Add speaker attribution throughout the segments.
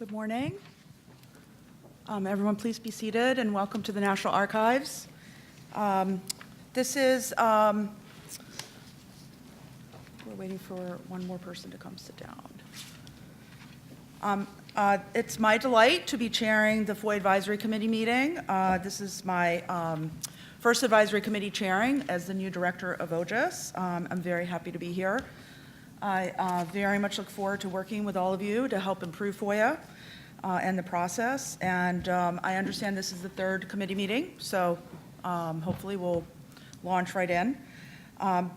Speaker 1: Good morning. Everyone, please be seated and welcome to the National Archives. This is, we're waiting for one more person to come sit down. It's my delight to be chairing the FOIA Advisory Committee meeting. This is my first advisory committee chairing as the new director of OGIS. I'm very happy to be here. I very much look forward to working with all of you to help improve FOIA and the process. And I understand this is the third committee meeting, so hopefully we'll launch right in.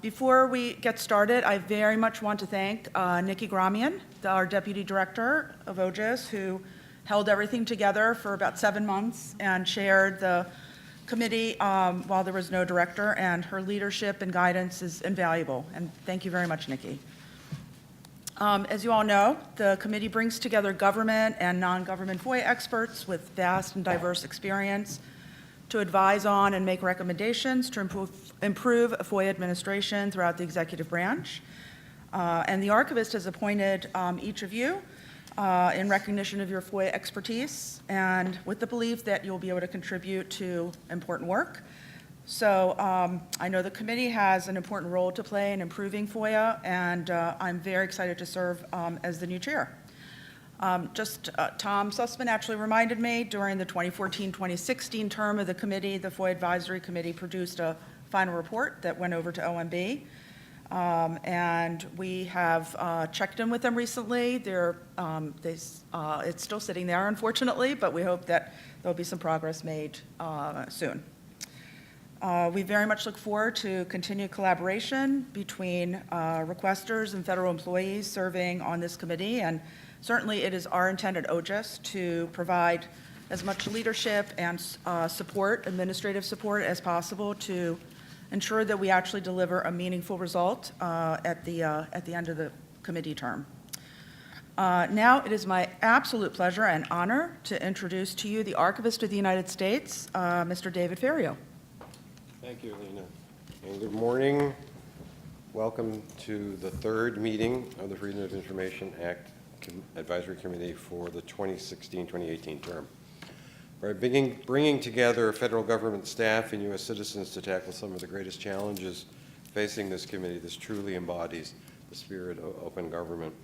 Speaker 1: Before we get started, I very much want to thank Nikki Gramian, our deputy director of OGIS, who held everything together for about 7 months and chaired the committee while there was no director, and her leadership and guidance is invaluable. And thank you very much, Nikki. As you all know, the committee brings together government and non-government FOIA experts with vast and diverse experience to advise on and make recommendations to improve FOIA administration throughout the executive branch. And the archivist has appointed each of you in recognition of your FOIA expertise and with the belief that you'll be able to contribute to important work. So I know the committee has an important role to play in improving FOIA, and I'm very excited to serve as the new chair. Tom Sussman actually reminded me during the 2014-2016 term of the committee, the FOIA Advisory Committee produced a final report that went over to OMB. And we have checked in with them recently. It's still sitting there, unfortunately, but we hope that there'll be some progress made soon. We very much look forward to continued collaboration between requesters and federal employees serving on this committee, and certainly it is our intent at OGIS to provide as much leadership and support, administrative support as possible to ensure that we actually deliver a meaningful result at the end of the committee term. Now it is my absolute pleasure and honor to introduce to you the Archivist of the United States, Mr. David Ferriero.
Speaker 2: Thank you, Alina. And good morning. Welcome to the third meeting of the Freedom of Information Act Advisory Committee for the 2016-2018 term. By bringing together federal government staff and U.S. citizens to tackle some of the greatest challenges facing this committee, this truly embodies the spirit of open government.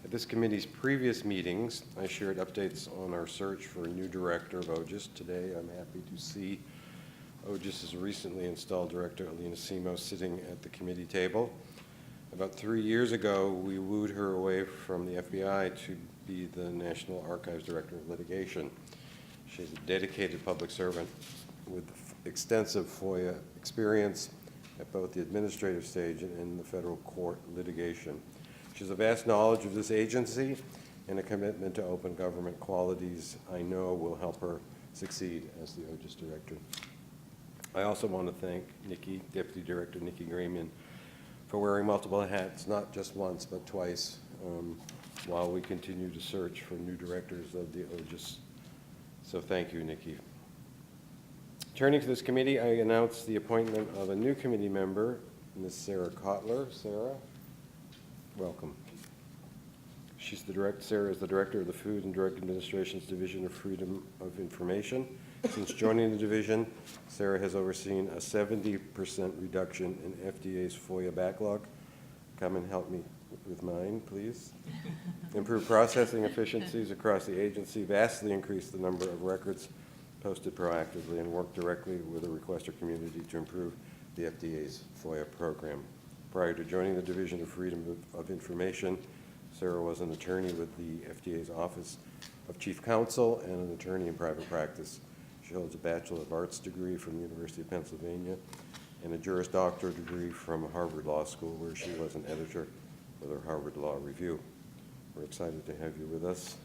Speaker 2: At this committee's previous meetings, I shared updates on our search for a new director of OGIS. Today, I'm happy to see OGIS's recently installed director, Alina Simo, sitting at the committee table. About 3 years ago, we wooed her away from the FBI to be the National Archives Director of Litigation. She's a dedicated public servant with extensive FOIA experience at both the administrative stage and in the federal court litigation. She has a vast knowledge of this agency and a commitment to open government qualities I know will help her succeed as the OGIS director. I also want to thank Nikki, Deputy Director Nikki Gramian, for wearing multiple hats, not just once, but twice, while we continue to search for new directors of the OGIS. So thank you, Nikki. Turning to this committee, I announce the appointment of a new committee member, Ms. Sarah Kotler. Sarah, welcome. Sarah is the director of the Food and Drug Administration's Division of Freedom of Information. Since joining the division, Sarah has overseen a 70% reduction in FDA's FOIA backlog. Come and help me with mine, please. Improve processing efficiencies across the agency, vastly increase the number of records posted proactively, and work directly with the requester community to improve the FDA's FOIA program. Prior to joining the Division of Freedom of Information, Sarah was an attorney with the FDA's Office of Chief Counsel and an attorney in private practice. She holds a Bachelor of Arts degree from the University of Pennsylvania and a Juris Doctor degree from Harvard Law School, where she was an editor for the Harvard Law Review. We're excited to have you with us.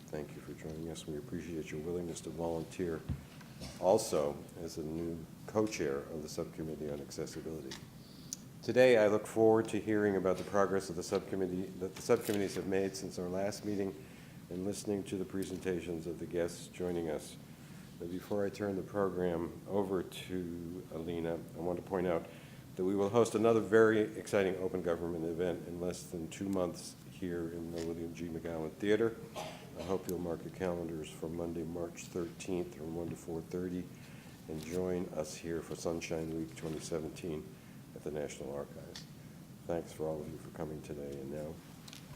Speaker 2: Thank you for joining us. We appreciate your willingness to volunteer also as a new co-chair of the Subcommittee on Accessibility. Today, I look forward to hearing about the progress of the subcommittees have made since our last meeting and listening to the presentations of the guests joining us. But before I turn the program over to Alina, I want to point out that we will host another very exciting open government event in less than 2 months here in the William G. McGowan Theater. I hope you'll mark your calendars for Monday, March 13th from 1 to 4:30 and join us here for Sunshine Week 2017 at the National Archives. Thanks for all of you for coming today, and now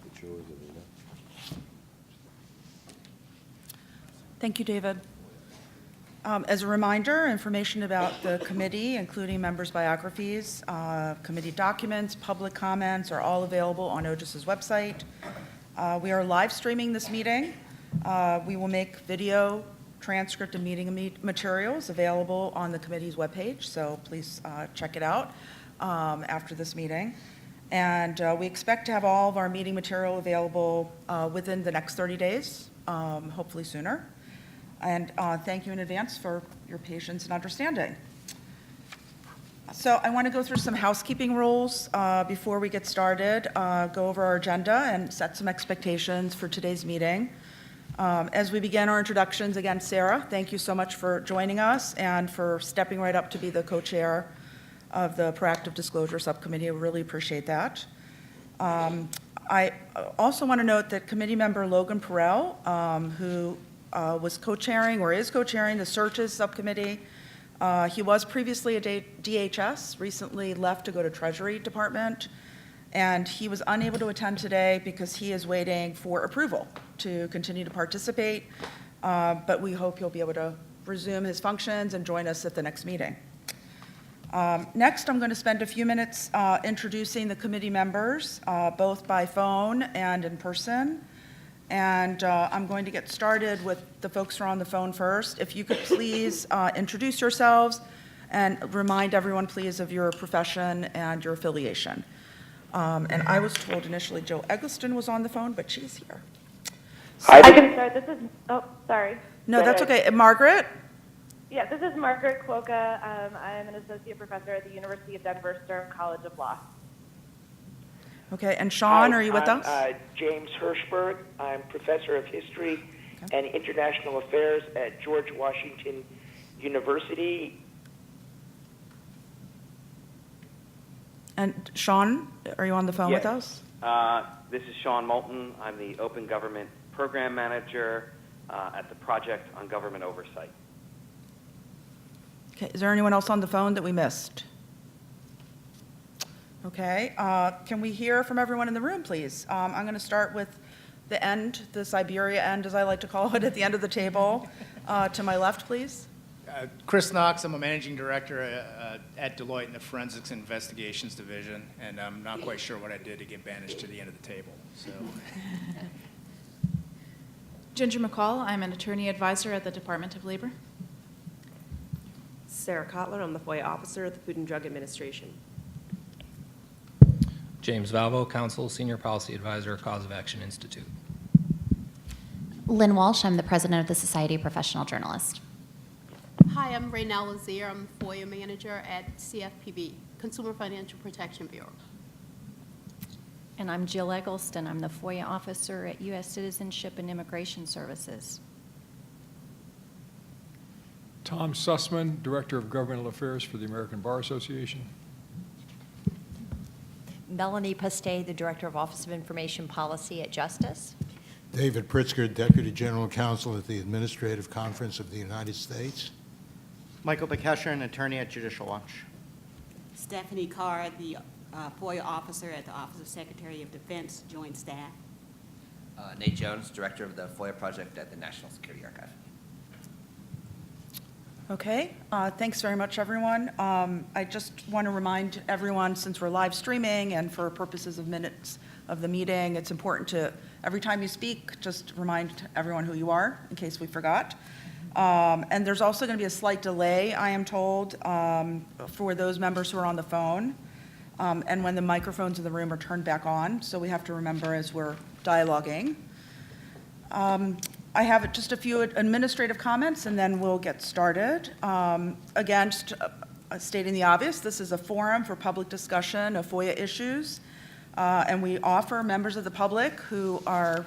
Speaker 2: it's yours, Alina.
Speaker 1: Thank you, David. As a reminder, information about the committee, including members' biographies, committee documents, public comments, are all available on OGIS's website. We are live streaming this meeting. We will make video, transcript, and meeting materials available on the committee's webpage, so please check it out after this meeting. And we expect to have all of our meeting material available within the next 30 days, hopefully sooner. And thank you in advance for your patience and understanding. So I want to go through some housekeeping rules before we get started, go over our agenda, and set some expectations for today's meeting. As we begin our introductions, again, Sarah, thank you so much for joining us and for stepping right up to be the co-chair of the Proactive Disclosure Subcommittee. I really appreciate that. I also want to note that committee member Logan Perrell, who was co-chairing or is co-chairing the Searches Subcommittee. He was previously a DHS, recently left to go to Treasury Department, and he was unable to attend today because he is waiting for approval to continue to participate, but we hope he'll be able to resume his functions and join us at the next meeting. Next, I'm going to spend a few minutes introducing the committee members, both by phone and in person. And I'm going to get started with the folks who are on the phone first. If you could please introduce yourselves and remind everyone, please, of your profession and your affiliation. And I was told initially Joe Eggleston was on the phone, but she's here.
Speaker 3: I can start. This is, oh, sorry.
Speaker 1: No, that's okay. Margaret?
Speaker 3: Yeah, this is Margaret Kwoka. I'm an associate professor at the University of Denver Stern College of Law.
Speaker 1: Okay, and Sean, are you with us?
Speaker 4: James Hirschberg. I'm professor of history and international affairs at George Washington University.
Speaker 1: And Sean, are you on the phone with
Speaker 5: Yes.
Speaker 1: us?
Speaker 5: This is Sean Moulton. I'm the Open Government Program Manager at the Project on Government Oversight.
Speaker 1: Okay, is there anyone else on the phone that we missed? Okay, can we hear from everyone in the room, please? I'm going to start with the end, the Siberia end, as I like to call it, at the end of the table. To my left, please.
Speaker 6: Chris Knox, I'm a managing director at Deloitte in the Forensics and Investigations Division, and I'm not quite sure what I did to get banished to the end of the table. So,
Speaker 7: Ginger McCall, I'm an attorney advisor at the Department of Labor.
Speaker 8: Sarah Kotler, I'm the FOIA officer at the Food and Drug Administration.
Speaker 9: James Valvo, Counsel, Senior Policy Advisor, Cause of Action Institute.
Speaker 10: Lynn Walsh, I'm the president of the Society of Professional Journalists.
Speaker 11: Hi, I'm Raynell Lazier. I'm the FOIA manager at CFPB, Consumer Financial Protection Bureau.
Speaker 10: And I'm Jill Eggleston. I'm the FOIA officer at U.S. Citizenship and Immigration Services.
Speaker 12: Tom Sussman, Director of Governmental Affairs for the American Bar Association.
Speaker 13: Melanie Pastay, the Director of Office of Information Policy at Justice.
Speaker 14: David Pritzker, Deputy General Counsel at the Administrative Conference of the United States.
Speaker 15: Michael Bekesher, an attorney at Judicial Watch.
Speaker 16: Stephanie Carr, the FOIA officer at the Office of Secretary of Defense, Joint Staff.
Speaker 17: Nate Jones, Director of the FOIA Project at the National Security Archive.
Speaker 1: Okay, thanks very much, everyone. I just want to remind everyone, since we're live streaming and for purposes of minutes of the meeting, it's important to, every time you speak, just remind everyone who you are, in case we forgot. And there's also going to be a slight delay, I am told, for those members who are on the phone, and when the microphones in the room are turned back on, so we have to remember as we're dialoguing. I have just a few administrative comments, and then we'll get started. Again, just stating the obvious, this is a forum for public discussion of FOIA issues, and we offer members of the public who are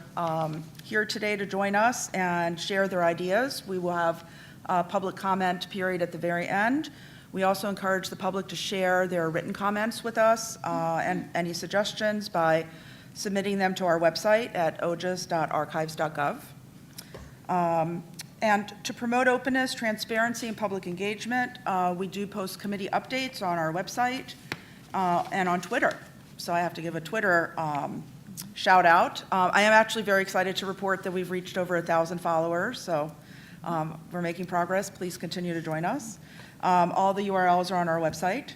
Speaker 1: here today to join us and share their ideas. We will have a public comment period at the very end. We also encourage the public to share their written comments with us and any suggestions by submitting them to our website at ogis.archives.gov. And to promote openness, transparency, and public engagement, we do post committee updates on our website and on Twitter. So I have to give a Twitter shout out. I am actually very excited to report that we've reached over 1,000 followers, so we're making progress. Please continue to join us. All the URLs are on our website.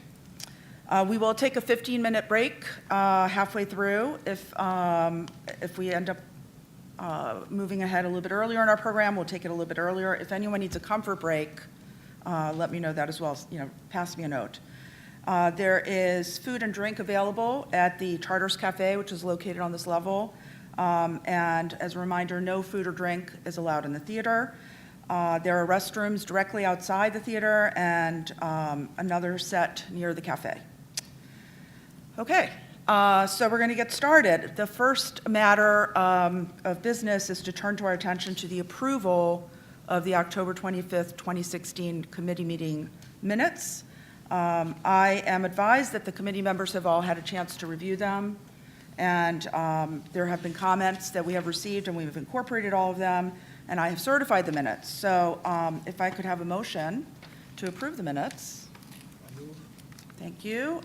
Speaker 1: We will take a 15-minute break halfway through. If we end up moving ahead a little bit earlier in our program, we'll take it a little bit earlier. If anyone needs a comfort break, let me know that as well. Pass me a note. There is food and drink available at the Charters Cafe, which is located on this level. And as a reminder, no food or drink is allowed in the theater. There are restrooms directly outside the theater and another set near the cafe. Okay, so we're going to get started. The first matter of business is to turn to our attention to the approval of the October 25th, 2016 committee meeting minutes. I am advised that the committee members have all had a chance to review them, and there have been comments that we have received, and we've incorporated all of them, and I have certified the minutes. So if I could have a motion to approve the minutes. Thank you.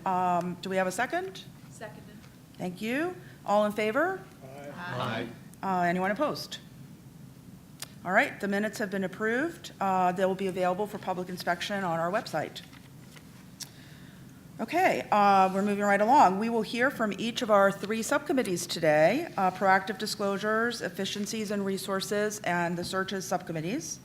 Speaker 1: Do we have a second?
Speaker 7: Seconded.
Speaker 1: Thank you. All in favor?
Speaker 12: Aye.
Speaker 1: Anyone opposed? All right, the minutes have been approved. They will be available for public inspection on our website. Okay, we're moving right along. We will hear from each of our 3 subcommittees today, proactive disclosures, efficiencies and resources, and the searches subcommittees.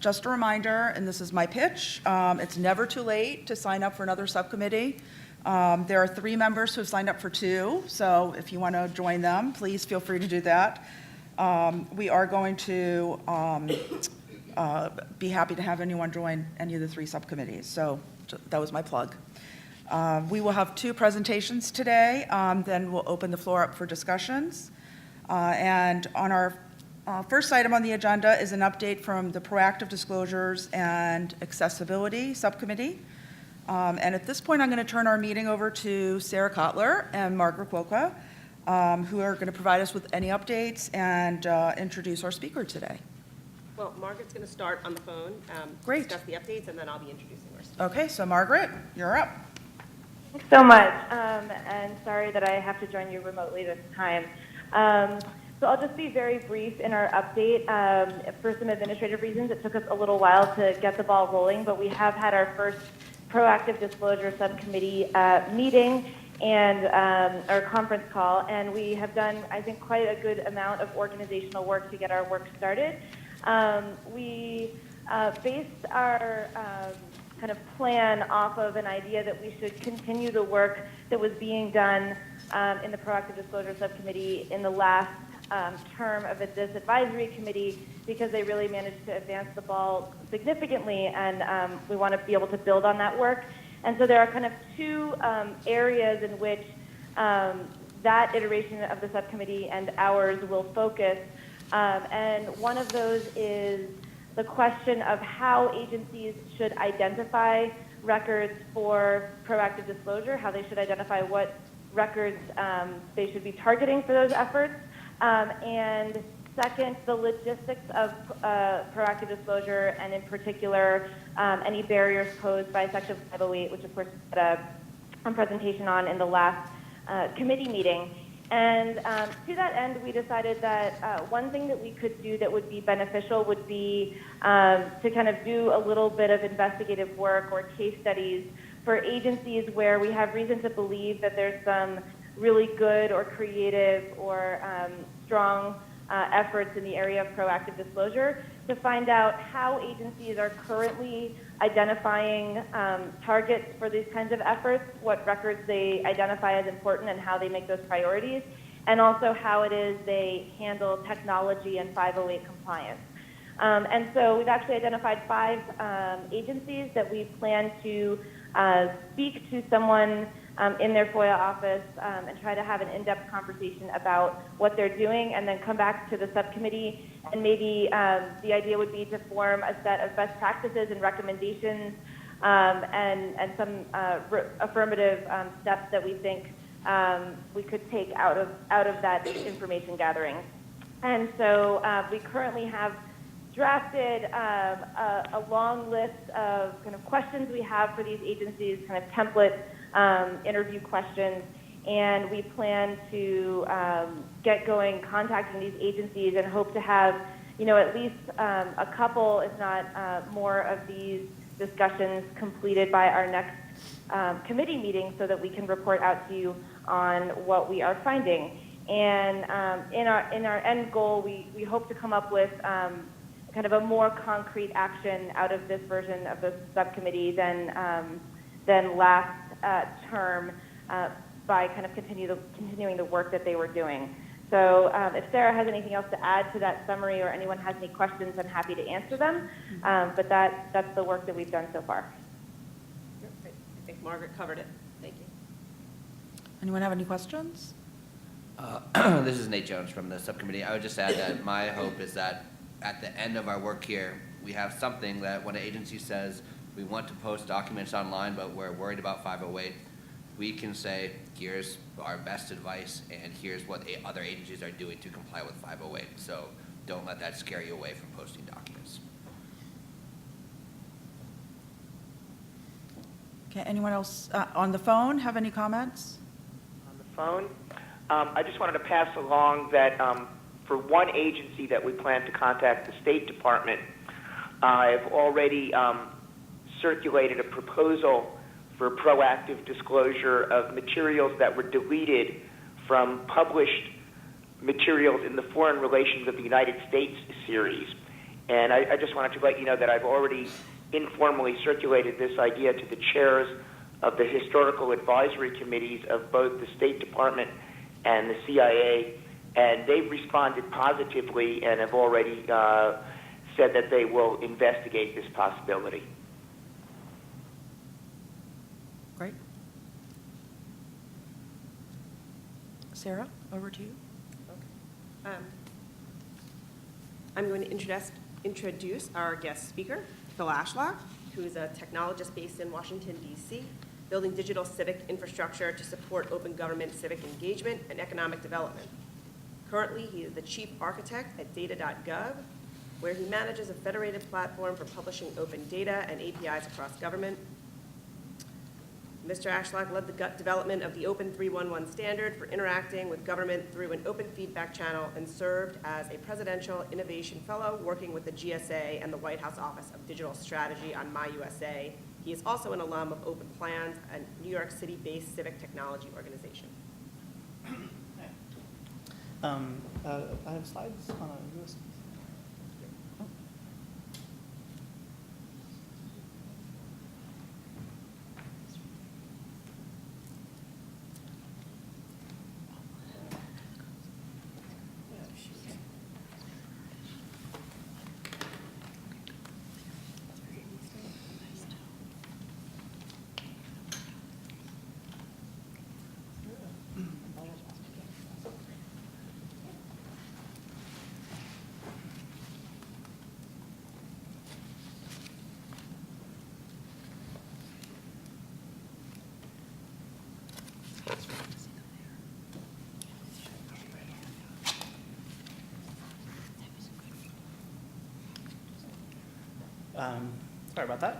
Speaker 1: Just a reminder, and this is my pitch, it's never too late to sign up for another subcommittee. There are 3 members who have signed up for 2, so if you want to join them, please feel free to do that. We are going to be happy to have anyone join any of the 3 subcommittees. So that was my plug. We will have 2 presentations today, then we'll open the floor up for discussions. And on our first item on the agenda is an update from the Proactive Disclosures and Accessibility Subcommittee. And at this point, I'm going to turn our meeting over to Sarah Kotler and Margaret Quokka, who are going to provide us with any updates and introduce our speaker today.
Speaker 8: Well, Margaret's going to start on the phone,
Speaker 1: Great.
Speaker 8: discuss the updates, and then I'll be introducing our speaker.
Speaker 1: Okay, so Margaret, you're up.
Speaker 3: Thanks so much, and sorry that I have to join you remotely this time. So I'll just be very brief in our update. For some administrative reasons, it took us a little while to get the ball rolling, but we have had our first proactive disclosure subcommittee meeting and our conference call, and we have done, I think, quite a good amount of organizational work to get our work started. We based our kind of plan off of an idea that we should continue the work that was being done in the Proactive Disclosure Subcommittee in the last term of this advisory committee, because they really managed to advance the ball significantly, and we want to be able to build on that work. And so there are kind of 2 areas in which that iteration of the subcommittee and ours will focus. And one of those is the question of how agencies should identify records for proactive disclosure, how they should identify what records they should be targeting for those efforts. And second, the logistics of proactive disclosure, and in particular, any barriers posed by Section 508, which of course we had a presentation on in the last committee meeting. And to that end, we decided that one thing that we could do that would be beneficial would be to kind of do a little bit of investigative work or case studies for agencies where we have reason to believe that there's some really good or creative or strong efforts in the area of proactive disclosure, to find out how agencies are currently identifying targets for these kinds of efforts, what records they identify as important and how they make those priorities, and also how it is they handle technology and 508 compliance. And so we've actually identified 5 agencies that we plan to speak to someone in their FOIA office and try to have an in-depth conversation about what they're doing, and then come back to the subcommittee. And maybe the idea would be to form a set of best practices and recommendations and some affirmative steps that we think we could take out of that information gathering. And so we currently have drafted a long list of kind of questions we have for these agencies, kind of template interview questions, and we plan to get going contacting these agencies and hope to have, at least a couple, if not more, of these discussions completed by our next committee meeting so that we can report out to you on what we are finding. And in our end goal, we hope to come up with kind of a more concrete action out of this version of the subcommittee than last term by kind of continuing the work that they were doing. So if Sarah has anything else to add to that summary or anyone has any questions, I'm happy to answer them. But that's the work that we've done so far.
Speaker 8: I think Margaret covered it. Thank you.
Speaker 1: Anyone have any questions?
Speaker 17: This is Nate Jones from the subcommittee. I would just add that my hope is that at the end of our work here, we have something that when an agency says we want to post documents online, but we're worried about 508, we can say, here's our best advice, and here's what other agencies are doing to comply with 508. So don't let that scare you away from posting documents.
Speaker 1: Okay, anyone else on the phone have any comments?
Speaker 4: On the phone, I just wanted to pass along that for one agency that we plan to contact, the State Department, I've already circulated a proposal for proactive disclosure of materials that were deleted from published materials in the Foreign Relations of the United States series. And I just wanted to let you know that I've already informally circulated this idea to the chairs of the historical advisory committees of both the State Department and the CIA, and they've responded positively and have already said that they will investigate this possibility.
Speaker 1: Great. Sarah, over to you.
Speaker 8: Okay. I'm going to introduce our guest speaker, Phil Ashlock, who is a technologist based in Washington, D.C., building digital civic infrastructure to support open government civic engagement and economic development. Currently, he is the chief architect at data.gov, where he manages a federated platform for publishing open data and APIs across government. Mr. Ashlock led the development of the Open 311 standard for interacting with government through an open feedback channel and served as a Presidential Innovation Fellow working with the GSA and the White House Office of Digital Strategy on MyUSA. He is also an alum of Open Plans, a New York City-based civic technology organization.
Speaker 18: I have slides on this. Sorry about that.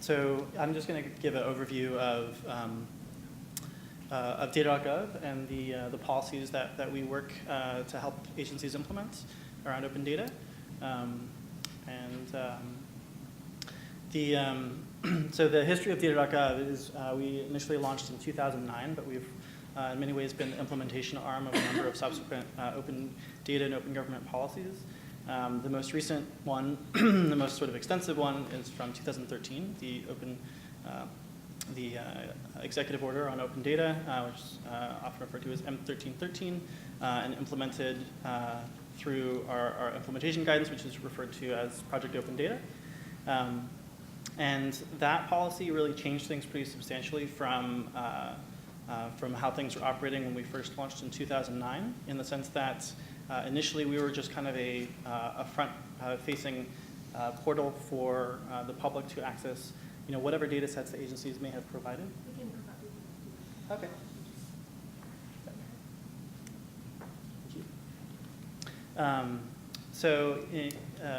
Speaker 18: So I'm just going to give an overview of data.gov and the policies that we work to help agencies implement around open data. So the history of data.gov is we initially launched in 2009, but we've in many ways been the implementation arm of a number of subsequent open data and open government policies. The most recent one, the most sort of extensive one, is from 2013, the executive order on open data, which is often referred to as M1313, and implemented through our implementation guidance, which is referred to as Project Open Data. And that policy really changed things pretty substantially from how things were operating when we first launched in 2009, in the sense that initially we were just kind of a front-facing portal for the public to access, whatever data sets the agencies may have provided. Okay.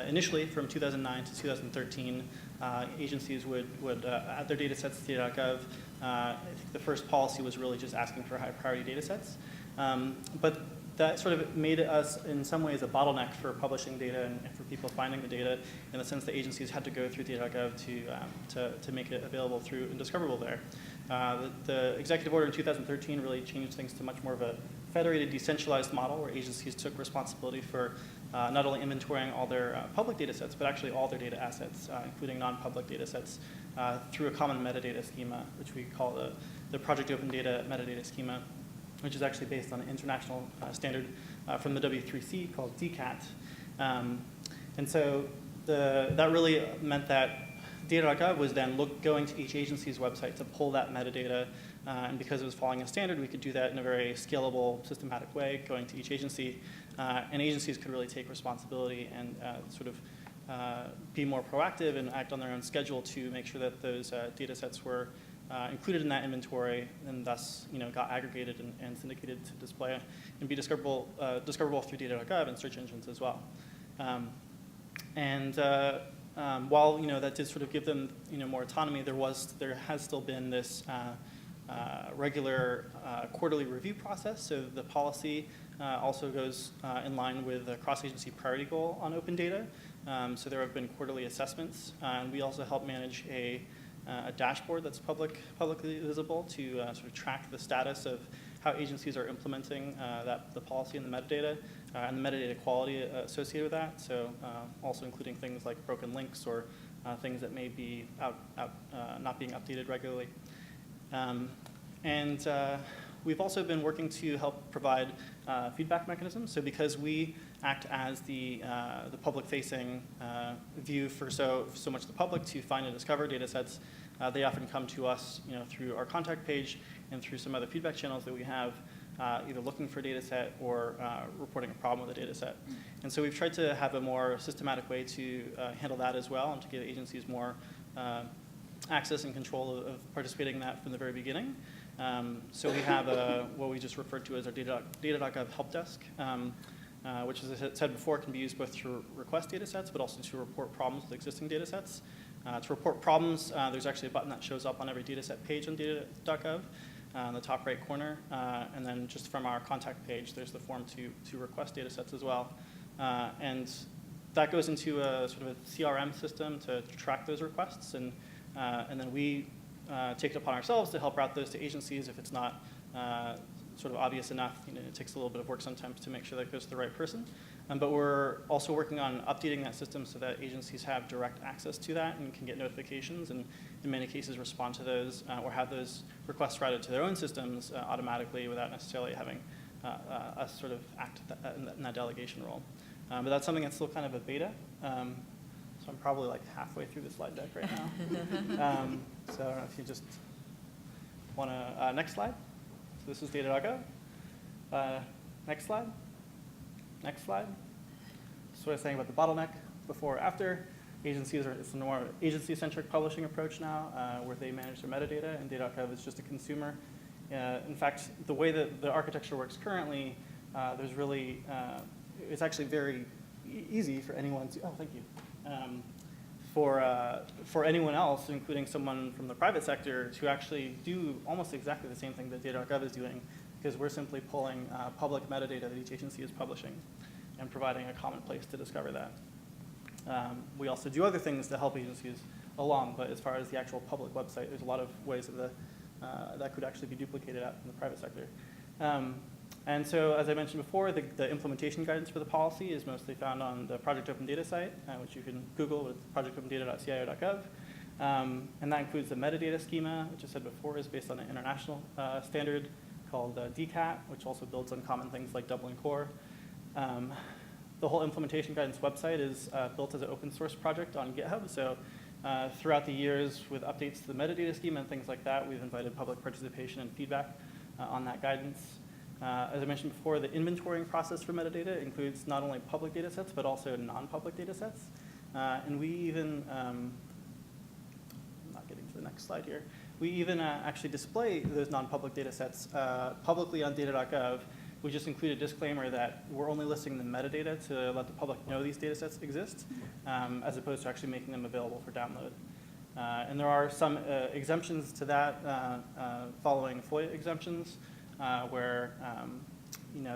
Speaker 18: Initially, from 2009 to 2013, agencies would add their data sets to data.gov. I think the first policy was really just asking for high priority data sets. But that sort of made us, in some ways, a bottleneck for publishing data and for people finding the data, in the sense that agencies had to go through data.gov to make it available through and discoverable there. The executive order in 2013 really changed things to much more of a federated, decentralized model where agencies took responsibility for not only inventorying all their public data sets, but actually all their data assets, including non-public data sets, through a common metadata schema, which we call the Project Open Data Metadata Schema, which is actually based on an international standard from the W3C called DCAT. And so that really meant that data.gov was then going to each agency's website to pull that metadata, and because it was following a standard, we could do that in a very scalable, systematic way, going to each agency, and agencies could really take responsibility and sort of be more proactive and act on their own schedule to make sure that those data sets were included in that inventory, and thus got aggregated and syndicated to display and be discoverable through data.gov and search engines as well. While that did sort of give them more autonomy, there has still been this regular quarterly review process. So the policy also goes in line with the cross-agency priority goal on open data. So there have been quarterly assessments, and we also help manage a dashboard that's publicly visible to sort of track the status of how agencies are implementing the policy and the metadata quality associated with that. So also including things like broken links or things that may be not being updated regularly. We've also been working to help provide feedback mechanisms. So because we act as the public-facing view for so much of the public to find and discover data sets, they often come to us through our contact page and through some other feedback channels that we have, either looking for a data set or reporting a problem with a data set. And so we've tried to have a more systematic way to handle that as well, and to give agencies more access and control of participating in that from the very beginning. So we have what we just referred to as our data.gov help desk, which, as I said before, can be used both to request data sets, but also to report problems with existing data sets. To report problems, there's actually a button that shows up on every data set page on data.gov in the top right corner. And then just from our contact page, there's the form to request data sets as well. And that goes into a sort of a CRM system to track those requests. And then we take it upon ourselves to help route those to agencies if it's not sort of obvious enough. It takes a little bit of work sometimes to make sure that it goes to the right person. But we're also working on updating that system so that agencies have direct access to that and can get notifications, and in many cases respond to those or have those requests routed to their own systems automatically without necessarily having us sort of act in that delegation role. But that's something that's still kind of a beta. So I'm probably like halfway through the slide deck right now. So I don't know if you just want to, next slide. So this is data.gov. Next slide. Next slide. So what I was saying about the bottleneck before or after. It's a more agency-centric publishing approach now, where they manage their metadata, and data.gov is just a consumer. In fact, the way that the architecture works currently, there's really, it's actually very easy for anyone to, thank you. For anyone else, including someone from the private sector, to actually do almost exactly the same thing that data.gov is doing, because we're simply pulling public metadata that each agency is publishing and providing a common place to discover that. We also do other things to help agencies along, but as far as the actual public website, there's a lot of ways that that could actually be duplicated out in the private sector. And so, as I mentioned before, the implementation guidance for the policy is mostly found on the Project Open Data site, which you can Google with projectopendata.cio.gov. And that includes the metadata schema, which I said before is based on an international standard called DCAT, which also builds on common things like Dublin Core. The whole implementation guidance website is built as an open source project on GitHub. So throughout the years, with updates to the metadata schema and things like that, we've invited public participation and feedback on that guidance. As I mentioned before, the inventorying process for metadata includes not only public data sets, but also non-public data sets. And we even, I'm not getting to the next slide here, we even actually display those non-public data sets publicly on data.gov we just include a disclaimer that we're only listing the metadata to let the public know these data sets exist, as opposed to actually making them available for download. And there are some exemptions to that following FOIA exemptions, where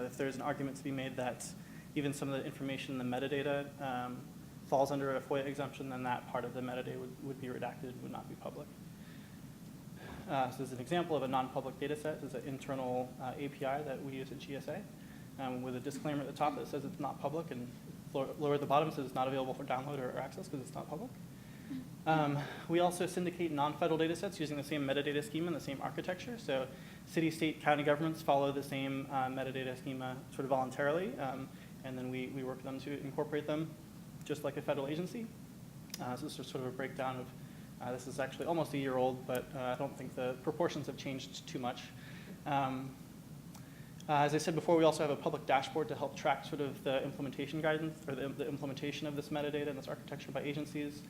Speaker 18: if there's an argument to be made that even some of the information in the metadata falls under a FOIA exemption, then that part of the metadata would be redacted, would not be public. So this is an example of a non-public data set. This is an internal API that we use at GSA with a disclaimer at the top that says it's not public, and lower at the bottom says it's not available for download or access because it's not public. We also syndicate non-federal data sets using the same metadata schema and the same architecture. So city, state, county governments follow the same metadata schema sort of voluntarily, and then we work with them to incorporate them just like a federal agency. So this is sort of a breakdown of, this is actually almost a year old, but I don't think the proportions have changed too much. As I said before, we also have a public dashboard to help track sort of the implementation guidance, or the implementation of this metadata and this architecture by agencies,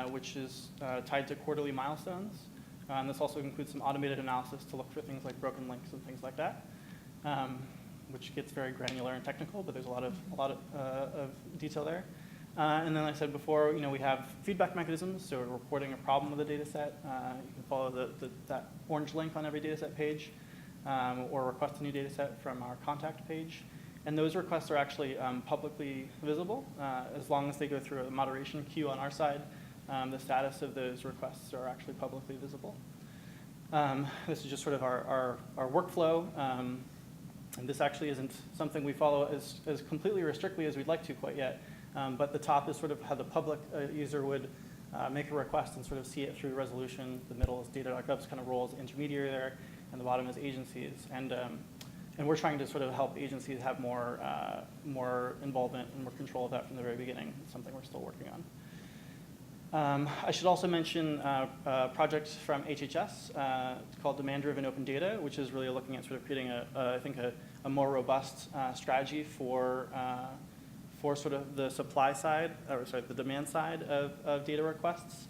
Speaker 18: which is tied to quarterly milestones. And this also includes some automated analysis to look for things like broken links and things like that, which gets very granular and technical, but there's a lot of detail there. And then, like I said before, we have feedback mechanisms. So reporting a problem with a data set, you can follow that orange link on every data set page, or request a new data set from our contact page. And those requests are actually publicly visible as long as they go through a moderation queue on our side. The status of those requests are actually publicly visible. This is just sort of our workflow. And this actually isn't something we follow as completely or strictly as we'd like to quite yet. But the top is sort of how the public user would make a request and sort of see it through resolution. The middle is data.gov's kind of role as intermediary there, and the bottom is agencies. And we're trying to sort of help agencies have more involvement and more control of that from the very beginning. It's something we're still working on. I should also mention a project from HHS. It's called Demand-Driven Open Data, which is really looking at sort of creating a more robust strategy for sort of the supply side, or sorry, the demand side of data requests,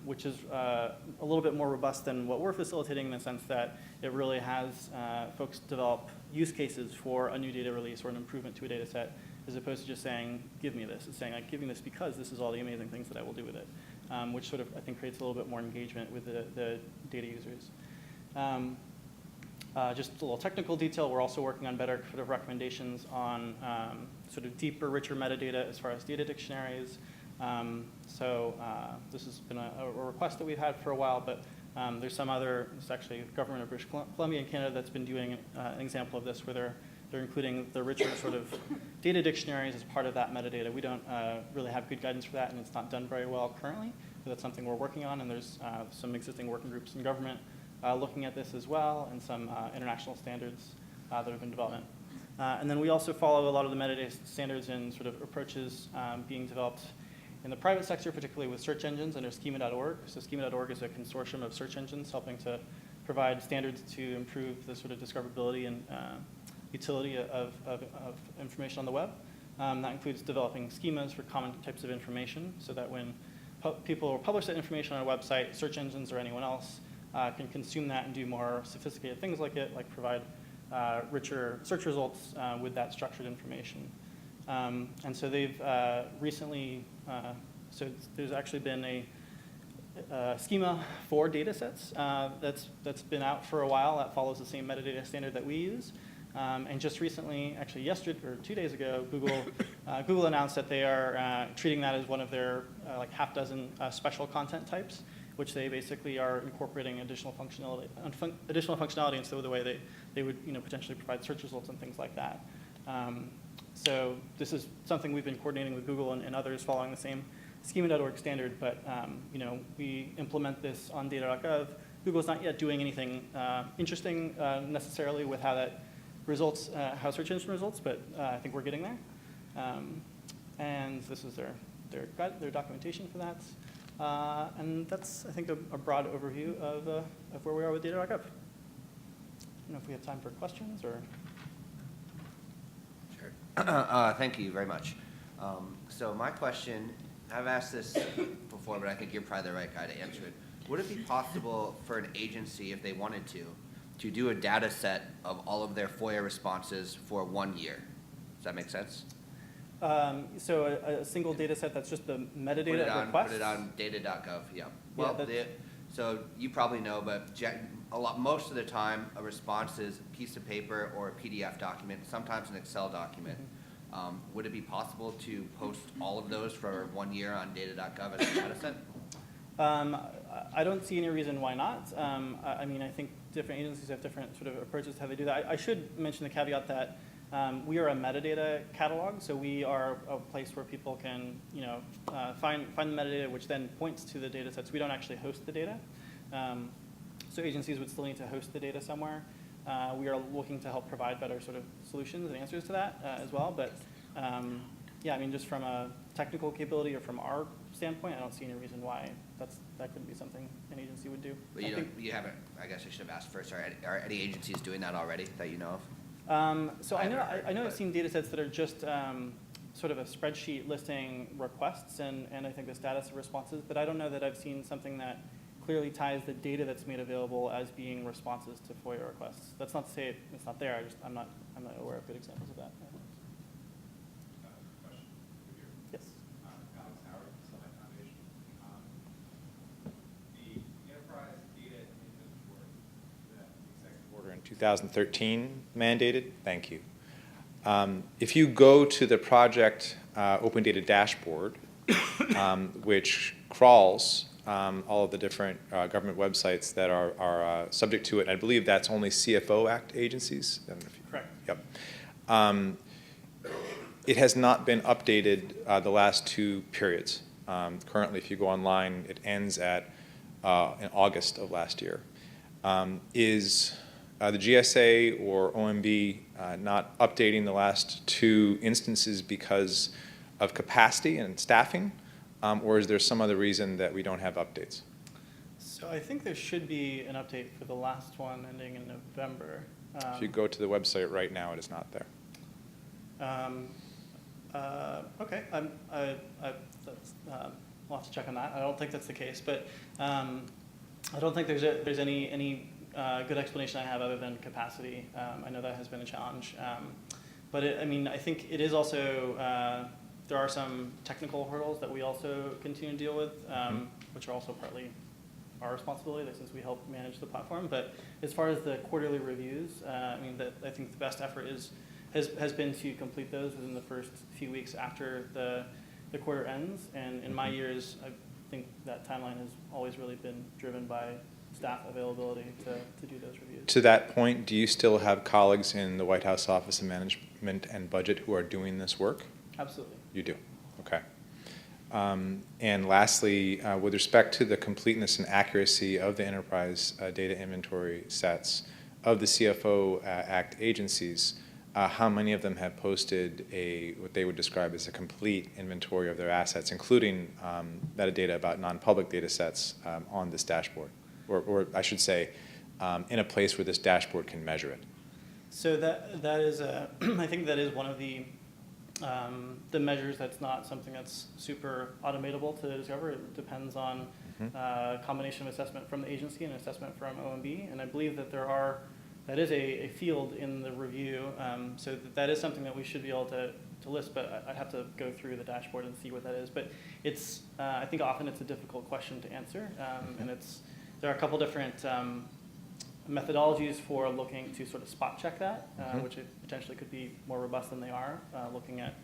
Speaker 18: which is a little bit more robust than what we're facilitating in the sense that it really has folks develop use cases for a new data release or an improvement to a data set, as opposed to just saying, give me this. It's saying, I'm giving this because this is all the amazing things that I will do with it, which sort of, I think, creates a little bit more engagement with the data users. Just a little technical detail, we're also working on better sort of recommendations on sort of deeper, richer metadata as far as data dictionaries. This has been a request that we've had for a while, but there's some other, it's actually government of British Columbia in Canada that's been doing an example of this where they're including the richer sort of data dictionaries as part of that metadata. We don't really have good guidance for that, and it's not done very well currently, but that's something we're working on, and there's some existing working groups in government looking at this as well, and some international standards that have been developed. And then we also follow a lot of the metadata standards and sort of approaches being developed in the private sector, particularly with search engines under schema.org. So schema.org is a consortium of search engines helping to provide standards to improve the sort of discoverability and utility of information on the web. That includes developing schemas for common types of information so that when people publish that information on a website, search engines or anyone else can consume that and do more sophisticated things like provide richer search results with that structured information. And so they've recently, so there's actually been a schema for data sets that's been out for a while that follows the same metadata standard that we use. And just recently, actually yesterday or 2 days ago, Google announced that they are treating that as one of their like half dozen special content types, which they basically are incorporating additional functionality into the way they would potentially provide search results and things like that. So this is something we've been coordinating with Google and others following the same schema.org standard, but we implement this on data.gov. Google's not yet doing anything interesting necessarily with how that results, how search engine results, but I think we're getting there. And this is their documentation for that. And that's, I think, a broad overview of where we are with data.gov. I don't know if we have time for questions or.
Speaker 17: Sure. Thank you very much. So my question, I've asked this before, but I think you're probably the right guy to answer it. Would it be possible for an agency, if they wanted to to do a data set of all of their FOIA responses for 1 year. Does that make sense?
Speaker 18: So a single data set that's just the metadata requests?
Speaker 17: Put it on data.gov, yeah. Well, so you probably know, but most of the time, a response is a piece of paper or a PDF document, sometimes an Excel document. Would it be possible to post all of those for 1 year on data.gov as a data set?
Speaker 18: I don't see any reason why not. I mean, I think different agencies have different sort of approaches to how they do that. I should mention the caveat that we are a metadata catalog, so we are a place where people can, find the metadata, which then points to the data sets. We don't actually host the data. So agencies would still need to host the data somewhere. We are looking to help provide better sort of solutions and answers to that as well. But yeah, I mean, just from a technical capability or from our standpoint, I don't see any reason why that couldn't be something an agency would do.
Speaker 17: But you haven't, I guess I should have asked first, are any agencies doing that already that you know of?
Speaker 18: So I know I've seen data sets that are just sort of a spreadsheet listing requests and I think the status of responses, but I don't know that I've seen something that clearly ties the data that's made available as being responses to FOIA requests. That's not to say it's not there. I'm not aware of good examples of that. Yes.
Speaker 19: Alex Howard, Summit Foundation. The enterprise data inventory that the executive order in 2013 mandated, thank you. If you go to the project Open Data Dashboard, which crawls all of the different government websites that are subject to it, I believe that's only CFO Act agencies.
Speaker 18: Correct.
Speaker 19: Yep. It has not been updated the last 2 periods. Currently, if you go online, it ends at in August of last year. Is the GSA or OMB not updating the last 2 instances because of capacity and staffing, or is there some other reason that we don't have updates?
Speaker 18: So I think there should be an update for the last one ending in November.
Speaker 19: If you go to the website right now, it is not there.
Speaker 18: Okay, I'll have to check on that. I don't think that's the case, but I don't think there's any good explanation I have other than capacity. I know that has been a challenge, but I think it is also there are some technical hurdles that we also continue to deal with, which are also partly our responsibility since we help manage the platform. But as far as the quarterly reviews, I think the best effort has been to complete those within the first few weeks after the quarter ends. And in my years, I think that timeline has always really been driven by staff availability to do those reviews.
Speaker 19: To that point, do you still have colleagues in the White House Office of Management and Budget who are doing this work?
Speaker 18: Absolutely.
Speaker 19: You do, okay. And lastly, with respect to the completeness and accuracy of the enterprise data inventory sets of the CFO Act agencies, how many of them have posted what they would describe as a complete inventory of their assets, including metadata about non-public data sets on this dashboard? Or I should say, in a place where this dashboard can measure it?
Speaker 18: So that is, I think that is one of the measures that's not something that's super automatable to discover. It depends on a combination of assessment from the agency and assessment from OMB. And I believe that that is a field in the review. So that is something that we should be able to list, but I'd have to go through the dashboard and see what that is. But it's, I think often it's a difficult question to answer. And there are a couple different methodologies for looking to sort of spot check that, which potentially could be more robust than they are, looking at,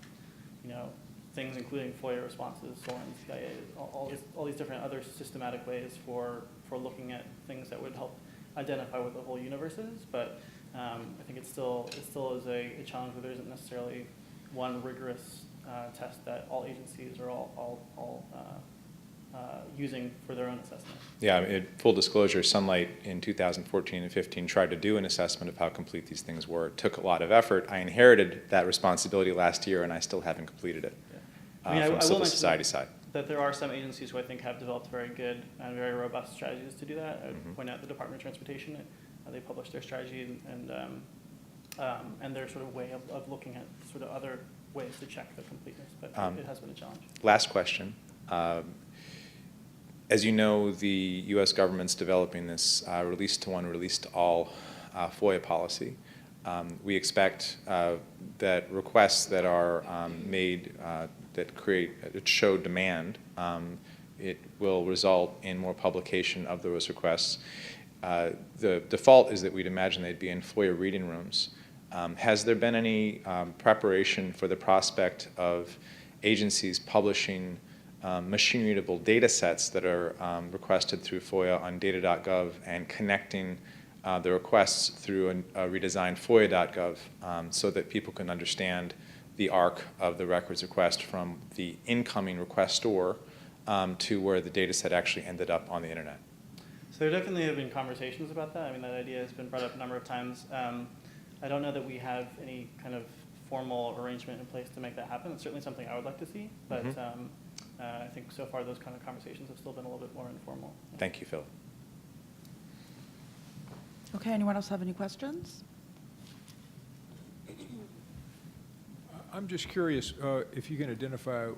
Speaker 18: things including FOIA responses, SORNs, CIA, all these different other systematic ways for looking at things that would help identify what the whole universe is. But I think it still is a challenge where there isn't necessarily one rigorous test that all agencies are all using for their own assessment.
Speaker 19: Yeah, full disclosure, Sunlight in 2014 and 15 tried to do an assessment of how complete these things were. It took a lot of effort. I inherited that responsibility last year, and I still haven't completed it from civil society side.
Speaker 18: That there are some agencies who I think have developed very good and very robust strategies to do that. I would point out the Department of Transportation. They published their strategy and their sort of way of looking at sort of other ways to check the completeness, but it has been a challenge.
Speaker 19: Last question. As you know, the U.S. government's developing this release to one, release to all FOIA policy. We expect that requests that are made that show demand, it will result in more publication of those requests. The default is that we'd imagine they'd be in FOIA reading rooms. Has there been any preparation for the prospect of agencies publishing machine-readable data sets that are requested through FOIA on data.gov and connecting the requests through a redesigned FOIA.gov so that people can understand the arc of the records request from the incoming requestor to where the data set actually ended up on the internet?
Speaker 18: So there definitely have been conversations about that. I mean, that idea has been brought up a number of times. I don't know that we have any kind of formal arrangement in place to make that happen. It's certainly something I would like to see, but I think so far those kind of conversations have still been a little bit more informal.
Speaker 19: Thank you, Phil.
Speaker 1: Okay, anyone else have any questions?
Speaker 12: I'm just curious if you can identify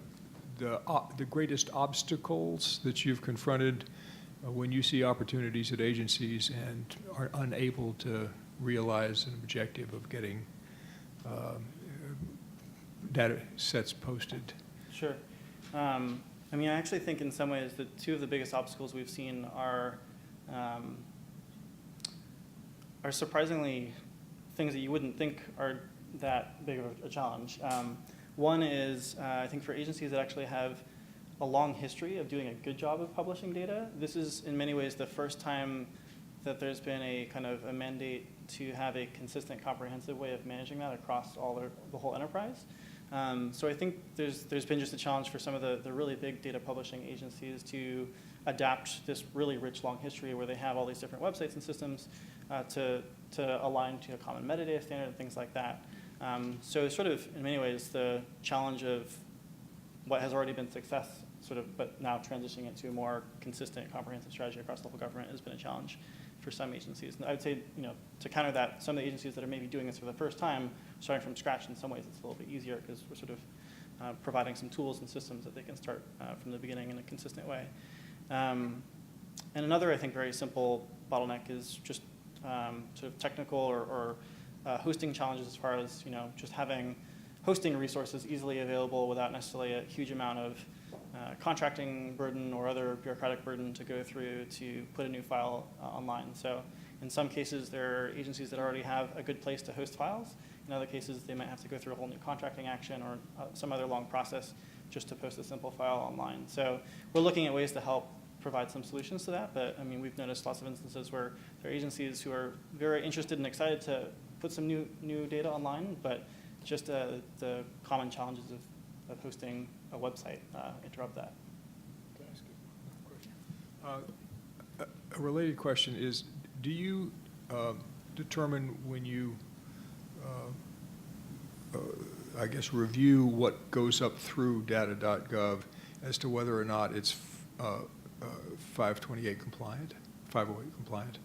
Speaker 12: the greatest obstacles that you've confronted when you see opportunities at agencies and are unable to realize an objective of getting data sets posted.
Speaker 18: Sure. I mean, I actually think in some ways that two of the biggest obstacles we've seen are surprisingly things that you wouldn't think are that big of a challenge. One is, I think for agencies that actually have a long history of doing a good job of publishing data, this is in many ways the first time that there's been a kind of a mandate to have a consistent, comprehensive way of managing that across the whole enterprise. So I think there's been just a challenge for some of the really big data publishing agencies to adapt this really rich, long history where they have all these different websites and systems to align to a common metadata standard and things like that. So sort of, in many ways, the challenge of what has already been success, sort of, but now transitioning it to a more consistent, comprehensive strategy across the whole government has been a challenge for some agencies. And I would say, to counter that, some of the agencies that are maybe doing this for the first time, starting from scratch, in some ways it's a little bit easier because we're sort of providing some tools and systems that they can start from the beginning in a consistent way. And another, I think, very simple bottleneck is just sort of technical or hosting challenges as far as just having hosting resources easily available without necessarily a huge amount of contracting burden or other bureaucratic burden to go through to put a new file online. So in some cases, there are agencies that already have a good place to host files. In other cases, they might have to go through a whole new contracting action or some other long process just to post a simple file online. So we're looking at ways to help provide some solutions to that. But I mean, we've noticed lots of instances where there are agencies who are very interested and excited to put some new data online, but just the common challenges of hosting a website interrupt that.
Speaker 12: Can I ask you a question? A related question is, do you determine when you, I guess, review what goes up through data.gov as to whether or not it's 528 compliant, 508 compliant?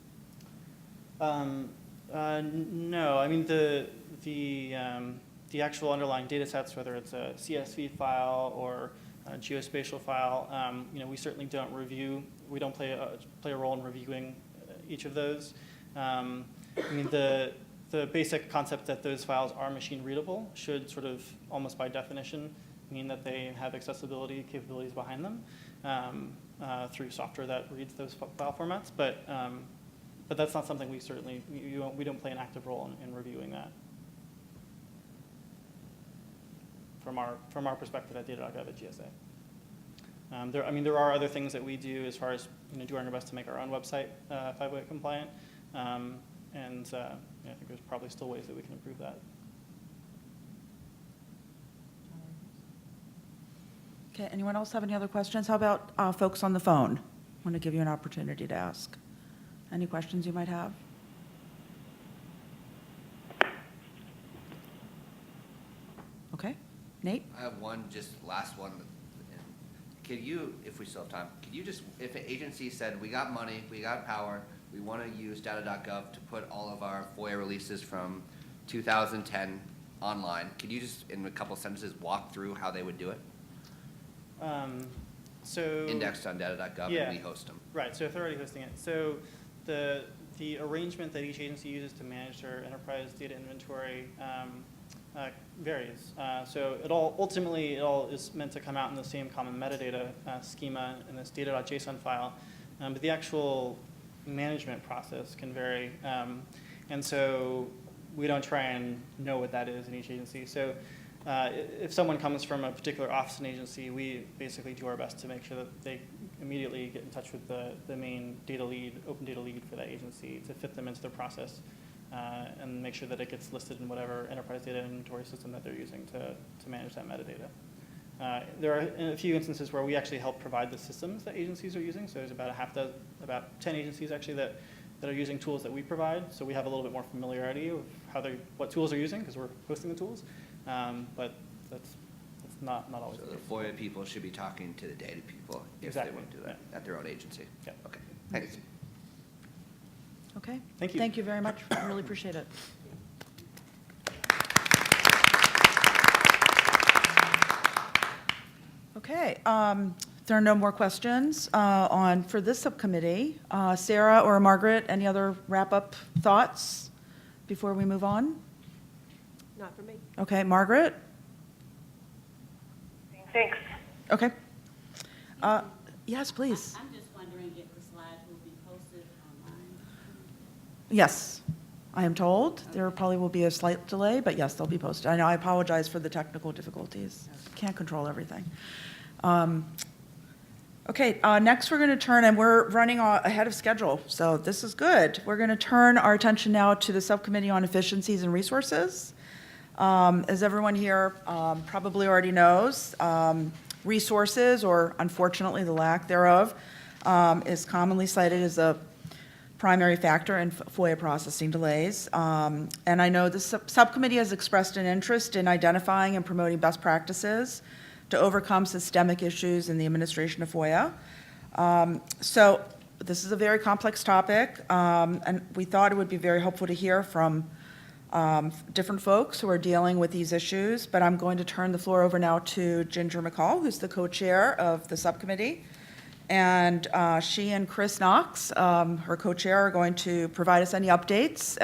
Speaker 18: No, I mean the actual underlying data sets, whether it's a CSV file or a geospatial file, we certainly don't review. We don't play a role in reviewing each of those. I mean the basic concept that those files are machine readable should sort of almost by definition mean that they have accessibility capabilities behind them through software that reads those file formats. But that's not something we certainly we don't play an active role in reviewing that. From our perspective at data.gov at GSA. There are other things that we do as far as doing our best to make our own website 508 compliant, and I think there's probably still ways that we can improve that.
Speaker 1: Okay, anyone else have any other questions? How about folks on the phone? I want to give you an opportunity to ask. Any questions you might have? Okay, Nate?
Speaker 17: I have one, just last one. Could you, if we still have time, could you just, if an agency said, we got money, we got power, we want to use data.gov to put all of our FOIA releases from 2010 online, could you just, in a couple sentences, walk through how they would do it?
Speaker 18: So
Speaker 17: indexed on data.gov,
Speaker 18: yeah,
Speaker 17: and we host them.
Speaker 18: Right, so if they're already hosting it. So The arrangement that each agency uses to manage their enterprise data inventory varies. So ultimately it all is meant to come out in the same common metadata schema in this data.json file, but the actual management process can vary, and so we don't try and know what that is in each agency. So if someone comes from a particular office and agency, we basically do our best to make sure that they immediately get in touch with the main data lead, open data lead for that agency to fit them into their process and make sure that it gets listed in whatever enterprise data inventory system that they're using to manage that metadata. There are a few instances where we actually help provide the systems that agencies are using. So there's about 10 agencies actually that are using tools that we provide. So we have a little bit more familiarity of what tools they're using because we're hosting the tools. But that's not always.
Speaker 17: So the FOIA people should be talking to the data people if they want to do that at their own agency.
Speaker 18: Yeah.
Speaker 17: Okay. Thanks.
Speaker 1: Okay.
Speaker 18: Thank you.
Speaker 1: Thank you very much. I really appreciate it. Okay. There are no more questions for this subcommittee. Sarah or Margaret, any other wrap-up thoughts before we move on?
Speaker 8: Not for me.
Speaker 1: Okay, Margaret?
Speaker 3: Thanks.
Speaker 1: Okay. Yes, please.
Speaker 16: I'm just wondering if the slides will be posted online.
Speaker 1: Yes, I am told. There probably will be a slight delay, but yes, they'll be posted. I know, I apologize for the technical difficulties. Can't control everything. Okay, next we're going to turn, and we're running ahead of schedule, so this is good. We're going to turn our attention now to the Subcommittee on Efficiencies and Resources. As everyone here probably already knows, resources, or unfortunately the lack thereof, is commonly cited as a primary factor in FOIA processing delays. And I know the subcommittee has expressed an interest in identifying and promoting best practices to overcome systemic issues in the administration of FOIA. So this is a very complex topic, and we thought it would be very helpful to hear from different folks who are dealing with these issues, but I'm going to turn the floor over now to Ginger McCall, who's the co-chair of the subcommittee. And she and Chris Knox, her co-chair, are going to provide us any updates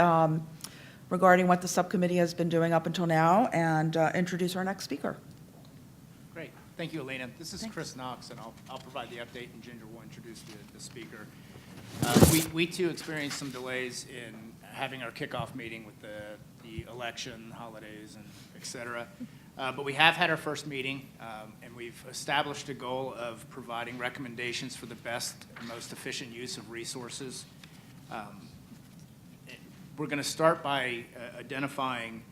Speaker 1: regarding what the subcommittee has been doing up until now and introduce our next speaker.
Speaker 6: Great. Thank you, Elena. This is Chris Knox, and I'll provide the update, and Ginger will introduce the speaker. We too experienced some delays in having our kickoff meeting with the election, holidays, and et cetera. But we have had our first meeting, and we've established a goal of providing recommendations for the best and most efficient use of resources. We're going to start by identifying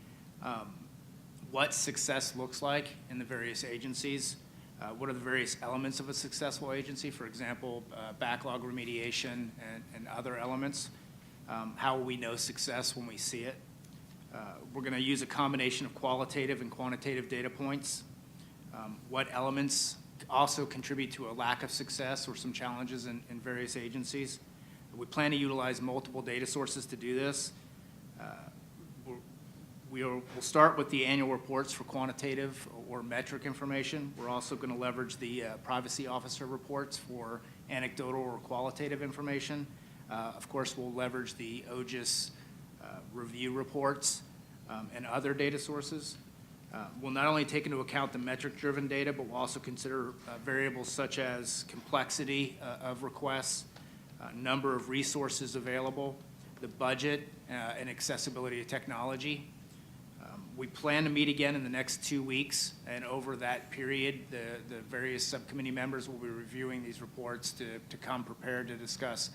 Speaker 6: what success looks like in the various agencies. What are the various elements of a successful agency? For example, backlog remediation and other elements. How will we know success when we see it? We're going to use a combination of qualitative and quantitative data points. What elements also contribute to a lack of success or some challenges in various agencies? We plan to utilize multiple data sources to do this. We'll start with the annual reports for quantitative or metric information. We're also going to leverage the privacy officer reports for anecdotal or qualitative information. Of course, we'll leverage the OGIS review reports and other data sources. We'll not only take into account the metric-driven data, but we'll also consider variables such as complexity of requests, number of resources available, the budget, and accessibility to technology. We plan to meet again in the next 2 weeks, and over that period, the various subcommittee members will be reviewing these reports to come prepared to discuss,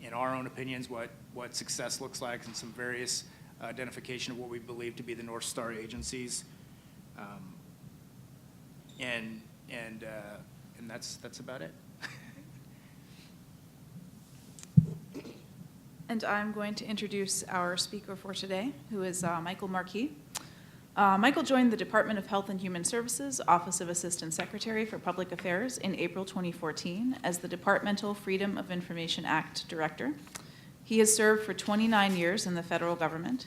Speaker 6: in our own opinions, what success looks like and some various identification of what we believe to be the North Star agencies. And that's about it.
Speaker 7: And I'm going to introduce our speaker for today, who is Michael Marquis. Michael joined the Department of Health and Human Services, Office of Assistant Secretary for Public Affairs in April 2014 as the Departmental Freedom of Information Act Director. He has served for 29 years in the federal government.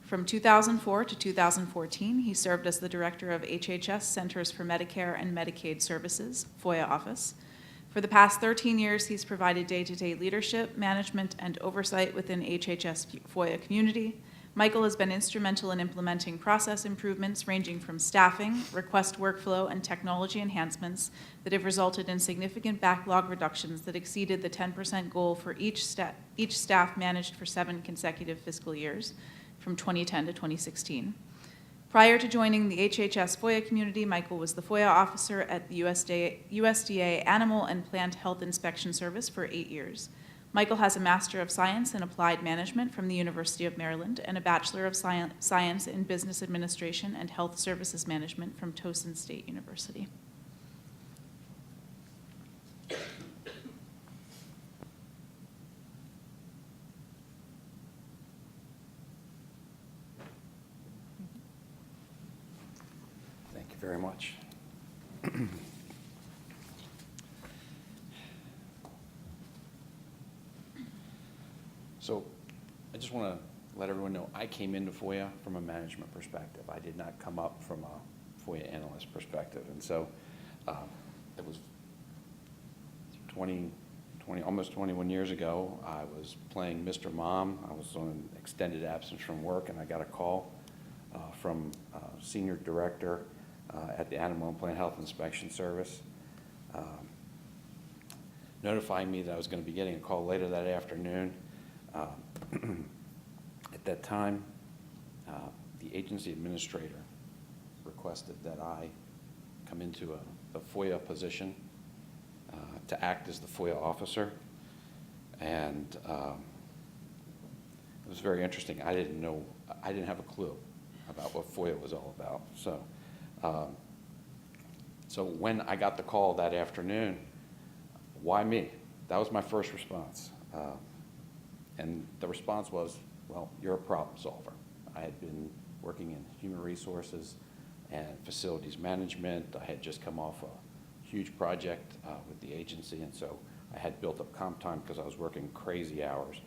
Speaker 7: From 2004 to 2014, he served as the Director of HHS Centers for Medicare and Medicaid Services, FOIA Office. For the past 13 years, he's provided day-to-day leadership, management, and oversight within HHS FOIA community. Michael has been instrumental in implementing process improvements ranging from staffing, request workflow, and technology enhancements that have resulted in significant backlog reductions that exceeded the 10% goal for each staff managed for 7 consecutive fiscal years, from 2010 to 2016. Prior to joining the HHS FOIA community, Michael was the FOIA officer at the USDA Animal and Plant Health Inspection Service for 8 years. Michael has a Master of Science in Applied Management from the University of Maryland and a Bachelor of Science in Business Administration and Health Services Management from Towson State University.
Speaker 20: Thank you very much. So I just want to let everyone know, I came into FOIA from a management perspective. I did not come up from a FOIA analyst perspective. And so it was almost 21 years ago. I was playing Mr. Mom. I was on an extended absence from work, and I got a call from senior director at the Animal and Plant Health Inspection Service, notifying me that I was going to be getting a call later that afternoon. At that time, the agency administrator requested that I come into a FOIA position to act as the FOIA officer. And it was very interesting. I didn't have a clue about what FOIA was all about. So when I got the call that afternoon, why me? That was my first response. And the response was, well, you're a problem solver. I had been working in human resources and facilities management. I had just come off a huge project with the agency, and so I had built up comp time because I was working crazy hours.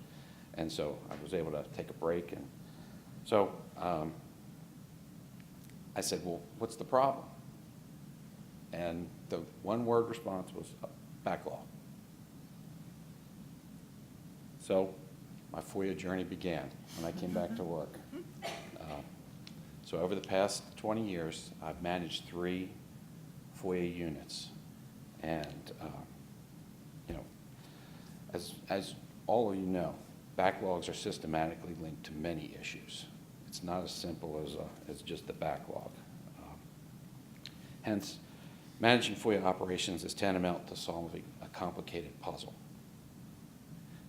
Speaker 20: And so I was able to take a break. And so I said, well, what's the problem? And the one-word response was backlog. So my FOIA journey began when I came back to work. So over the past 20 years, I've managed 3 FOIA units. And, you know, as all of you know, backlogs are systematically linked to many issues. It's not as simple as just the backlog. Hence, managing FOIA operations is tantamount to solving a complicated puzzle.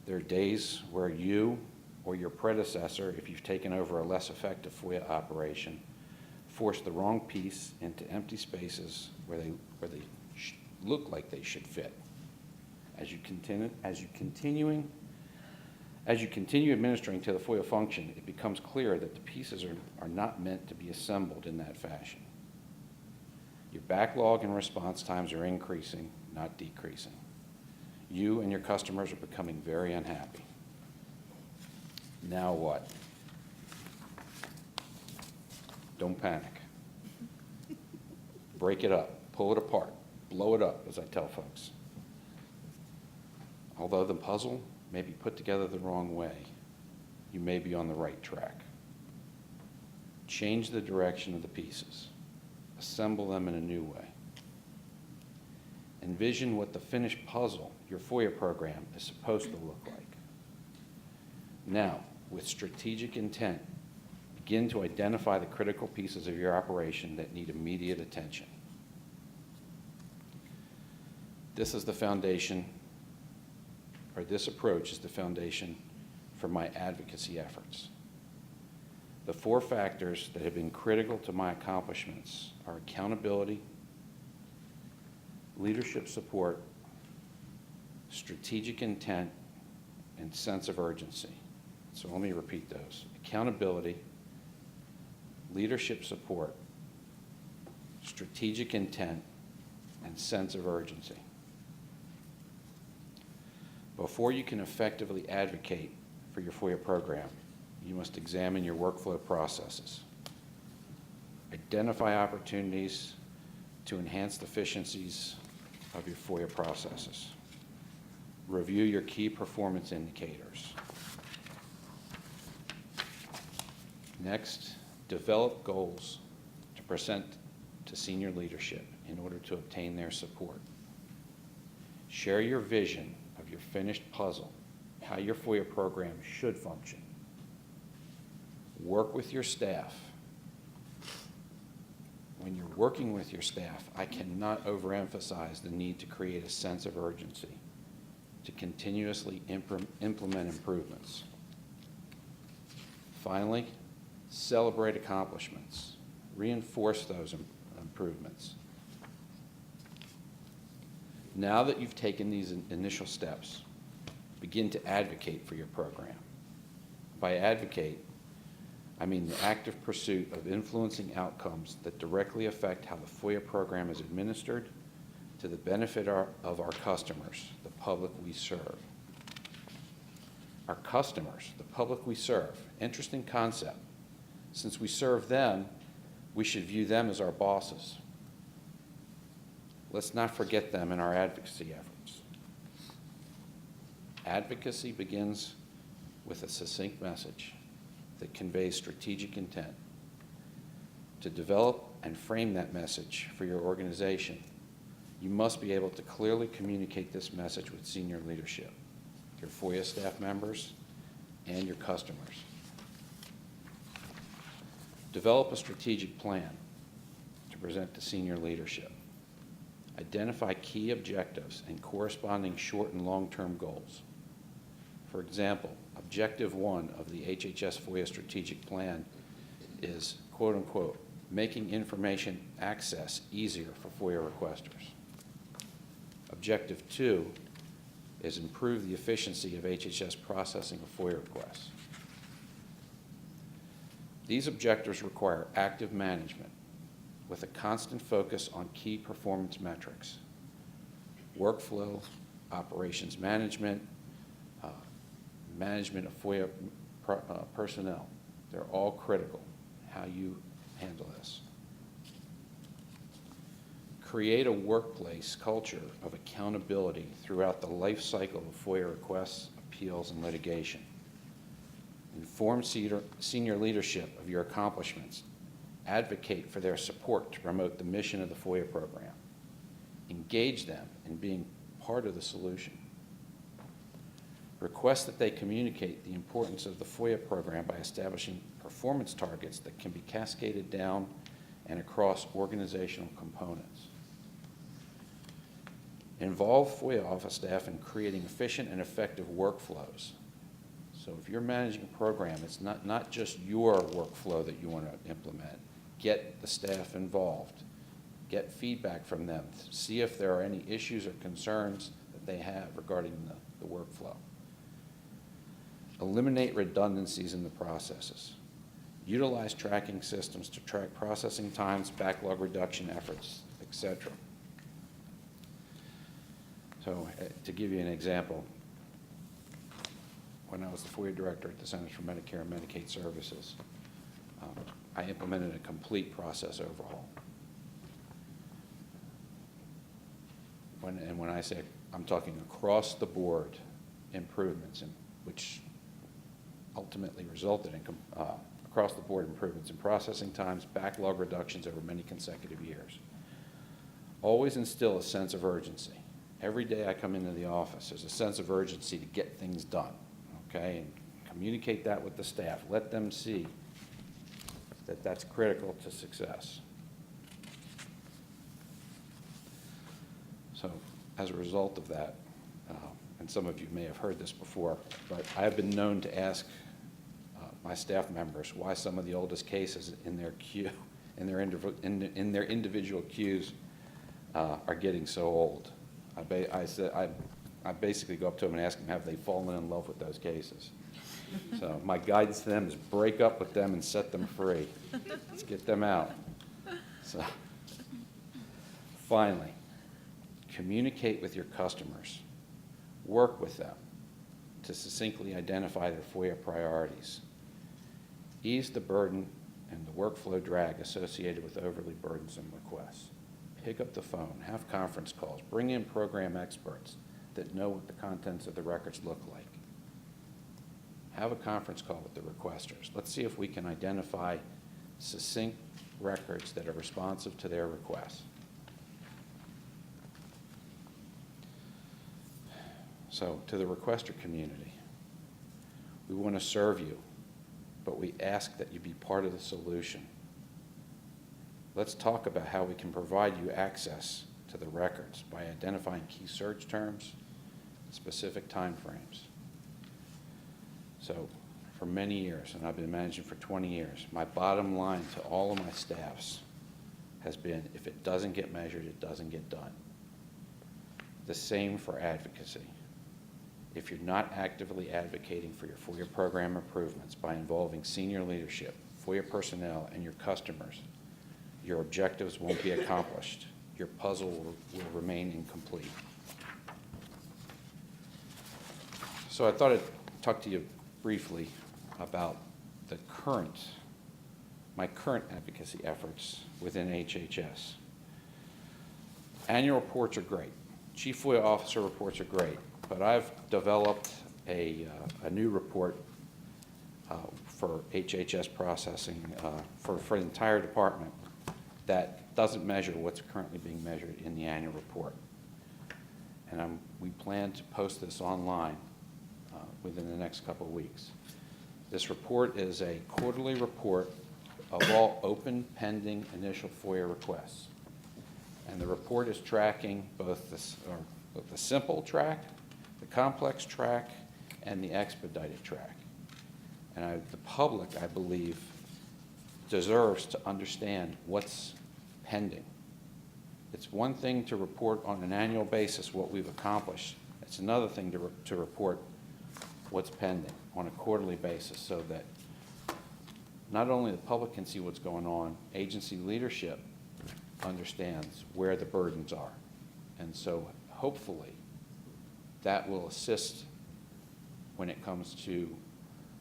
Speaker 20: There are days where you or your predecessor, if you've taken over a less effective FOIA operation, force the wrong piece into empty spaces where they look like they should fit. As you continue administering to the FOIA function, it becomes clear that the pieces are not meant to be assembled in that fashion. Your backlog and response times are increasing, not decreasing. You and your customers are becoming very unhappy. Now what? Don't panic. Break it up, pull it apart, blow it up, as I tell folks. Although the puzzle may be put together the wrong way, you may be on the right track. Change the direction of the pieces. Assemble them in a new way. Envision what the finished puzzle, your FOIA program, is supposed to look like. Now, with strategic intent, begin to identify the critical pieces of your operation that need immediate attention. This is the foundation, or this approach is the foundation for my advocacy efforts. The 4 factors that have been critical to my accomplishments are accountability, leadership support, strategic intent, and sense of urgency. So let me repeat those. Accountability, leadership support, strategic intent, and sense of urgency. Before you can effectively advocate for your FOIA program, you must examine your workflow processes. Identify opportunities to enhance the efficiencies of your FOIA processes. Review your key performance indicators. Next, develop goals to present to senior leadership in order to obtain their support. Share your vision of your finished puzzle, how your FOIA program should function. Work with your staff. When you're working with your staff, I cannot overemphasize the need to create a sense of urgency to continuously implement improvements. Finally, celebrate accomplishments. Reinforce those improvements. Now that you've taken these initial steps, begin to advocate for your program. By advocate, I mean the active pursuit of influencing outcomes that directly affect how the FOIA program is administered to the benefit of our customers, the public we serve. Our customers, the public we serve, interesting concept. Since we serve them, we should view them as our bosses. Let's not forget them in our advocacy efforts. Advocacy begins with a succinct message that conveys strategic intent. To develop and frame that message for your organization, you must be able to clearly communicate this message with senior leadership, your FOIA staff members, and your customers. Develop a strategic plan to present to senior leadership. Identify key objectives and corresponding short and long-term goals. For example, Objective 1 of the HHS FOIA strategic plan is, quote unquote, making information access easier for FOIA requesters. Objective 2 is improve the efficiency of HHS processing of FOIA requests. These objectives require active management with a constant focus on key performance metrics, workflow, operations management, management of FOIA personnel. They're all critical, how you handle this. Create a workplace culture of accountability throughout the life cycle of FOIA requests, appeals, and litigation. Inform senior leadership of your accomplishments. Advocate for their support to promote the mission of the FOIA program. Engage them in being part of the solution. Request that they communicate the importance of the FOIA program by establishing performance targets that can be cascaded down and across organizational components. Involve FOIA office staff in creating efficient and effective workflows. So if you're managing a program, it's not just your workflow that you want to implement. Get the staff involved. Get feedback from them. See if there are any issues or concerns that they have regarding the workflow. Eliminate redundancies in the processes. Utilize tracking systems to track processing times, backlog reduction efforts, etc. So to give you an example, when I was the FOIA director at the Centers for Medicare and Medicaid Services, I implemented a complete process overhaul. When I say I'm talking across the board improvements, which ultimately resulted in across the board improvements in processing times, backlog reductions over many consecutive years. Always instill a sense of urgency. Every day I come into the office, there's a sense of urgency to get things done, okay? And communicate that with the staff. Let them see that that's critical to success. So as a result of that, and some of you may have heard this before, but I have been known to ask my staff members why some of the oldest cases in their queue, in their individual queues, are getting so old. I basically go up to them and ask them, have they fallen in love with those cases? So my guidance to them is break up with them and set them free. Let's get them out. So finally, communicate with your customers. Work with them to succinctly identify their FOIA priorities. Ease the burden and the workflow drag associated with overly burdensome requests. pick up the phone, have conference calls, bring in program experts that know what the contents of the records look like. Have a conference call with the requesters. Let's see if we can identify succinct records that are responsive to their requests. So, to the requester community, we want to serve you, but we ask that you be part of the solution. Let's talk about how we can provide you access to the records by identifying key search terms, specific timeframes. So, for many years, and I've been managing for 20 years, my bottom line to all of my staffs has been, if it doesn't get measured, it doesn't get done. The same for advocacy. If you're not actively advocating for your FOIA program improvements by involving senior leadership, FOIA personnel, and your customers, your objectives won't be accomplished. Your puzzle will remain incomplete. So I thought I'd talk to you briefly about my current advocacy efforts within HHS. Annual reports are great. Chief FOIA officer reports are great, but I've developed a new report for HHS processing for the entire department that doesn't measure what's currently being measured in the annual report. And we plan to post this online within the next couple of weeks. This report is a quarterly report of all open, pending, initial FOIA requests. And the report is tracking both the simple track, the complex track, and the expedited track. And the public, I believe, deserves to understand what's pending. It's one thing to report on an annual basis what we've accomplished. It's another thing to report what's pending on a quarterly basis so that not only the public can see what's going on, agency leadership understands where the burdens are. And so hopefully that will assist when it comes to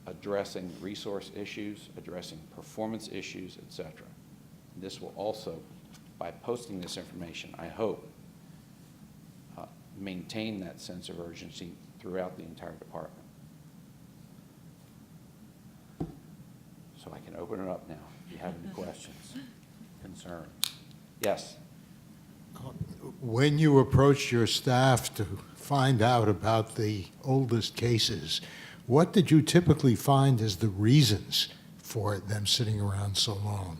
Speaker 20: addressing resource issues, addressing performance issues, etc. This will also, by posting this information, I hope, maintain that sense of urgency throughout the entire department. So I can open it up now if you have any questions, concerns. Yes?
Speaker 14: When you approached your staff to find out about the oldest cases, what did you typically find as the reasons for them sitting around so long?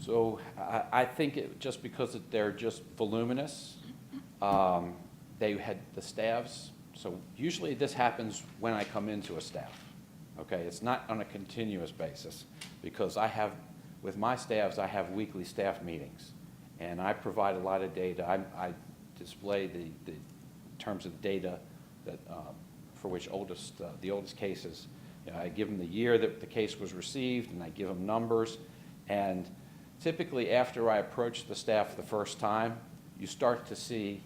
Speaker 20: So I think just because they're just voluminous, they had the staffs. So usually this happens when I come into a staff. Okay, it's not on a continuous basis because with my staffs, I have weekly staff meetings, and I provide a lot of data. I display the terms of data that for which the oldest cases. You know, I give them the year that the case was received, and I give them numbers. And typically, after I approach the staff the first time, you start to see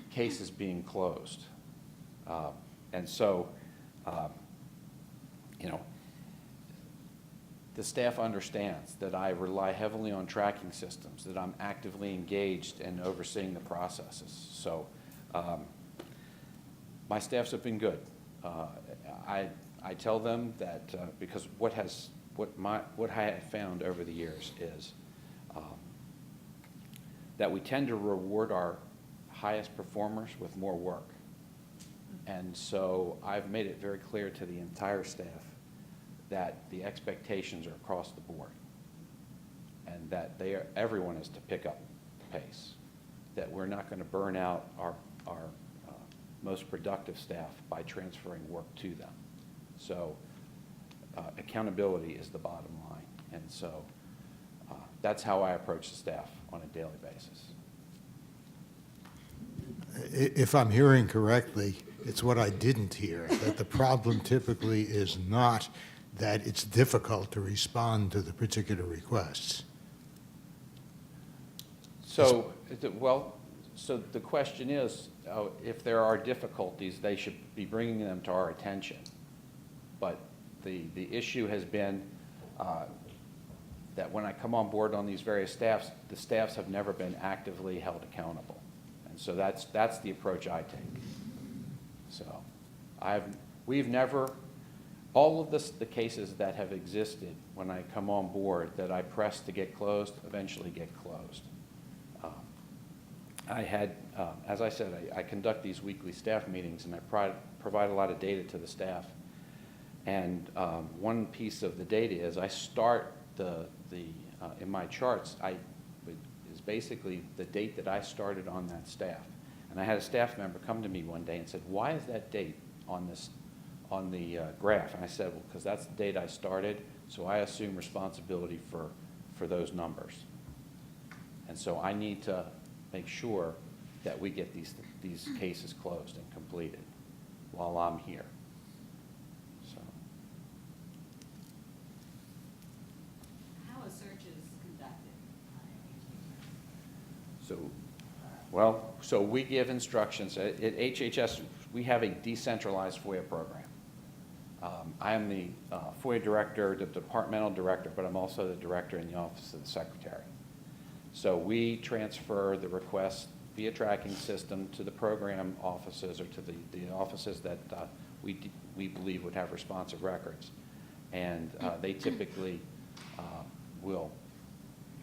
Speaker 20: cases being closed, and so. You know, the staff understands that I rely heavily on tracking systems, that I'm actively engaged in overseeing the processes. So my staffs have been good. I tell them that because what I have found over the years is that we tend to reward our highest performers with more work. And so I've made it very clear to the entire staff that the expectations are across the board and that everyone is to pick up the pace, that we're not going to burn out our most productive staff by transferring work to them. So accountability is the bottom line. And so that's how I approach the staff on a daily basis.
Speaker 14: If I'm hearing correctly, it's what I didn't hear, that the problem typically is not that it's difficult to respond to the particular requests.
Speaker 20: So, so the question is, if there are difficulties, they should be bringing them to our attention. But the issue has been that when I come on board on these various staffs, the staffs have never been actively held accountable. And so that's the approach I take. So we've never, all of the cases that have existed when I come on board that I press to get closed, eventually get closed. I had, as I said, I conduct these weekly staff meetings, and I provide a lot of data to the staff. And one piece of the data is I start in my charts, is basically the date that I started on that staff. And I had a staff member come to me one day and said, "Why is that date on the graph?" And I said, "Well, because that's the date I started, so I assume responsibility for those numbers. And so I need to make sure that we get these cases closed and completed while I'm here." So.
Speaker 16: How are searches conducted?
Speaker 20: So we give instructions. At HHS, we have a decentralized FOIA program. I am the FOIA director, the departmental director, but I'm also the director in the Office of the Secretary. So we transfer the request via tracking system to the program offices or to the offices that we believe would have responsive records. And they typically will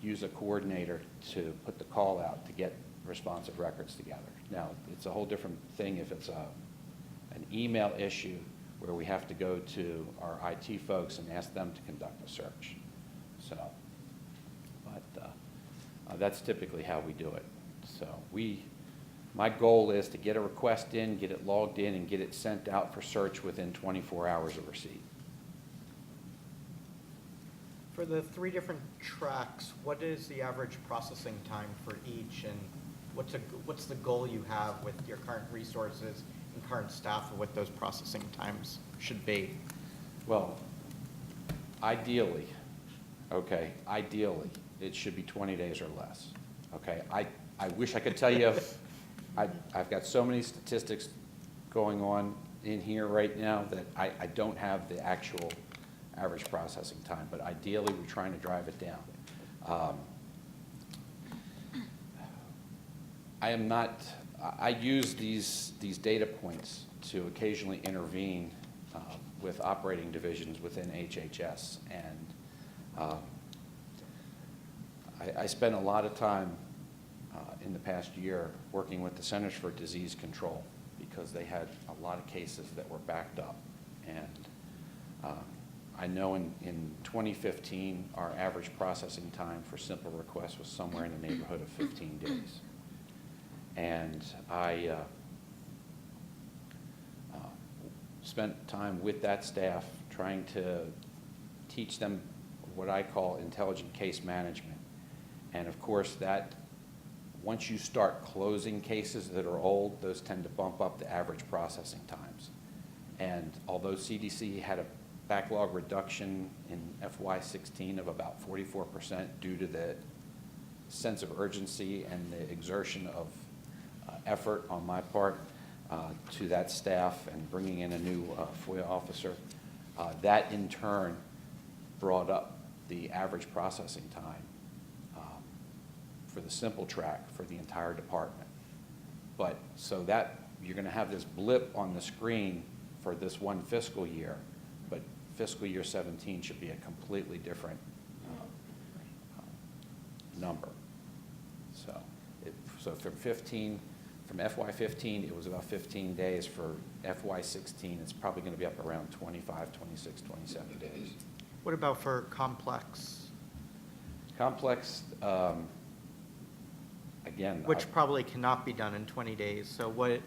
Speaker 20: use a coordinator to put the call out to get responsive records together. Now, it's a whole different thing if it's an email issue where we have to go to our IT folks and ask them to conduct a search. So, but that's typically how we do it. So my goal is to get a request in, get it logged in, and get it sent out for search within 24 hours of receipt.
Speaker 15: For the 3 different tracks, what is the average processing time for each, and what's the goal you have with your current resources and current staff of what those processing times should be?
Speaker 20: Well, ideally, it should be 20 days or less. Okay, I wish I could tell you, I've got so many statistics going on in here right now that I don't have the actual average processing time, but ideally we're trying to drive it down. I use these data points to occasionally intervene with operating divisions within HHS, and I spent a lot of time in the past year working with the Centers for Disease Control because they had a lot of cases that were backed up. And I know in 2015, our average processing time for simple requests was somewhere in the neighborhood of 15 days. And I spent time with that staff trying to teach them what I call intelligent case management. And of course, that once you start closing cases that are old, those tend to bump up the average processing times. And although CDC had a backlog reduction in FY16 of about 44% due to the sense of urgency and the exertion of effort on my part to that staff and bringing in a new FOIA officer, that in turn brought up the average processing time for the simple track for the entire department. But so that you're going to have this blip on the screen for this one fiscal year, but fiscal year 17 should be a completely different number. So from FY15, it was about 15 days. For FY16, it's probably going to be up around 25, 26, 27 days.
Speaker 15: What about for complex?
Speaker 20: Complex, again.
Speaker 15: Which probably cannot be done in 20 days. So what,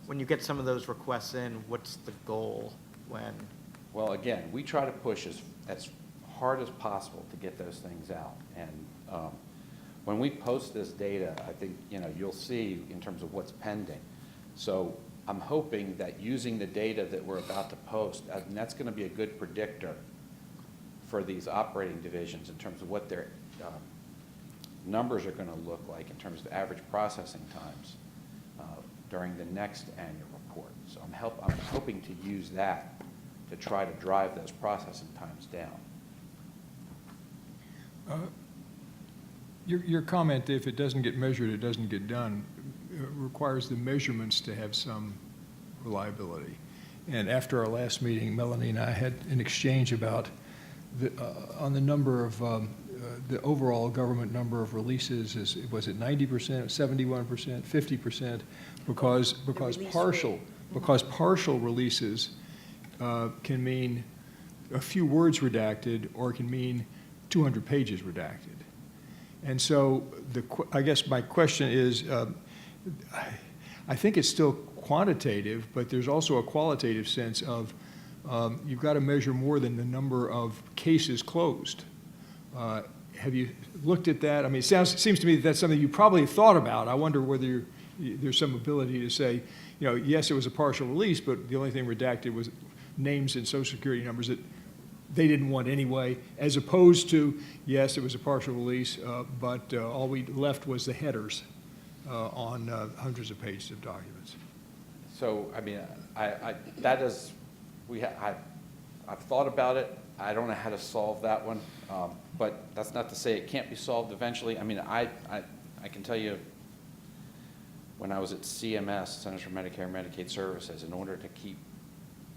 Speaker 15: when you get some of those requests in, what's the goal when?
Speaker 20: Well, again, we try to push as hard as possible to get those things out. And when we post this data, I think, you'll see in terms of what's pending. So I'm hoping that using the data that we're about to post, and that's going to be a good predictor for these operating divisions in terms of what their numbers are going to look like in terms of average processing times during the next annual report. So I'm hoping to use that to try to drive those processing times down.
Speaker 12: Your comment, if it doesn't get measured, it doesn't get done, requires the measurements to have some reliability. And after our last meeting, Melanie and I had an exchange about on the number of, the overall government number of releases. Was it 90%, 71%, 50%? Because partial releases can mean a few words redacted, or it can mean 200 pages redacted. And so I guess my question is, I think it's still quantitative, but there's also a qualitative sense of you've got to measure more than the number of cases closed. Have you looked at that? I mean, it seems to me that that's something you probably thought about. I wonder whether there's some ability to say, you know, yes, it was a partial release, but the only thing redacted was names and social security numbers that they didn't want anyway, as opposed to, yes, it was a partial release, but all we left was the headers on hundreds of pages of documents.
Speaker 20: So, I mean, that is, I've thought about it. I don't know how to solve that one, but that's not to say it can't be solved eventually. I mean, I can tell you, when I was at CMS, Centers for Medicare and Medicaid Services, in order to keep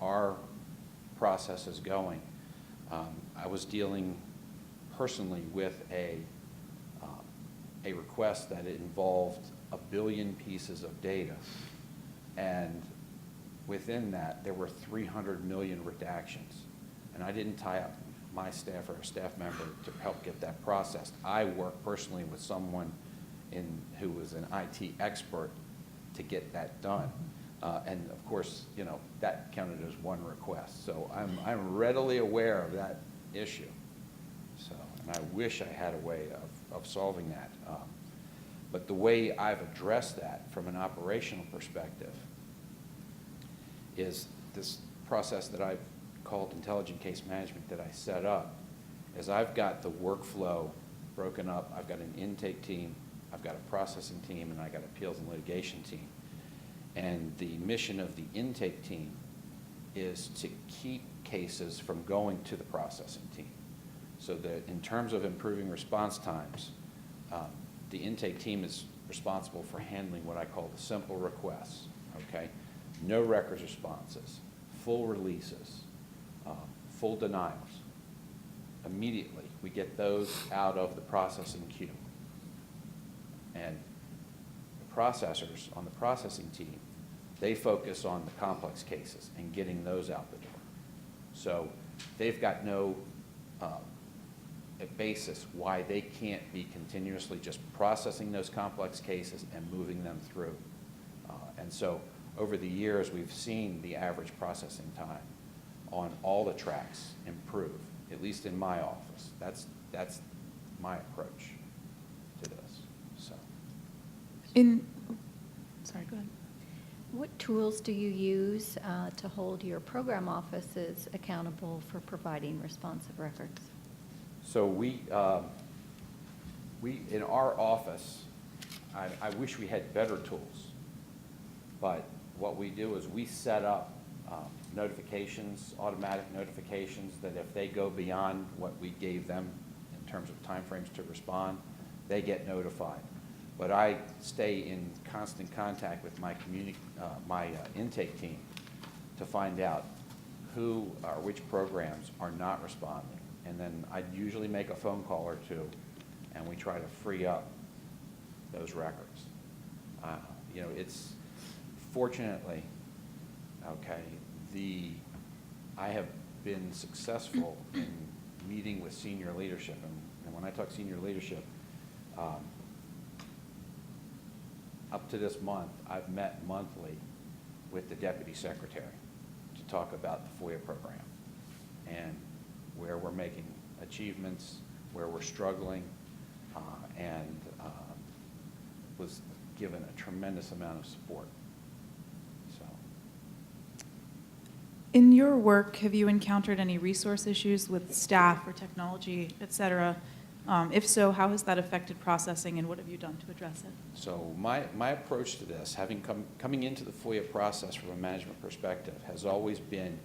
Speaker 20: our processes going, I was dealing personally with a request that involved 1 billion pieces of data, and within that there were 300 million redactions, and I didn't tie up my staff or a staff member to help get that processed. I worked personally with someone who was an IT expert to get that done. And of course, you know, that counted as one request. So I'm readily aware of that issue. So, and I wish I had a way of solving that. But the way I've addressed that from an operational perspective is this process that I've called intelligent case management that I set up, is I've got the workflow broken up. I've got an intake team, I've got a processing team, and I've got an appeals and litigation team. And the mission of the intake team is to keep cases from going to the processing team. So that in terms of improving response times, the intake team is responsible for handling what I call the simple requests, okay? No records responses, full releases, full denials. Immediately, we get those out of the processing queue. And the processors on the processing team, they focus on the complex cases and getting those out the door. So they've got no basis why they can't be continuously just processing those complex cases and moving them through. And so over the years, we've seen the average processing time on all the tracks improve, at least in my office. That's my approach to this. So.
Speaker 7: Sorry, go ahead.
Speaker 10: What tools do you use to hold your program offices accountable for providing responsive records?
Speaker 20: So we in our office, I wish we had better tools, but what we do is we set up notifications, automatic notifications, that if they go beyond what we gave them in terms of timeframes to respond, they get notified. But I stay in constant contact with my intake team to find out who or which programs are not responding. And then I usually make a phone call or two, and we try to free up those records. You know, it's fortunately, okay, I have been successful in meeting with senior leadership. And when I talk senior leadership, up to this month, I've met monthly with the deputy secretary to talk about the FOIA program and where we're making achievements, where we're struggling, and was given a tremendous amount of support. So.
Speaker 7: In your work, have you encountered any resource issues with staff or technology, et cetera? If so, how has that affected processing, and what have you done to address it?
Speaker 20: So my approach to this, having coming into the FOIA process from a management perspective, has always been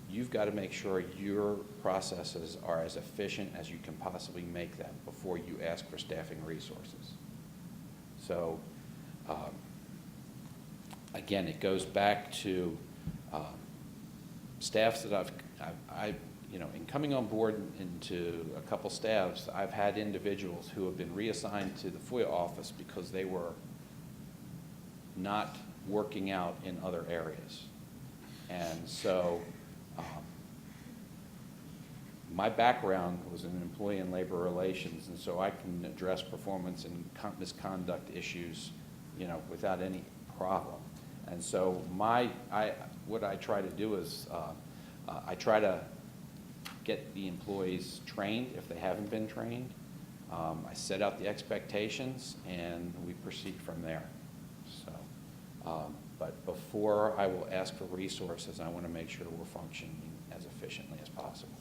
Speaker 20: you've got to make sure your processes are as efficient as you can possibly make them before you ask for staffing resources. So, again, it goes back to staffs that in coming on board into a couple staffs, I've had individuals who have been reassigned to the FOIA office because they were not working out in other areas. And so my background was in employee and labor relations, and so I can address performance and misconduct issues, without any problem. And so what I try to do is I try to get the employees trained if they haven't been trained. I set out the expectations, and we proceed from there. So, but before I will ask for resources, I want to make sure we're functioning as efficiently as possible.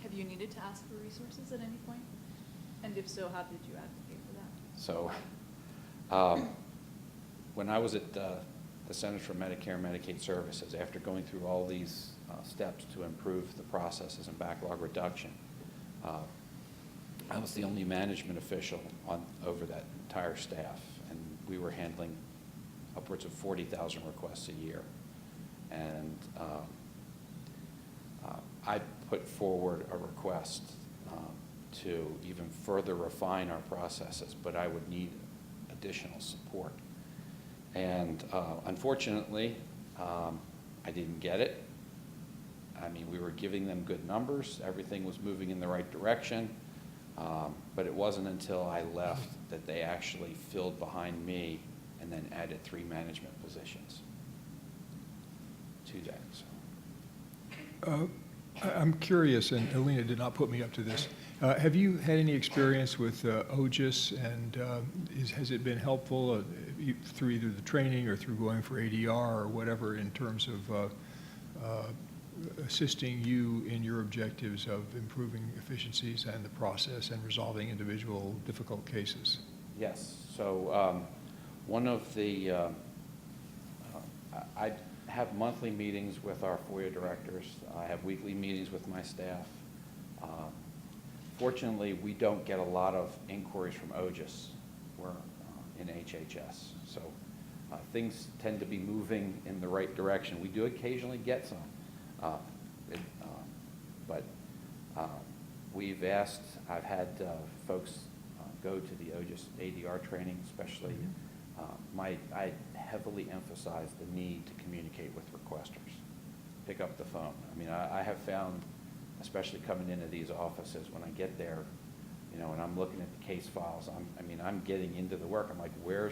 Speaker 7: Have you needed to ask for resources at any point? And if so, how did you advocate for that?
Speaker 20: So, when I was at the Centers for Medicare and Medicaid Services, after going through all these steps to improve the processes and backlog reduction, I was the only management official over that entire staff, and we were handling upwards of 40,000 requests a year. And I put forward a request to even further refine our processes, but I would need additional support. And unfortunately, I didn't get it. I mean, we were giving them good numbers. Everything was moving in the right direction. But it wasn't until I left that they actually filled behind me and then added 3 management positions to that. So.
Speaker 12: I'm curious, and Alina did not put me up to this. Have you had any experience with OGIS, and has it been helpful through either the training or through going for ADR or whatever in terms of assisting you in your objectives of improving efficiencies and the process and resolving individual difficult cases?
Speaker 20: Yes. So one of the, I have monthly meetings with our FOIA directors. I have weekly meetings with my staff. Fortunately, we don't get a lot of inquiries from OGIS. We're in HHS. So things tend to be moving in the right direction. We do occasionally get some. But we've asked, I've had folks go to the OGIS ADR training, especially. I heavily emphasize the need to communicate with requesters. Pick up the phone. I mean, I have found, especially coming into these offices, when I get there, and I'm looking at the case files, I'm getting into the work. I'm like, where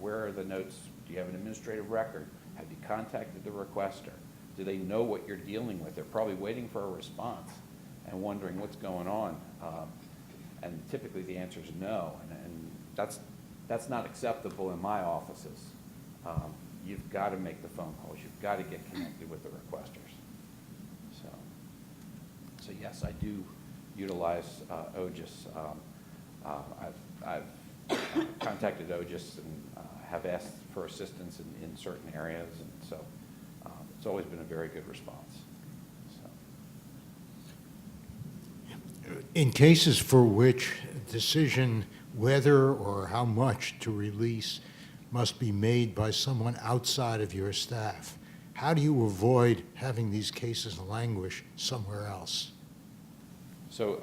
Speaker 20: are the notes? Do you have an administrative record? Have you contacted the requester? Do they know what you're dealing with? They're probably waiting for a response and wondering what's going on. And typically the answer is no, and that's not acceptable in my offices. You've got to make the phone calls. You've got to get connected with the requesters. So yes, I do utilize OGIS. I've contacted OGIS and have asked for assistance in certain areas, and so it's always been a very good response. So.
Speaker 14: In cases for which a decision whether or how much to release must be made by someone outside of your staff, how do you avoid having these cases languish somewhere else?
Speaker 20: So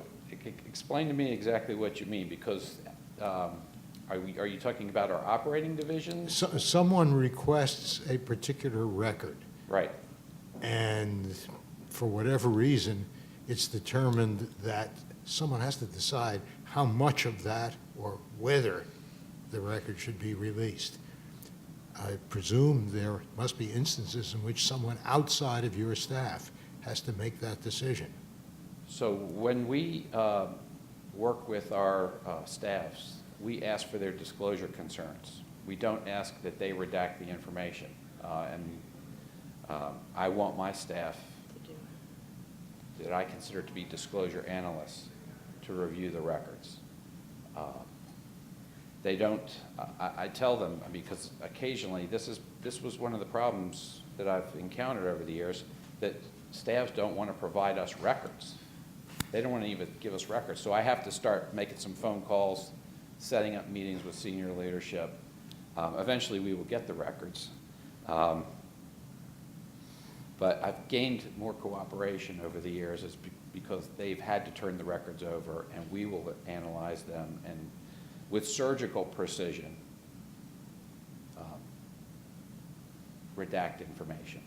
Speaker 20: explain to me exactly what you mean, because are you talking about our operating divisions?
Speaker 14: Someone requests a particular record.
Speaker 20: Right.
Speaker 14: And for whatever reason, it's determined that someone has to decide how much of that or whether the record should be released. I presume there must be instances in which someone outside of your staff has to make that decision.
Speaker 20: So when we work with our staffs, we ask for their disclosure concerns. We don't ask that they redact the information. I want my staff that I consider to be disclosure analysts to review the records. They don't, I tell them, because occasionally this was one of the problems that I've encountered over the years, that staffs don't want to provide us records. They don't want to even give us records. So I have to start making some phone calls, setting up meetings with senior leadership. Eventually, we will get the records. But I've gained more cooperation over the years because they've had to turn the records over, and we will analyze them and with surgical precision redact information.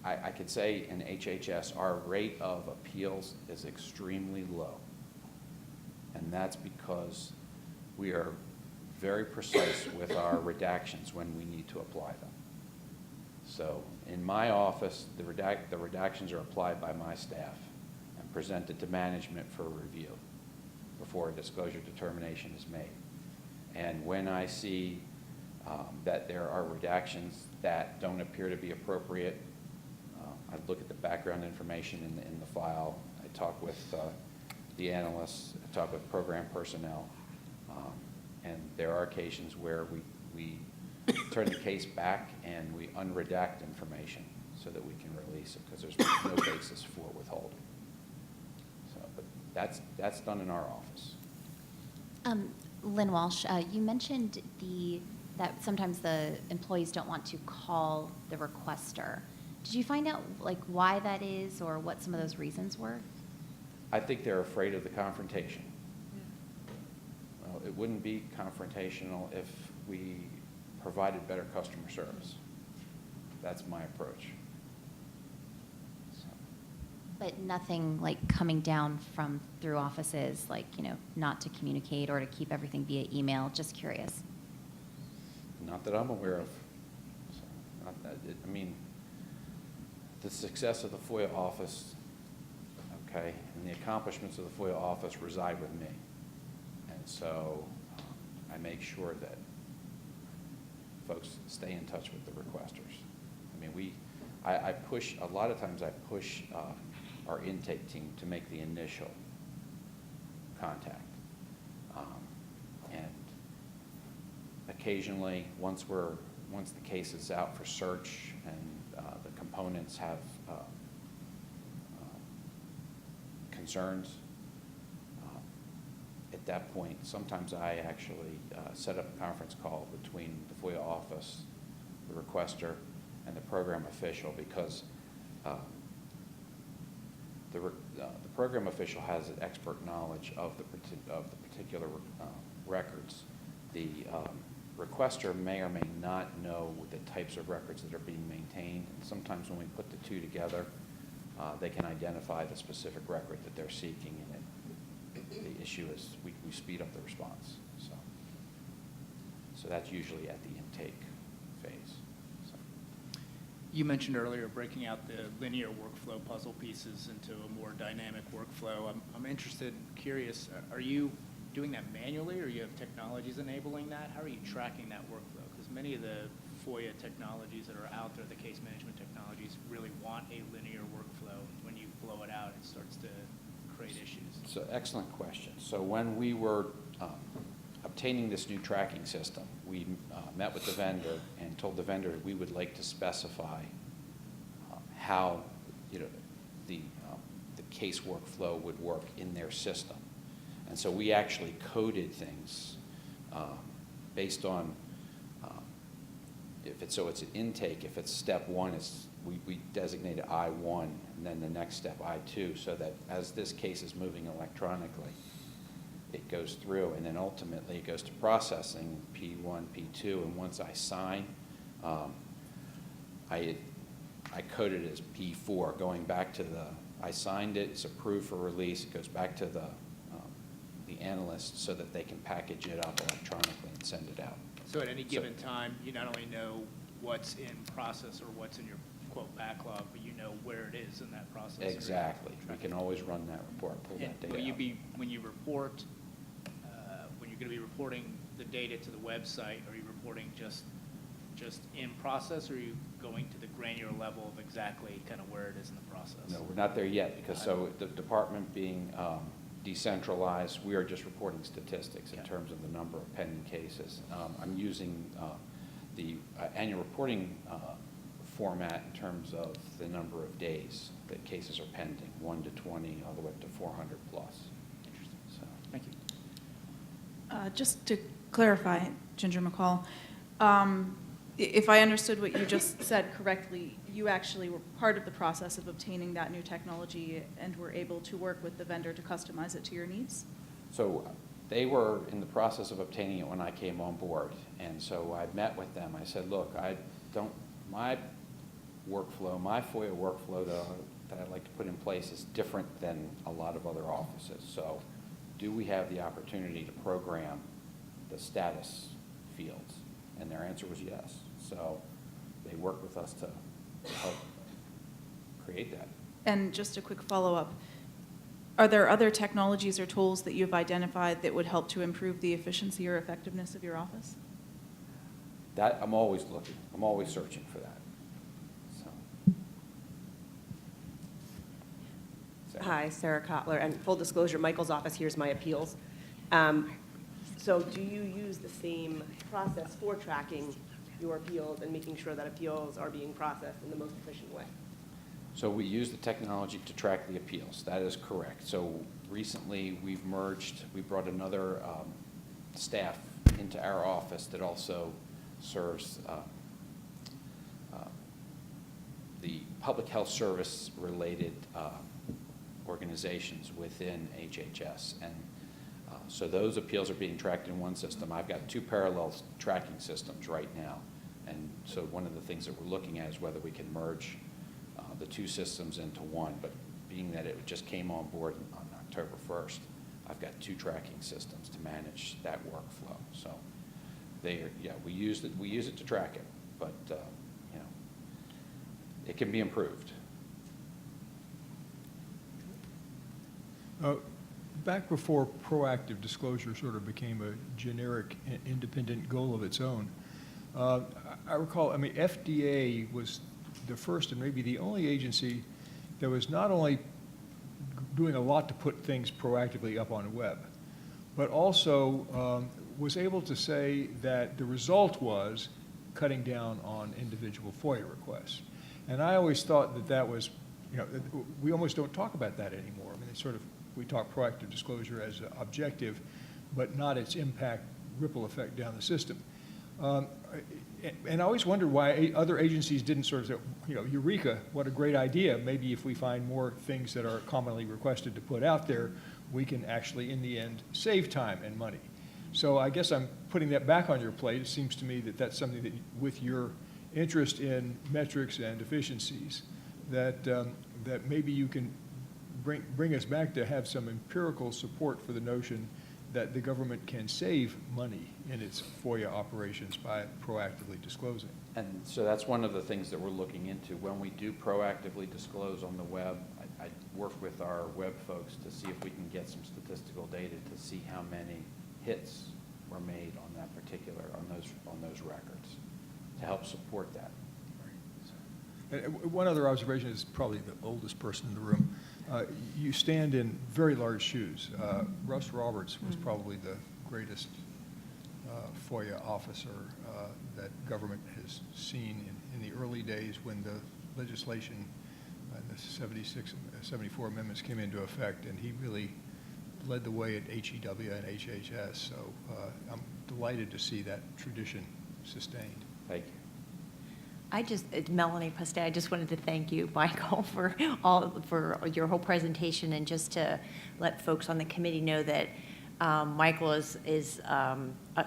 Speaker 20: I could say in HHS our rate of appeals is extremely low. And that's because we are very precise with our redactions when we need to apply them. So in my office, the redactions are applied by my staff and presented to management for review before a disclosure determination is made. And when I see that there are redactions that don't appear to be appropriate, I look at the background information in the file. I talk with the analysts, I talk with program personnel, and there are occasions where we turn the case back and we unredact information so that we can release it because there's no basis for withholding. So, but that's done in our office.
Speaker 21: Lynn Walsh, you mentioned that sometimes the employees don't want to call the requester. Did you find out why that is or what some of those reasons were?
Speaker 20: I think they're afraid of the confrontation. Well, it wouldn't be confrontational if we provided better customer service. That's my approach. So.
Speaker 21: But nothing coming down through offices, not to communicate or to keep everything via email. Just curious.
Speaker 20: Not that I'm aware of. So, not that the success of the FOIA office, okay, and the accomplishments of the FOIA office reside with me. And so I make sure that folks stay in touch with the requesters. I push, a lot of times I push our intake team to make the initial contact. And occasionally, once the case is out for search and the components have concerns, at that point, sometimes I actually set up a conference call between the FOIA office, the requester, and the program official because the program official has an expert knowledge of the particular records. The requester may or may not know the types of records that are being maintained, and sometimes when we put the two together, they can identify the specific record that they're seeking, and the issue is we speed up the response. So that's usually at the intake phase. So.
Speaker 6: You mentioned earlier breaking out the linear workflow puzzle pieces into a more dynamic workflow. I'm interested, curious, are you doing that manually or you have technologies enabling that? How are you tracking that workflow? Because many of the FOIA technologies that are out there, the case management technologies, really want a linear workflow. When you blow it out, it starts to create issues.
Speaker 20: So excellent question. So when we were obtaining this new tracking system, we met with the vendor and told the vendor we would like to specify how the case workflow would work in their system. And so we actually coded things based on it's an intake. If it's step one, we designated I1, and then the next step I2, so that as this case is moving electronically, it goes through, and then ultimately it goes to processing, P1, P2, and once I sign, I coded it as P4, going back to I signed it, it's approved for release, it goes back to the analyst so that they can package it up electronically and send it out.
Speaker 6: So at any given time, you not only know what's in process or what's in your, quote, backlog, but you know where it is in that process.
Speaker 20: Exactly. We can always run that report, pull that data out.
Speaker 6: When you report, when you're going to be reporting the data to the website, are you reporting just in process, or are you going to the granular level of exactly kind of where it is in the process?
Speaker 20: No, we're not there yet, because so the department being decentralized, we are just reporting statistics in terms of the number of pending cases. I'm using the annual reporting format in terms of the number of days that cases are pending, 1 to 20, all the way up to 400 plus. Interesting. So,
Speaker 6: Thank you.
Speaker 7: Just to clarify, Ginger McCall, if I understood what you just said correctly, you actually were part of the process of obtaining that new technology and were able to work with the vendor to customize it to your needs?
Speaker 20: So they were in the process of obtaining it when I came on board. And so I met with them. I said, look, my workflow, my FOIA workflow that I'd like to put in place is different than a lot of other offices. So do we have the opportunity to program the status fields? And their answer was yes. So they worked with us to help create that.
Speaker 7: And just a quick follow-up. Are there other technologies or tools that you've identified that would help to improve the efficiency or effectiveness of your office?
Speaker 20: That, I'm always looking. I'm always searching for that. So.
Speaker 8: Hi, Sarah Kotler, and full disclosure, Michael's office here's my appeals. So do you use the same process for tracking your appeals and making sure that appeals are being processed in the most efficient way?
Speaker 20: So we use the technology to track the appeals. That is correct. So recently we've merged, we brought another staff into our office that also serves the public health service related organizations within HHS. And so those appeals are being tracked in one system. I've got 2 parallel tracking systems right now. And so one of the things that we're looking at is whether we can merge the 2 systems into one. But being that it just came on board on October 1st, I've got 2 tracking systems to manage that workflow. So we use it to track it, but it can be improved.
Speaker 12: Back before proactive disclosure sort of became a generic independent goal of its own, I recall, FDA was the first and maybe the only agency that was not only doing a lot to put things proactively up on the web, but also was able to say that the result was cutting down on individual FOIA requests. And I always thought that was, we almost don't talk about that anymore. It's sort of, we talk proactive disclosure as an objective, but not its impact, ripple effect down the system. And I always wondered why other agencies didn't sort of say, eureka, what a great idea. Maybe if we find more things that are commonly requested to put out there, we can actually, in the end, save time and money. So I guess I'm putting that back on your plate. It seems to me that that's something that, with your interest in metrics and efficiencies, that maybe you can bring us back to have some empirical support for the notion that the government can save money in its FOIA operations by proactively disclosing.
Speaker 20: And so that's one of the things that we're looking into. When we do proactively disclose on the web, I work with our web folks to see if we can get some statistical data to see how many hits were made on that particular, on those records, to help support that.
Speaker 12: One other observation is probably the oldest person in the room. You stand in very large shoes. Russ Roberts was probably the greatest FOIA officer that government has seen in the early days when the legislation, the 74 amendments came into effect, and he really led the way at HEW and HHS. So I'm delighted to see that tradition sustained.
Speaker 20: Thank you.
Speaker 13: Melanie Poste, I just wanted to thank you, Michael, for your whole presentation, and just to let folks on the committee know that Michael is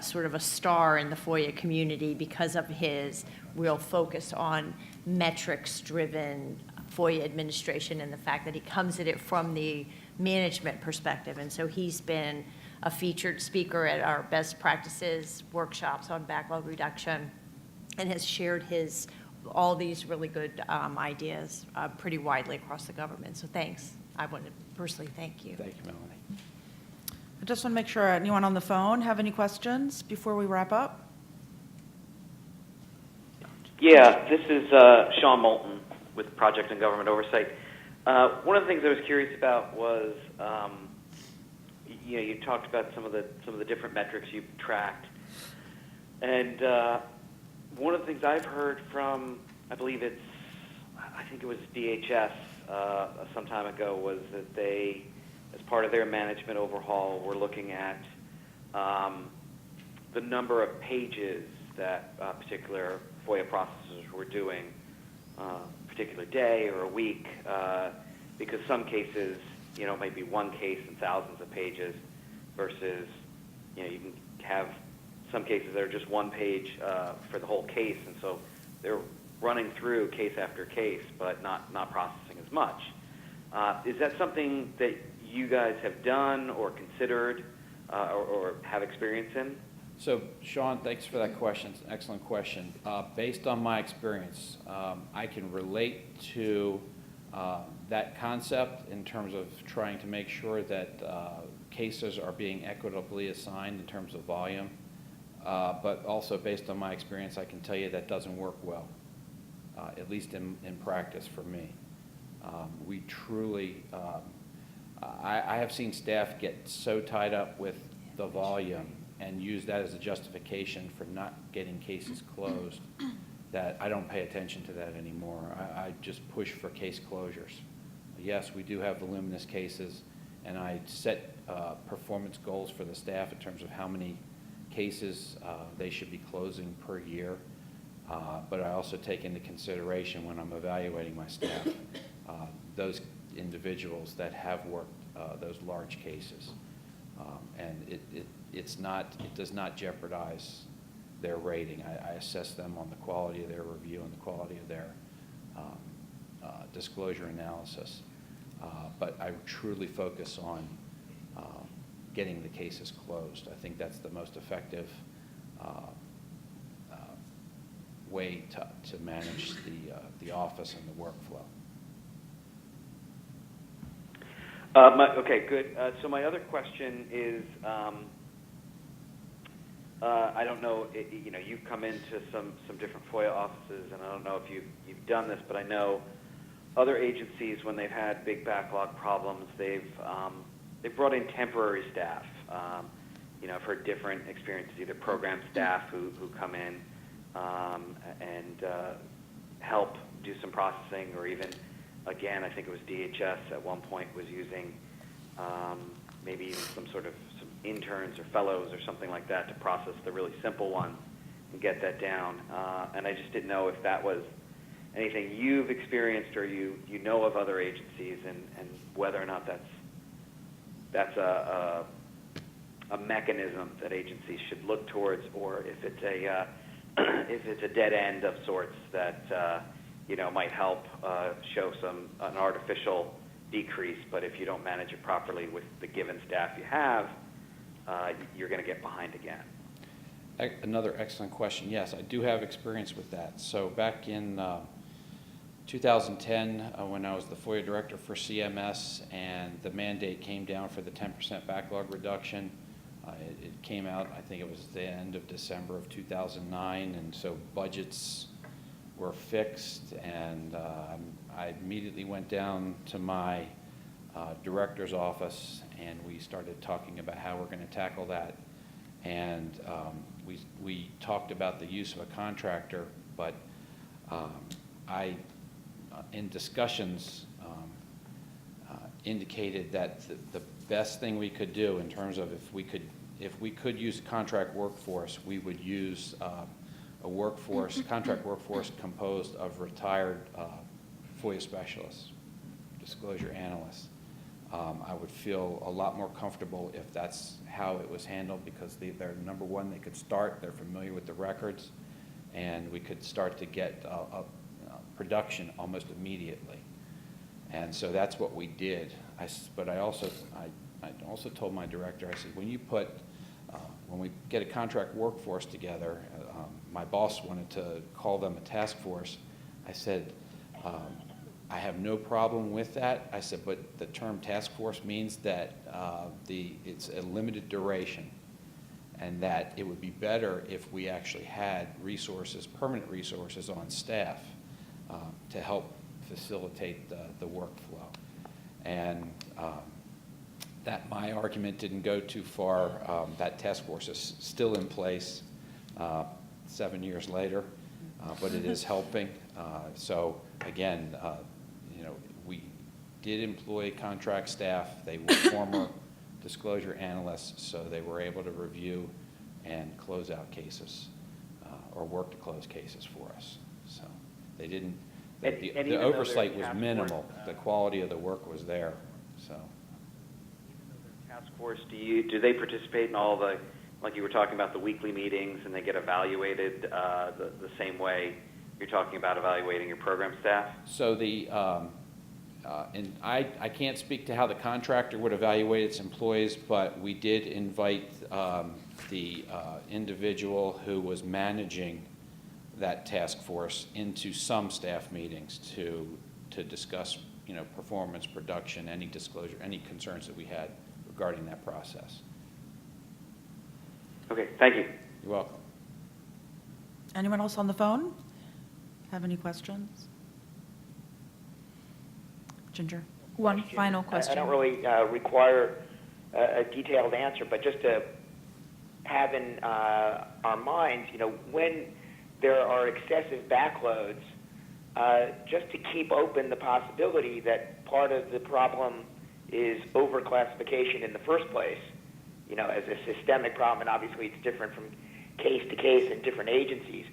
Speaker 13: sort of a star in the FOIA community because of his real focus on metrics-driven FOIA administration and the fact that he comes at it from the management perspective. And so he's been a featured speaker at our best practices workshops on backlog reduction, and has shared all these really good ideas pretty widely across the government. So thanks. I want to personally thank you.
Speaker 20: Thank you, Melanie.
Speaker 1: I just want to make sure anyone on the phone have any questions before we wrap up?
Speaker 5: Yeah, this is Sean Moulton with Project and Government Oversight. One of the things I was curious about was, you talked about some of the different metrics you've tracked, and one of the things I've heard from I believe I think it was DHS some time ago, was that they, as part of their management overhaul, were looking at the number of pages that particular FOIA processors were doing a particular day or a week, because some cases, might be one case and thousands of pages versus, you can have some cases that are just one page for the whole case, and so they're running through case after case, but not processing as much. Is that something that you guys have done or considered or have experience in?
Speaker 20: So, Sean, thanks for that question. It's an excellent question. Based on my experience, I can relate to that concept in terms of trying to make sure that cases are being equitably assigned in terms of volume. But also, based on my experience, I can tell you that doesn't work well, at least in practice for me. We truly, I have seen staff get so tied up with the volume and use that as a justification for not getting cases closed that I don't pay attention to that anymore. I just push for case closures. Yes, we do have voluminous cases, and I set performance goals for the staff in terms of how many cases they should be closing per year. But I also take into consideration when I'm evaluating my staff those individuals that have worked those large cases. And it does not jeopardize their rating. I assess them on the quality of their review and the quality of their disclosure analysis. But I truly focus on getting the cases closed. I think that's the most effective way to manage the office and the workflow.
Speaker 5: Okay, good. So my other question is, I don't know, you've come into some different FOIA offices, and I don't know if you've done this, but I know other agencies, when they've had big backlog problems, they've brought in temporary staff. I've heard different experiences, either program staff who come in and help do some processing, or even, again, I think it was DHS at one point was using maybe even some interns or fellows or something like that to process the really simple ones and get that down. And I just didn't know if that was anything you've experienced or you know of other agencies, and whether or not that's a mechanism that agencies should look towards, or if it's a dead end of sorts that might help show an artificial decrease, but if you don't manage it properly with the given staff you have, you're going to get behind again.
Speaker 20: Another excellent question. Yes, I do have experience with that. So back in 2010, when I was the FOIA director for CMS, and the mandate came down for the 10% backlog reduction, it came out, I think it was the end of December of 2009, and so budgets were fixed, and I immediately went down to my director's office, and we started talking about how we're going to tackle that. And we talked about the use of a contractor, but I, in discussions, indicated that the best thing we could do in terms of if we could use a contract workforce, we would use a contract workforce composed of retired FOIA specialists, disclosure analysts. I would feel a lot more comfortable if that's how it was handled, because they're, number one, they could start, they're familiar with the records, and we could start to get production almost immediately. And so that's what we did. But I also told my director, I said, when we get a contract workforce together, my boss wanted to call them a task force. I said, I have no problem with that. I said, but the term task force means that it's a limited duration, and that it would be better if we actually had resources, permanent resources on staff to help facilitate the workflow. And that my argument didn't go too far. That task force is still in place 7 years later, but it is helping. So again, we did employ contract staff. They were former disclosure analysts, so they were able to review and close out cases or work to close cases for us. So they didn't, the oversight was minimal. The quality of the work was there, so.
Speaker 5: Task force, do they participate in all the, like you were talking about, the weekly meetings, and they get evaluated the same way you're talking about evaluating your program staff?
Speaker 20: So and I can't speak to how the contractor would evaluate its employees, but we did invite the individual who was managing that task force into some staff meetings to discuss, performance, production, any disclosure, any concerns that we had regarding that process.
Speaker 5: Okay, thank you.
Speaker 20: You're welcome.
Speaker 1: Anyone else on the phone have any questions? Ginger?
Speaker 7: One final question.
Speaker 4: I don't really require a detailed answer, but just to have in our minds, when there are excessive backloads, just to keep open the possibility that part of the problem is overclassification in the first place, as a systemic problem, and obviously it's different from case to case in different agencies.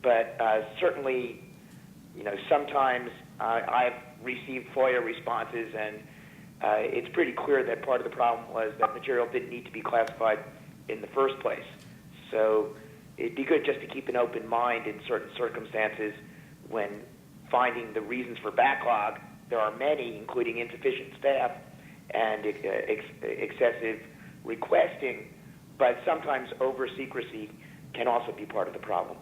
Speaker 4: But certainly, sometimes I've received FOIA responses, and it's pretty clear that part of the problem was that material didn't need to be classified in the first place. So it'd be good just to keep an open mind in certain circumstances when finding the reasons for backlog. There are many, including insufficient staff and excessive requesting, but sometimes over-secrecy can also be part of the problem.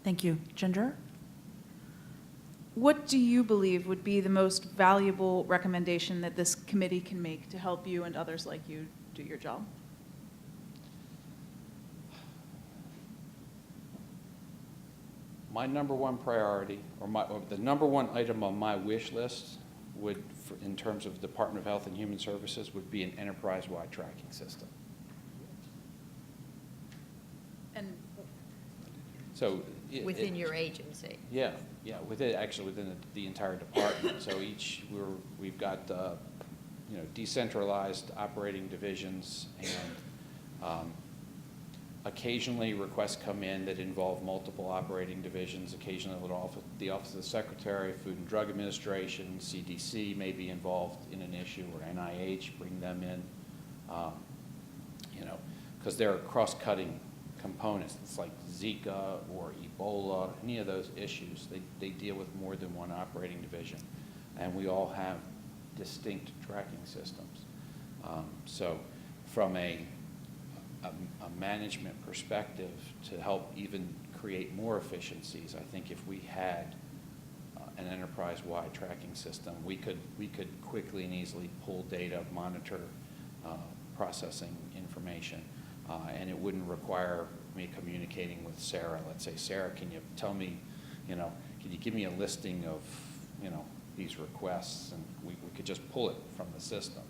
Speaker 1: Thank you. Ginger?
Speaker 7: What do you believe would be the most valuable recommendation that this committee can make to help you and others like you do your job?
Speaker 20: My number one priority, or the number one item on my wish list would, in terms of Department of Health and Human Services, would be an enterprise-wide tracking system.
Speaker 7: And
Speaker 20: so
Speaker 13: within your agency?
Speaker 20: Yeah, within the entire department. So we've got decentralized operating divisions, and occasionally requests come in that involve multiple operating divisions. Occasionally the Office of the Secretary, Food and Drug Administration, CDC may be involved in an issue, or NIH, bring them in, because they're cross-cutting components. It's like Zika or Ebola, any of those issues, they deal with more than one operating division, and we all have distinct tracking systems. So from a management perspective, to help even create more efficiencies, I think if we had an enterprise-wide tracking system, we could quickly and easily pull data, monitor processing information, and it wouldn't require me communicating with Sarah. Let's say, Sarah, can you tell me, can you give me a listing of, these requests, and we could just pull it from the system,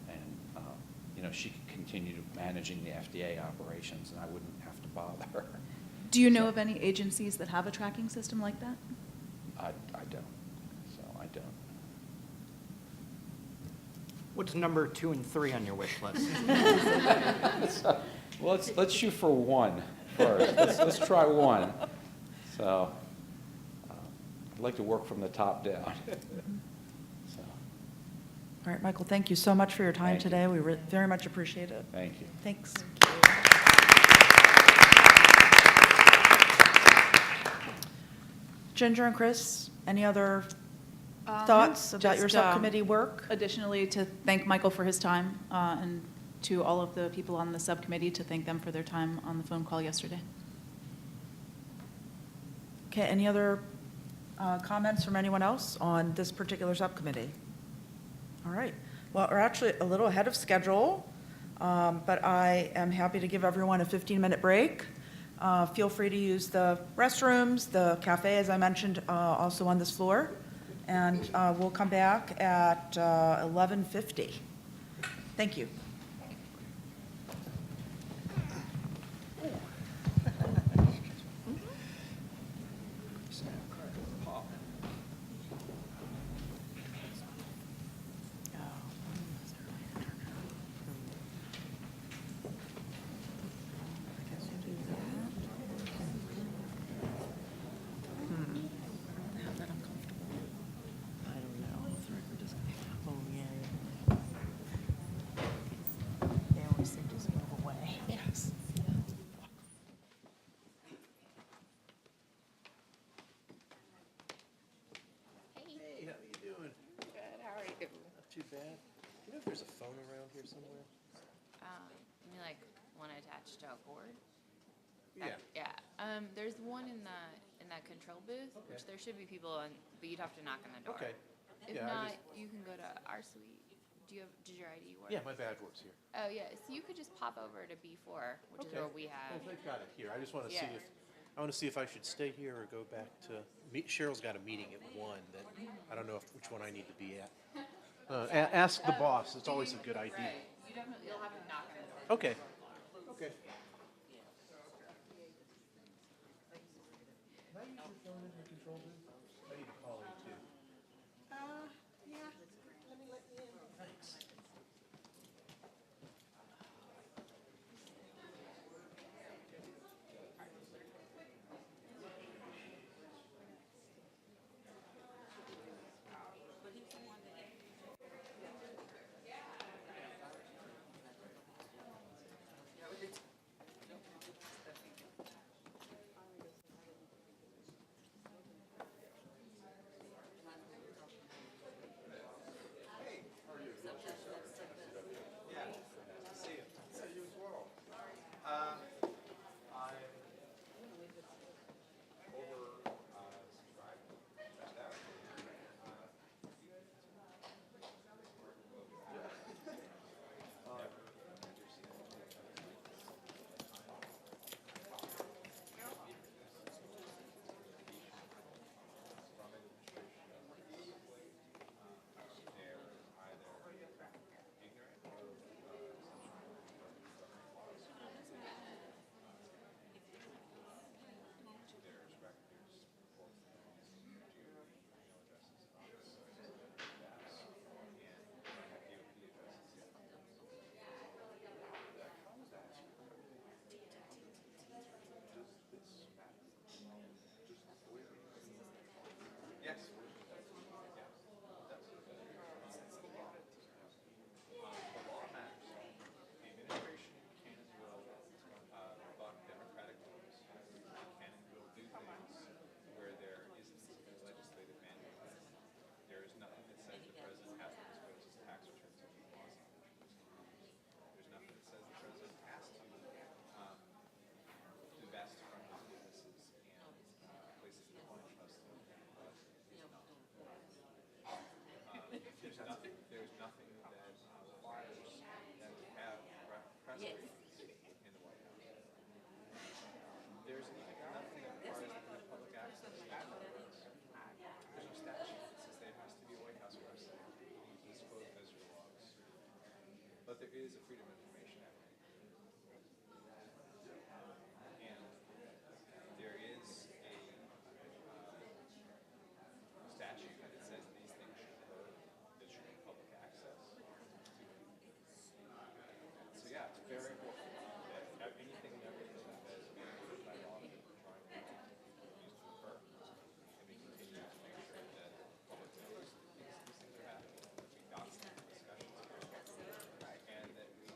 Speaker 20: and she could continue managing the FDA operations, and I wouldn't have to bother her.
Speaker 7: Do you know of any agencies that have a tracking system like that?
Speaker 20: I don't. So I don't.
Speaker 15: What's number 2 and 3 on your wish list?
Speaker 20: Well, let's shoot for 1 first. Let's try 1. So I'd like to work from the top down. So.
Speaker 1: All right, Michael, thank you so much for your time
Speaker 20: Thank you.
Speaker 1: today. We very much appreciate it.
Speaker 20: Thank you.
Speaker 1: Thanks. Ginger and Chris, any other thoughts about your
Speaker 7: Just,
Speaker 1: subcommittee work?
Speaker 7: Additionally, to thank Michael for his time, and to all of the people on the subcommittee, to thank them for their time on the phone call yesterday.
Speaker 1: Okay, any other comments from anyone else on this particular subcommittee? All right. Well, we're actually a little ahead of schedule, but I am happy to give everyone a 15-minute break. Feel free to use the restrooms, the cafe, as I mentioned, also on this floor. And we'll come back at 11:50. Thank you.
Speaker 2: too bad. Do you know if there's a phone around here somewhere?
Speaker 22: You mean like one attached to a cord?
Speaker 2: Yeah.
Speaker 22: Yeah. There's one in that control booth,
Speaker 2: Okay.
Speaker 22: which there should be people in, but you'd have to knock on the door.
Speaker 2: Okay.
Speaker 22: If
Speaker 2: Yeah, I
Speaker 22: not,
Speaker 2: just-
Speaker 22: you can go to our suite. Did your ID work?
Speaker 2: Yeah, my badge works here.
Speaker 22: Oh, yeah. So you could just pop over to B4, which is
Speaker 2: Okay.
Speaker 22: where we have.
Speaker 2: Well, they've got it here. I just want to see
Speaker 22: Yeah.
Speaker 2: if, I want to see if I should stay here or go back to, Cheryl's got a meeting at 1 that, I don't know which one I need to be at. Ask the boss. It's always a good idea.
Speaker 22: Right. You'll have to knock on the door.
Speaker 2: Okay. Okay. Can I use your phone in the control booth? I need to call you too.
Speaker 8: Yeah, let me let you in.
Speaker 2: Thanks.
Speaker 23: Yeah, nice to see you. Yeah, you as well. I'm over subscribed. Checked out. Yes. The law matters. The administration can and will rebut democratic norms. They can and will do things where there isn't a legislative mandate. There is nothing that says the president has to disclose his tax returns to the laws. There's nothing that says the president has to invest from his businesses and places that want to trust him. There's nothing that requires them to have press briefings in the White House. There's nothing that requires them to have public access to documents. There's no statute that says there has to be a White House website to disclose visitor logs. But there is a Freedom of Information Act. And there is a statute that says these things should occur, that should be public access. So yeah, it's very important that anything and everything that is being approved by law that we're trying to use to occur. And we continue to make sure that the public knows that these things are happening, that we document discussions, and that we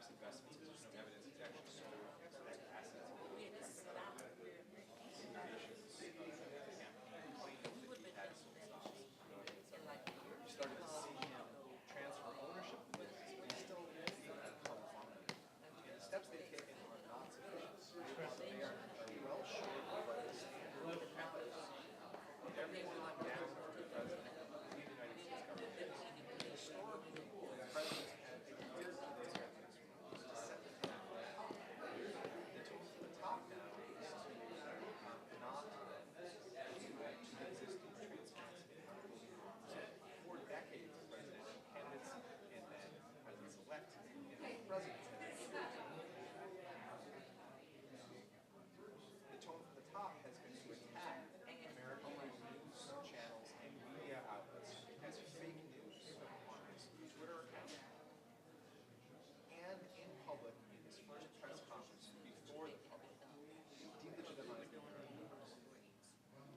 Speaker 9: past investments, because there's no evidence it's actually sold assets. Indications of campaign claims that he had sold stocks. You started to see him transfer ownership of the business, but he's still public farmer. And the steps they've taken are not sufficient. They are well short of what the standard of practice. Everyone down to the president of the United States government. Historically, presidents have adhered to those ethics to set the tone. The tone from the top now is to not to the existing transparency. So for decades, presidential candidates and then presidents-elect and then presidents have ensured the tone from the top has been to attack American news channels and media outlets as fake news on his Twitter account and in public in his first press conference before the public. Delegitimized the American news.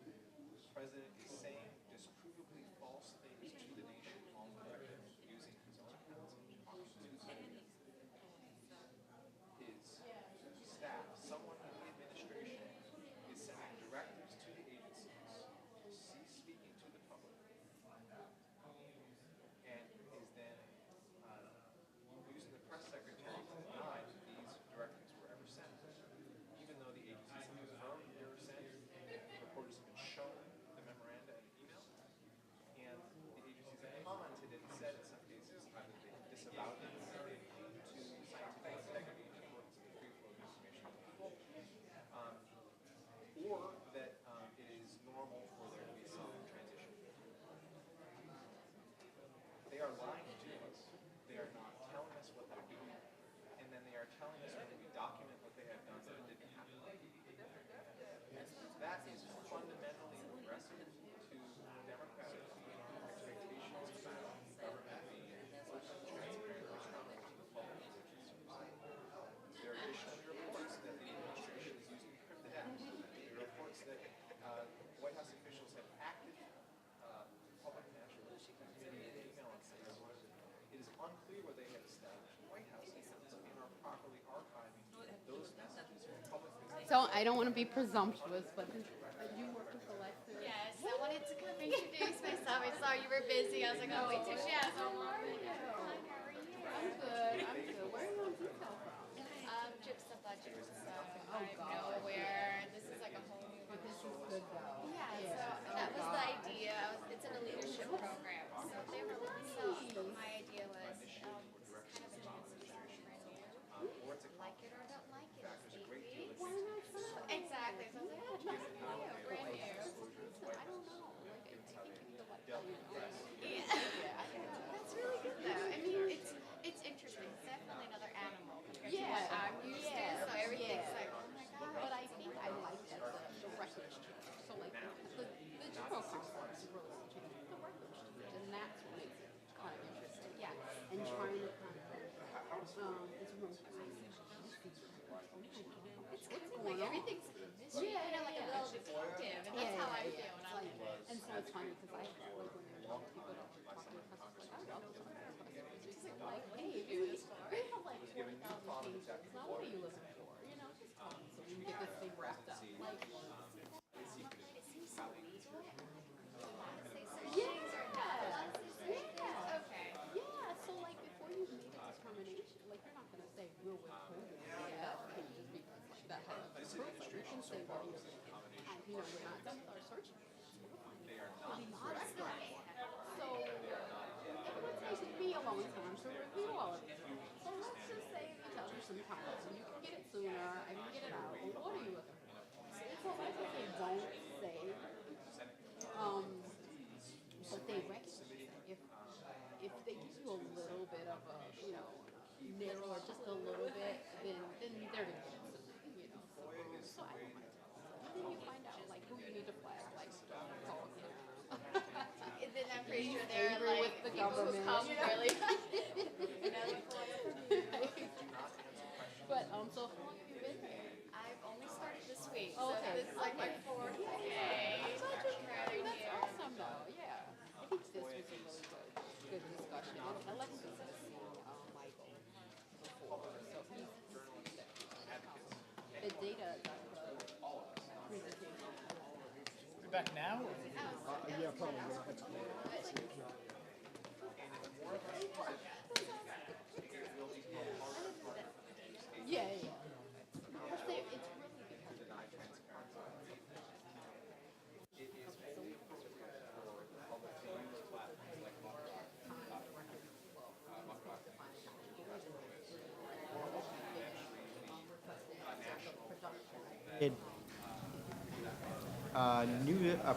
Speaker 9: The president is saying disprovably false things to the nation on the record using his own accounts and talking to his staff. Someone in the administration is sending directives to the agencies to cease speaking to the public and is then using the press secretary to deny that these directives were ever sent. Even though the agencies have confirmed they were sent, reporters have been shown the memoranda and email, and the agencies have commented and said in some cases either they disavowed them or they came to scientific integrity in accordance with the free flow of information to people, or that it is normal for there to be some transition. They are lying to us. They are not telling us what they're doing, and then they are telling us when we document what they have done that it didn't happen. That is fundamentally aggressive to democratic expectations about government being transparent, accountable to the public. There are additional reports that the administration is using to crypt the data. There are reports that White House officials have acted public national committee email and say it is unclear whether they have established White House accounts and are properly archiving those messages for public business.
Speaker 11: So I don't want to be presumptuous, but you work with Alexa.
Speaker 22: Yes, I wanted to come introduce myself. I saw you were busy. I was like, oh, wait till she has one more minute. Hi, how are you?
Speaker 11: I'm good. I'm good. Where are you on detail from?
Speaker 22: Chips the budget, so
Speaker 11: Oh,
Speaker 22: I'm
Speaker 11: God.
Speaker 22: nowhere. This is like a whole new.
Speaker 11: But this is good though.
Speaker 22: Yeah, so that was the idea. It's in a leadership program. So they were so my idea was this is kind of a chance to start brand new. Like it or don't like it. It's 8 weeks.
Speaker 11: Why not try?
Speaker 22: Exactly. So I was like, oh, try something new, brand new.
Speaker 11: I don't know. Like, I think you need to let them know.
Speaker 22: Yeah. That's really good though. I mean, it's interesting. It's definitely another animal compared to what I'm used to. So everything's like, oh my god.
Speaker 11: But I think I like that the records change. So like the general concept is really changing the records change, and that's what makes it kind of interesting.
Speaker 22: Yeah.
Speaker 11: And trying to kind of it's real.
Speaker 22: It's like everything's mystery, you know, like a little detective, and that's how I feel when I'm there.
Speaker 11: And so it's funny because I like when you're talking to people that talk to your customers, like, I don't know customers. It's just like, hey, you have like 40,000 pages. Now what are you looking for? You know, just tell me so we can get this thing wrapped up. Like,
Speaker 22: It seems so easy. Say certain
Speaker 11: yeah,
Speaker 22: things or not.
Speaker 11: yeah.
Speaker 22: Okay.
Speaker 11: Yeah, so like before you make a determination, like you're not gonna say we're withholding the application just because like that has to be proof. Like, we can say well, you know, we're not done with our search. So it would take me a long time to review all of it. So let's just say it tells you some time, so you can get it sooner, I can get it out. Well, what are you looking for? So let's just say don't say, but they recognize that if they give you a little bit of a, you know, narrow or just a little bit, then they're gonna get it sooner, you know. So I don't mind. And then you find out like who you need to flag, like don't call, you know.
Speaker 22: And then I'm pretty sure they're
Speaker 11: Angry
Speaker 22: like
Speaker 11: with the
Speaker 22: people who
Speaker 11: government,
Speaker 22: come
Speaker 11: you know?
Speaker 22: really.
Speaker 11: But so how long have you been there?
Speaker 22: I've only started this week,
Speaker 11: Oh,
Speaker 22: so
Speaker 11: okay.
Speaker 22: this is like my
Speaker 11: Okay.
Speaker 22: 4th
Speaker 11: Yeah.
Speaker 22: day.
Speaker 11: That's such a
Speaker 22: Trying
Speaker 11: that's
Speaker 22: here.
Speaker 11: awesome though, yeah. I think this was a really good discussion. I like to see Michael before. The data, all of us.
Speaker 6: We're back now?
Speaker 12: Yeah, probably.
Speaker 11: Yeah, yeah. But it's really
Speaker 15: A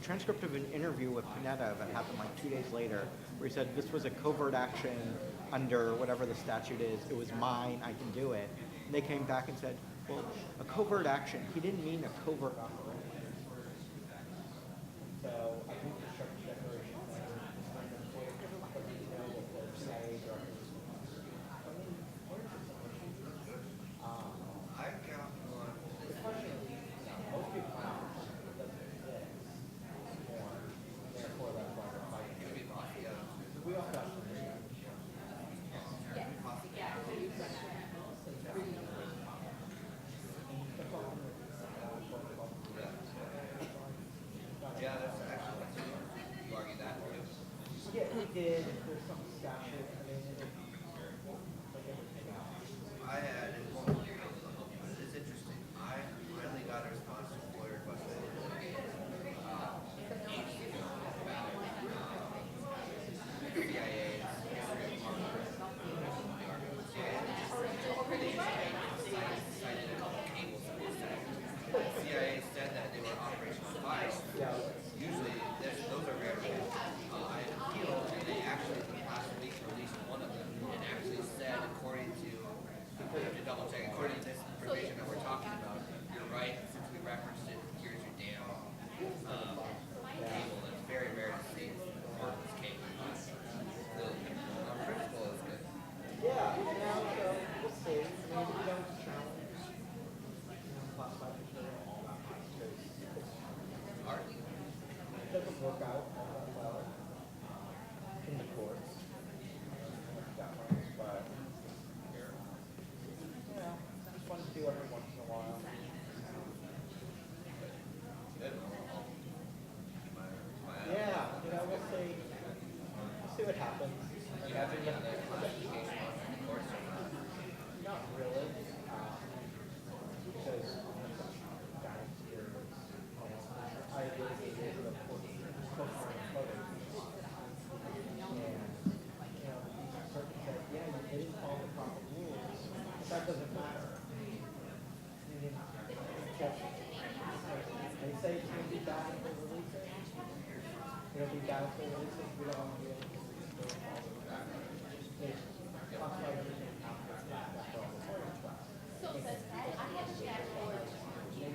Speaker 15: transcript of an interview with Panetta that happened like 2 days later, where he said this was a covert action under whatever the statute is. It was mine. I can do it. And they came back and said, well, a covert action. He didn't mean a covert operation. So I think the Structure Declaration CIA director.
Speaker 9: I've got one.
Speaker 15: The question is, most people know it doesn't exist anymore. Therefore, that's why we're fighting. We also have to
Speaker 9: Yeah, that's actually, you argue that too.
Speaker 15: yeah, we did. There's some statute. I mean,
Speaker 9: I had, it's interesting. I finally got a response from a lawyer about ages ago about CIA's CIA said that they were operational files. Usually, those are rare. I appealed, and they actually, last week, released one of them, and actually said, according to, to double check, according to this provision that we're talking about, you're right, since we referenced it, here's your damn cable. It's very rare to see cordless cable. The principle is good.
Speaker 15: yeah, so we'll see. I mean, we don't challenge classified material all that much because it doesn't work out all that well in the courts. But yeah, it's fun to do every once in a while. Yeah, we'll see. We'll see what happens.
Speaker 9: You have any other classification on the courts or not?
Speaker 15: Not really, because that experience, I litigated with post-mortem photos. And, the circuit said, yeah, you didn't follow the proper rules, but that doesn't matter. They say it's going to be bad if they release it. It'll be bad if they release it. We don't want to be able to release it. They classify everything after all the photos back.
Speaker 11: So I have chat for
Speaker 15: And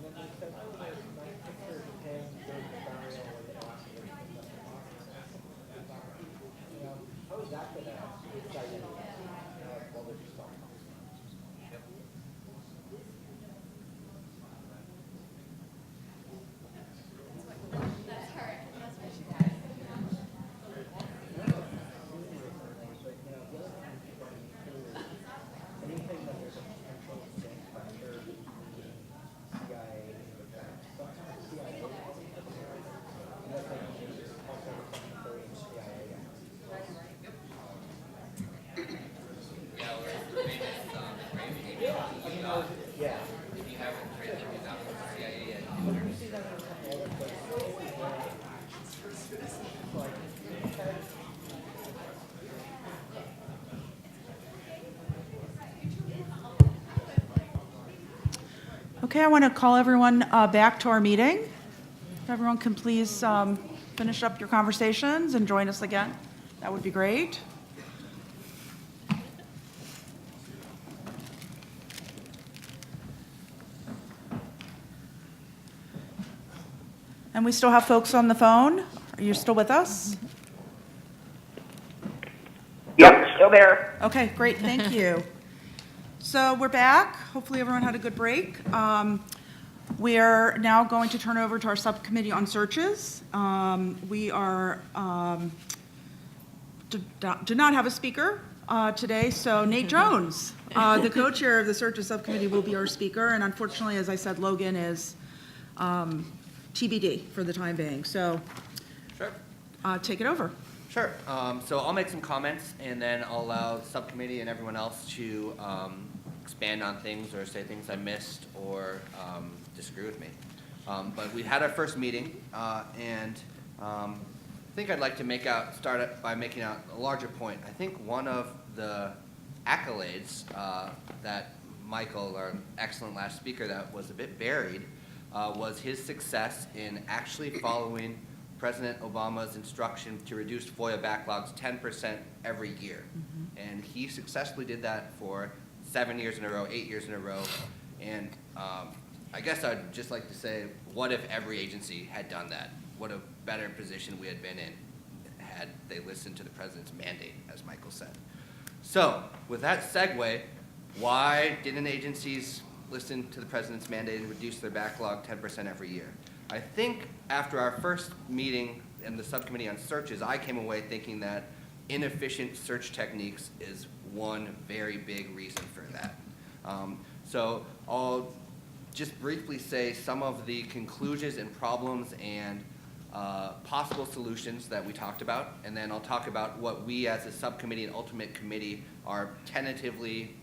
Speaker 15: then they said, oh, there's nice pictures of him during the burial or the last everything that's the how is that going to excite anyone? Well, they're just talking.
Speaker 11: that's her. That's what she does.
Speaker 15: Anything that there's a potential gang factor between CIA and the defense, sometimes CIA and that's like also the secretary and CIA.
Speaker 9: Yeah, we're famous, Raymond.
Speaker 15: Yeah.
Speaker 9: If you haven't trained them, you're not from the CIA yet.
Speaker 15: You see that in a couple other places where it's like, okay.
Speaker 1: Okay, I want to call everyone back to our meeting. If everyone can please finish up your conversations and join us again, that would be great. And we still have folks on the phone. Are you still with us?
Speaker 4: Yep, still there.
Speaker 1: Okay, great, thank you. So we're back. Hopefully everyone had a good break. We are now going to turn over to our subcommittee on searches. We are do not have a speaker today, so Nate Jones, the co-chair of the Searches Subcommittee, will be our speaker. And unfortunately, as I said, Logan is TBD for the time being. So
Speaker 17: Sure.
Speaker 1: Take it over.
Speaker 17: Sure. So I'll make some comments, and then I'll allow the subcommittee and everyone else to expand on things or say things I missed or disagree with me. But we had our first meeting, and I think I'd like to start it by making out a larger point. I think one of the accolades that Michael, our excellent last speaker, that was a bit buried, was his success in actually following President Obama's instruction to reduce FOIA backlogs 10% every year. And he successfully did that for 7 years in a row, 8 years in a row. And I guess I'd just like to say, what if every agency had done that? What a better position we had been in had they listened to the president's mandate, as Michael said. So, with that segue, why didn't agencies listen to the president's mandate and reduce their backlog 10% every year? I think after our first meeting in the subcommittee on searches, I came away thinking that inefficient search techniques is one very big reason for that. So I'll just briefly say some of the conclusions and problems and possible solutions that we talked about, and then I'll talk about what we as a subcommittee and ultimate committee are tentatively,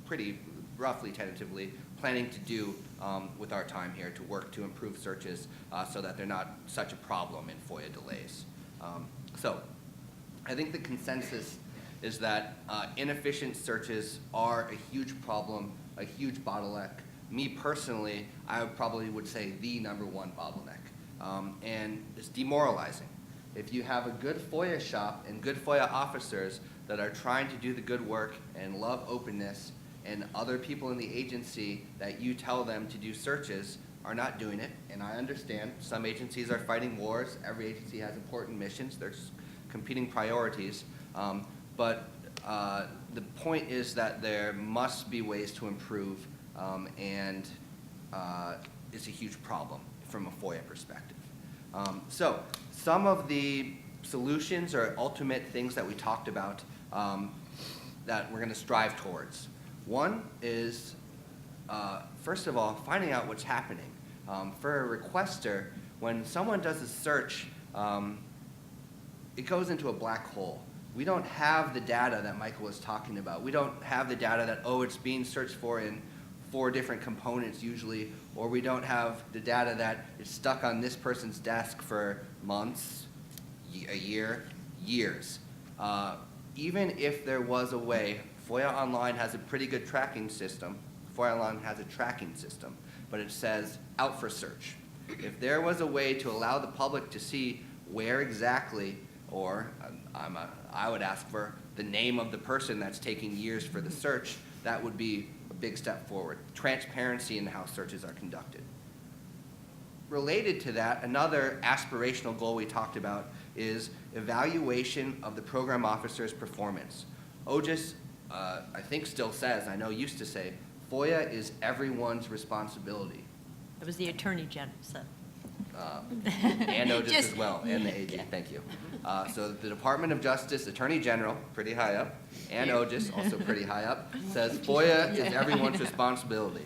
Speaker 17: pretty roughly tentatively, planning to do with our time here to work to improve searches so that they're not such a problem in FOIA delays. So I think the consensus is that inefficient searches are a huge problem, a huge bottleneck. Me personally, I probably would say the #1 bottleneck. And it's demoralizing. If you have a good FOIA shop and good FOIA officers that are trying to do the good work and love openness, and other people in the agency that you tell them to do searches are not doing it, and I understand some agencies are fighting wars, every agency has important missions, there's competing priorities, but the point is that there must be ways to improve, and it's a huge problem from a FOIA perspective. So some of the solutions or ultimate things that we talked about that we're going to strive towards. One is, first of all, finding out what's happening. For a requester, when someone does a search, it goes into a black hole. We don't have the data that Michael was talking about. We don't have the data that, oh, it's being searched for in 4 different components usually, or we don't have the data that it's stuck on this person's desk for months, a year, years. Even if there was a way, FOIA Online has a pretty good tracking system. FOIA Online has a tracking system, but it says out for search. If there was a way to allow the public to see where exactly, or I would ask for the name of the person that's taking years for the search, that would be a big step forward. Transparency in how searches are conducted. Related to that, another aspirational goal we talked about is evaluation of the program officer's performance. OGIS, I think still says, I know used to say, FOIA is everyone's responsibility.
Speaker 13: It was the Attorney General, so.
Speaker 17: And OGIS as well, and the AG, thank you. So the Department of Justice, Attorney General, pretty high up, and OGIS, also pretty high up, says FOIA is everyone's responsibility.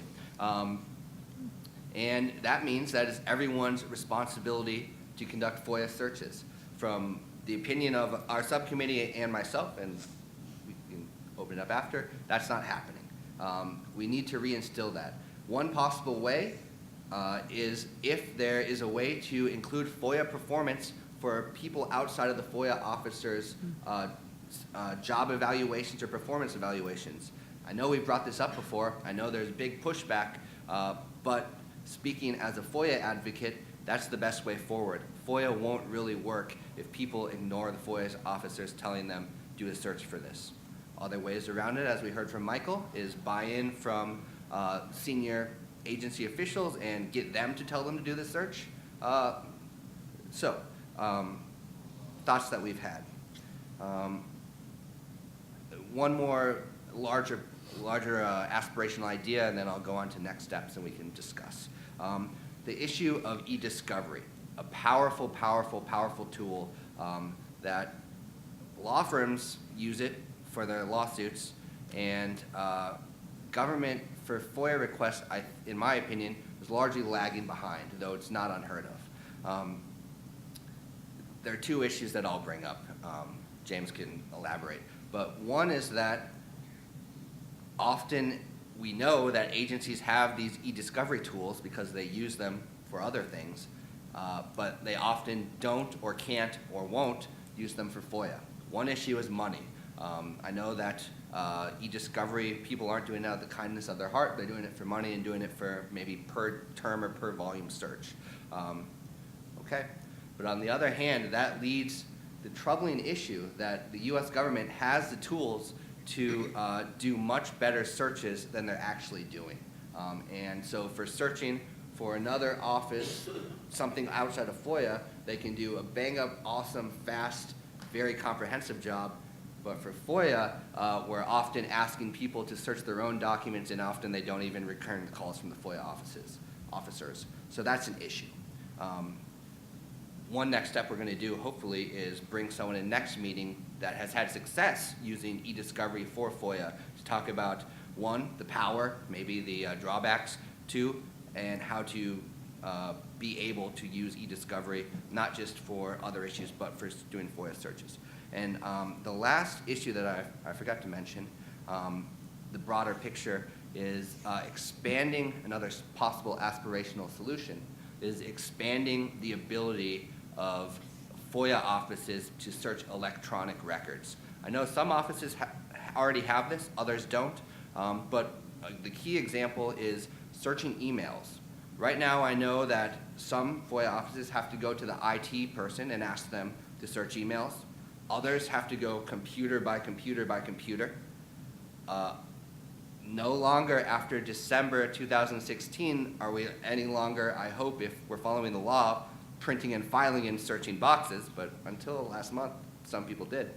Speaker 17: And that means that it's everyone's responsibility to conduct FOIA searches. From the opinion of our subcommittee and myself, and we can open it up after, that's not happening. We need to reinstill that. One possible way is if there is a way to include FOIA performance for people outside of the FOIA officer's job evaluations or performance evaluations. I know we've brought this up before. I know there's big pushback, but speaking as a FOIA advocate, that's the best way forward. FOIA won't really work if people ignore the FOIA officers telling them, do a search for this. Other ways around it, as we heard from Michael, is buy-in from senior agency officials and get them to tell them to do the search. Thoughts that we've had. One more larger aspirational idea, and then I'll go on to next steps and we can discuss. The issue of e-discovery, a powerful, powerful, powerful tool that law firms use it for their lawsuits, and government for FOIA requests, in my opinion, is largely lagging behind, though it's not unheard of. There are two issues that I'll bring up. James can elaborate. But one is that often we know that agencies have these e-discovery tools because they use them for other things, but they often don't or can't or won't use them for FOIA. One issue is money. I know that e-discovery, people aren't doing it out of the kindness of their heart. They're doing it for money and doing it for maybe per term or per volume search. Okay, but on the other hand, that leads the troubling issue that the U.S. government has the tools to do much better searches than they're actually doing. And so for searching for another office, something outside of FOIA, they can do a bang-up, awesome, fast, very comprehensive job. But for FOIA, we're often asking people to search their own documents, and often they don't even return the calls from the FOIA officers. So that's an issue. One next step we're going to do, hopefully, is bring someone in next meeting that has had success using e-discovery for FOIA to talk about, one, the power, maybe the drawbacks, two, and how to be able to use e-discovery, not just for other issues, but for doing FOIA searches. And the last issue that I forgot to mention, the broader picture, is expanding another possible aspirational solution, is expanding the ability of FOIA offices to search electronic records. I know some offices already have this, others don't, but the key example is searching emails. Right now I know that some FOIA offices have to go to the IT person and ask them to search emails. Others have to go computer by computer by computer. No longer after December 2016 are we any longer, I hope if we're following the law, printing and filing and searching boxes, but until last month, some people did.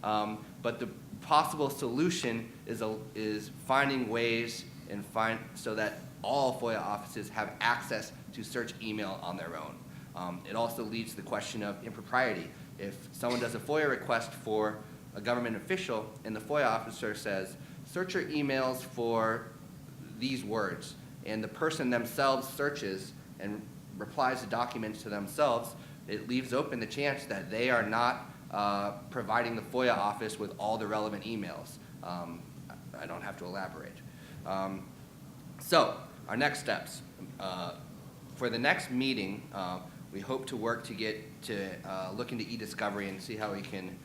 Speaker 17: But the possible solution is finding ways and so that all FOIA offices have access to search email on their own. It also leads to the question of impropriety. If someone does a FOIA request for a government official and the FOIA officer says, search your emails for these words, and the person themselves searches and replies to documents to themselves, it leaves open the chance that they are not providing the FOIA office with all the relevant emails. I don't have to elaborate. So, our next steps. For the next meeting, we hope to work to get to look into e-discovery and see how we can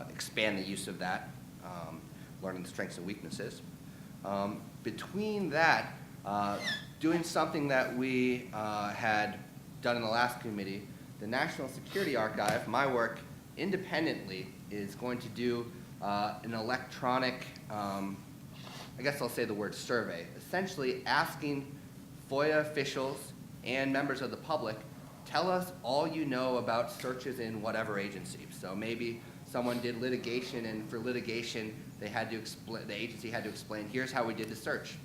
Speaker 17: expand the use of that, learning the strengths and weaknesses. Between that, doing something that we had done in the last committee, the National Security Archive, my work independently, is going to do an electronic, I guess I'll say the word survey, essentially asking FOIA officials and members of the public, tell us all you know about searches in whatever agency. So maybe someone did litigation, and for litigation, they had to explain, the agency had to explain, here's how we did the search.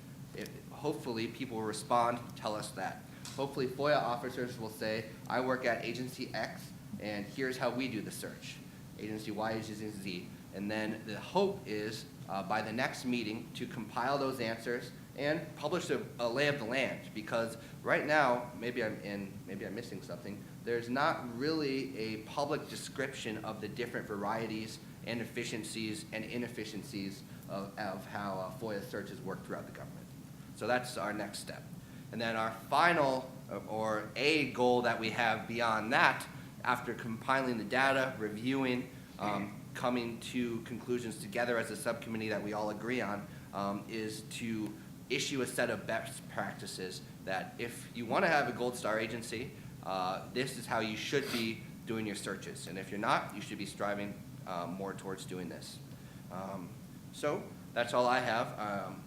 Speaker 17: Hopefully, people will respond, tell us that. Hopefully, FOIA officers will say, I work at agency X, and here's how we do the search. Agency Y is using Z. And then the hope is, by the next meeting, to compile those answers and publish a lay of the land. Because right now, maybe I'm missing something, there's not really a public description of the different varieties and efficiencies and inefficiencies of how FOIA searches work throughout the government. So that's our next step. And then our final, or a goal that we have beyond that, after compiling the data, reviewing, coming to conclusions together as a subcommittee that we all agree on, is to issue a set of best practices that if you want to have a gold star agency, this is how you should be doing your searches. And if you're not, you should be striving more towards doing this. So that's all I have.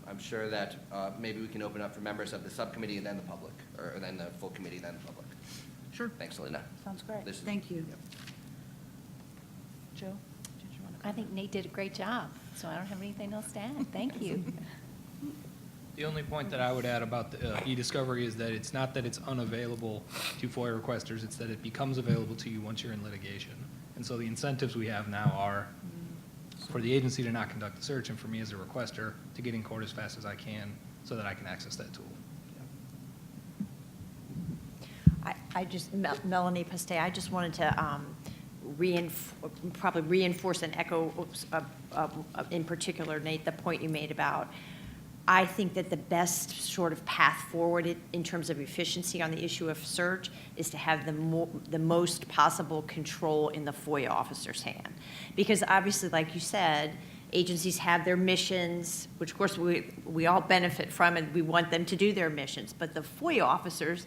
Speaker 17: I'm sure that maybe we can open up for members of the subcommittee and then the public, or then the full committee, then the public.
Speaker 1: Sure.
Speaker 17: Thanks, Elena.
Speaker 1: Sounds great. Thank you. Joe, did you want to?
Speaker 10: I think Nate did a great job, so I don't have anything else to add. Thank you.
Speaker 3: The only point that I would add about the e-discovery is that it's not that it's unavailable to FOIA requesters, it's that it becomes available to you once you're in litigation. And so the incentives we have now are for the agency to not conduct the search and for me as a requester to get in court as fast as I can so that I can access that tool.
Speaker 13: Melanie Peste, I just wanted to probably reinforce and echo, in particular, Nate, the point you made about, I think that the best sort of path forward in terms of efficiency on the issue of search is to have the most possible control in the FOIA officer's hand. Because obviously, like you said, agencies have their missions, which of course we all benefit from, and we want them to do their missions. But the FOIA officers,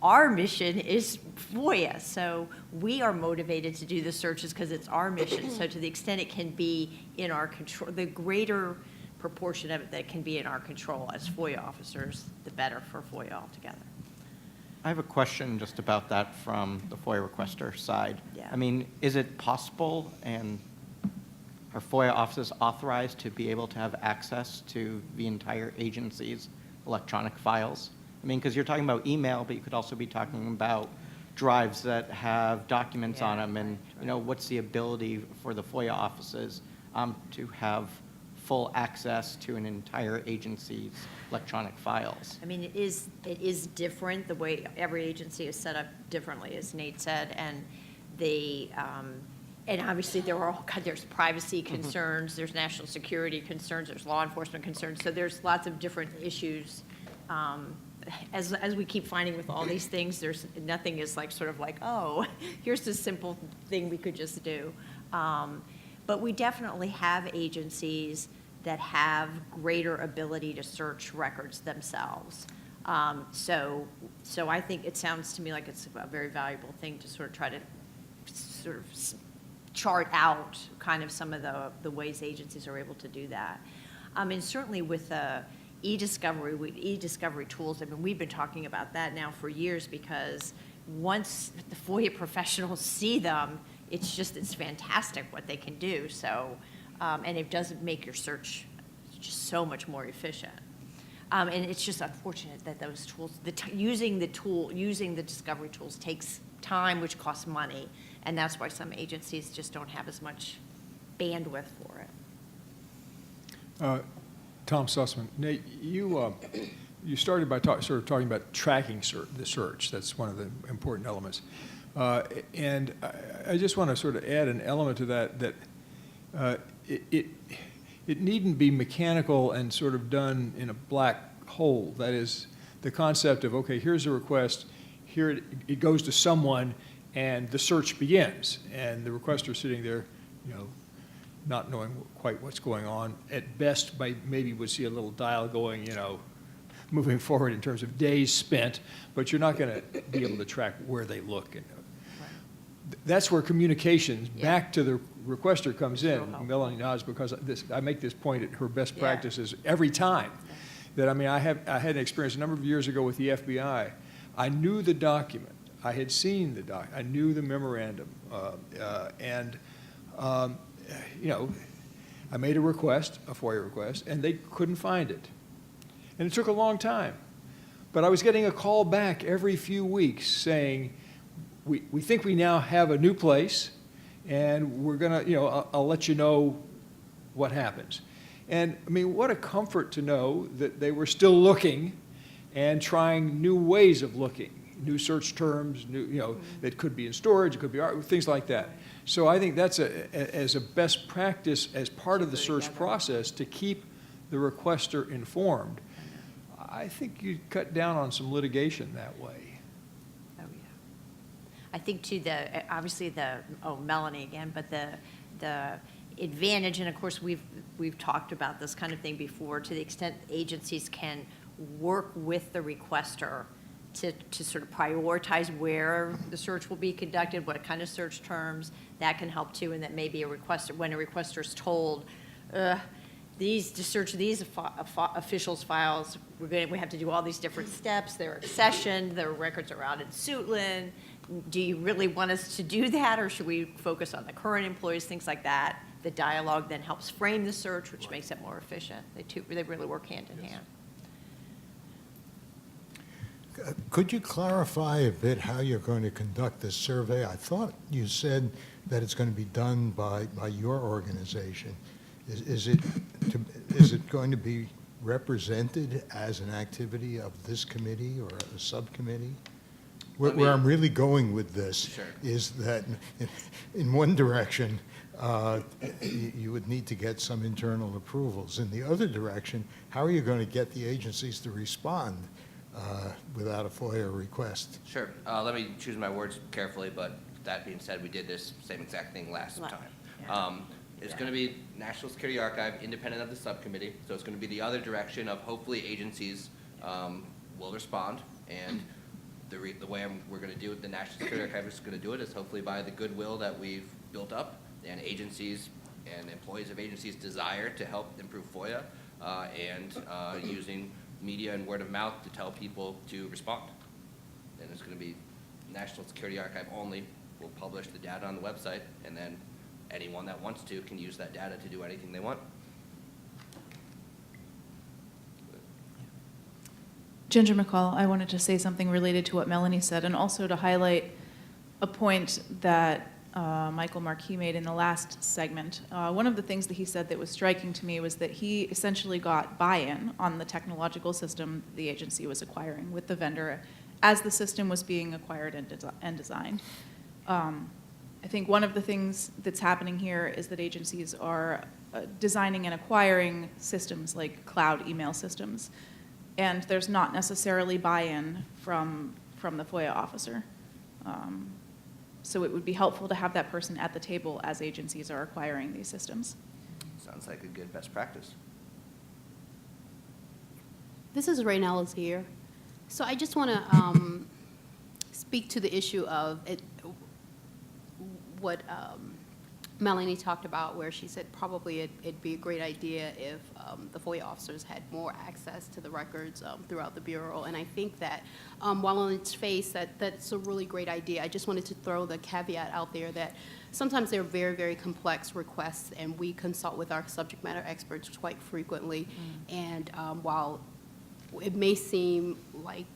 Speaker 13: our mission is FOIA, so we are motivated to do the searches because it's our mission. So to the extent it can be in our control, the greater proportion of it that can be in our control as FOIA officers, the better for FOIA altogether.
Speaker 15: I have a question just about that from the FOIA requester side.
Speaker 13: Yeah.
Speaker 15: I mean, is it possible, and are FOIA offices authorized to be able to have access to the entire agency's electronic files? I mean, because you're talking about email, but you could also be talking about drives that have documents on them, and what's the ability for the FOIA offices to have full access to an entire agency's electronic files?
Speaker 13: I mean, it is different, the way every agency is set up differently, as Nate said, and and obviously there's privacy concerns, there's national security concerns, there's law enforcement concerns, so there's lots of different issues. As we keep finding with all these things, nothing is sort of like, oh, here's this simple thing we could just do. But we definitely have agencies that have greater ability to search records themselves. So I think it sounds to me like it's a very valuable thing to sort of try to sort of chart out kind of some of the ways agencies are able to do that. And certainly with e-discovery tools, I mean, we've been talking about that now for years because once the FOIA professionals see them, it's fantastic what they can do. So, and it does make your search just so much more efficient. And it's just unfortunate that those tools, using the discovery tools takes time, which costs money, and that's why some agencies just don't have as much bandwidth for it.
Speaker 12: Tom Sussman, Nate, you started by sort of talking about tracking the search. That's one of the important elements. And I just want to sort of add an element to that it needn't be mechanical and sort of done in a black hole. That is the concept of, okay, here's a request, here it goes to someone, and the search begins. And the requester sitting there, not knowing quite what's going on. At best, maybe would see a little dial going, moving forward in terms of days spent, but you're not going to be able to track where they look. And that's where communications back to the requester comes in. Melanie nods because I make this point at her best practices every time. That, I mean, I had an experience a number of years ago with the FBI. I knew the document. I had seen the document. I knew the memorandum. I made a request, a FOIA request, and they couldn't find it. And it took a long time. But I was getting a call back every few weeks saying, we think we now have a new place, and we're going to, I'll let you know what happens. And, I mean, what a comfort to know that they were still looking and trying new ways of looking, new search terms, that could be in storage, it could be art, things like that. So I think that's as a best practice as part of the search process to keep the requester informed. I think you cut down on some litigation that way.
Speaker 13: Oh, yeah. I think too, obviously Melanie again, but the advantage, and of course we've talked about this kind of thing before, to the extent agencies can work with the requester to sort of prioritize where the search will be conducted, what kind of search terms, that can help too, and that maybe when a requester is told, to search these officials' files, we have to do all these different steps, they're accessioned, their records are out in Suitland, do you really want us to do that, or should we focus on the current employees, things like that. The dialogue then helps frame the search, which makes it more efficient. They really work hand in hand.
Speaker 14: Could you clarify a bit how you're going to conduct this survey? I thought you said that it's going to be done by your organization. Is it going to be represented as an activity of this committee or a subcommittee? Where I'm really going with this is that in one direction, you would need to get some internal approvals. In the other direction, how are you going to get the agencies to respond without a FOIA request?
Speaker 17: Sure. Let me choose my words carefully, but that being said, we did this same exact thing last time. It's going to be National Security Archive, independent of the subcommittee, so it's going to be the other direction of hopefully agencies will respond, and the way we're going to do it, the National Security Archive is going to do it, is hopefully by the goodwill that we've built up, and agencies and employees of agencies desire to help improve FOIA, and using media and word of mouth to tell people to respond. And it's going to be National Security Archive only. We'll publish the data on the website, and then anyone that wants to can use that data to do anything they want.
Speaker 7: Ginger McCall, I wanted to say something related to what Melanie said, and also to highlight a point that Michael Marquis made in the last segment. One of the things that he said that was striking to me was that he essentially got buy-in on the technological system the agency was acquiring with the vendor as the system was being acquired and designed. I think one of the things that's happening here is that agencies are designing and acquiring systems like cloud email systems, and there's not necessarily buy-in from the FOIA officer. So it would be helpful to have that person at the table as agencies are acquiring these systems.
Speaker 17: Sounds like a good best practice.
Speaker 11: This is Raynell here. So I just want to speak to the issue of what Melanie talked about, where she said probably it'd be a great idea if the FOIA officers had more access to the records throughout the Bureau. And I think that while on its face that's a really great idea, I just wanted to throw the caveat out there that sometimes they're very, very complex requests, and we consult with our subject matter experts quite frequently. And while it may seem like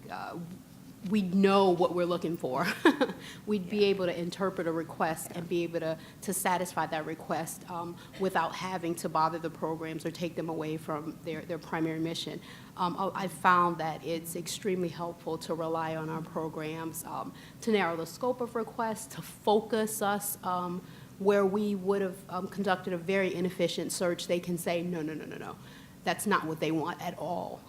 Speaker 11: we know what we're looking for, we'd be able to interpret a request and be able to satisfy that request without having to bother the programs or take them away from their primary mission. I found that it's extremely helpful to rely on our programs to narrow the scope of requests, to focus us where we would have conducted a very inefficient search. They can say, no, no, no, no, no. That's not what they want at all.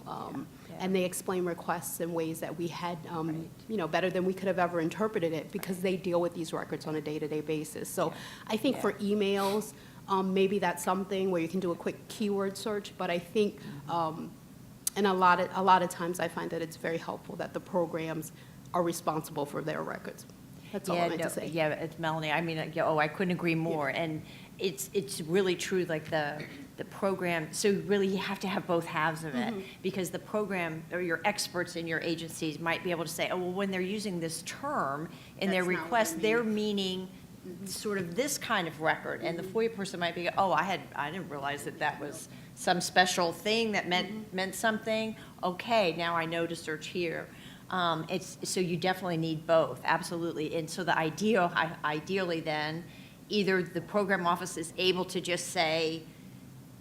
Speaker 11: And they explain requests in ways that we had, better than we could have ever interpreted it, because they deal with these records on a day-to-day basis. So I think for emails, maybe that's something where you can do a quick keyword search, but I think, and a lot of times I find that it's very helpful that the programs are responsible for their records. That's all I meant to say.
Speaker 13: Yeah, it's Melanie. I mean, I couldn't agree more. Yeah. And it's really true, like the program, so really you have to have both halves of it, because the program or your experts in your agencies might be able to say, oh, well, when they're using this term in their request, they're meaning sort of this kind of record. And the FOIA person might be, oh, I didn't realize that was some special thing that meant something. Okay, now I know to search here. So you definitely need both, absolutely. And so the ideally then, either the program office is able to just say,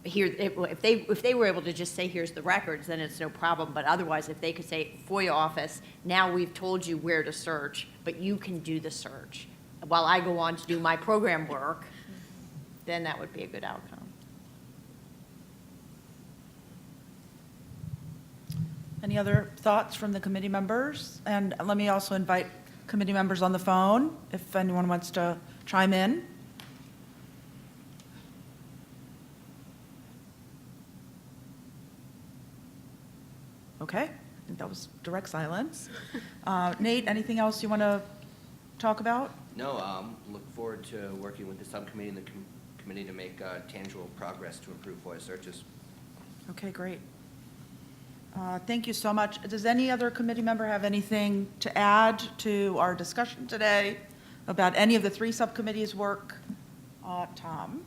Speaker 13: here, if they were able to just say, here's the records, then it's no problem. But otherwise, if they could say, FOIA office, now we've told you where to search, but you can do the search while I go on to do my program work, then that would be a good outcome.
Speaker 1: Any other thoughts from the committee members? And let me also invite committee members on the phone if anyone wants to chime in. Okay, I think that was direct silence. Nate, anything else you want to talk about?
Speaker 17: No, look forward to working with the subcommittee and the committee to make tangible progress to improve FOIA searches.
Speaker 1: Okay, great. Thank you so much. Does any other committee member have anything to add to our discussion today about any of the three subcommittees' work? Tom?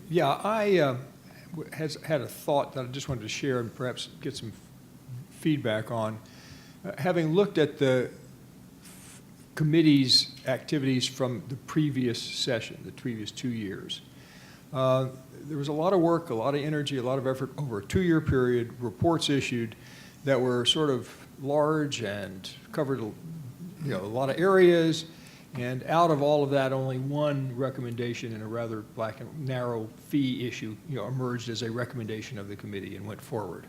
Speaker 12: Yeah, I had a thought that I just wanted to share and perhaps get some feedback on. Having looked at the committee's activities from the previous session, the previous 2 years, there was a lot of work, a lot of energy, a lot of effort over a 2-year period, reports issued that were sort of large and covered a lot of areas, and out of all of that, only one recommendation in a rather black and narrow fee issue emerged as a recommendation of the committee and went forward.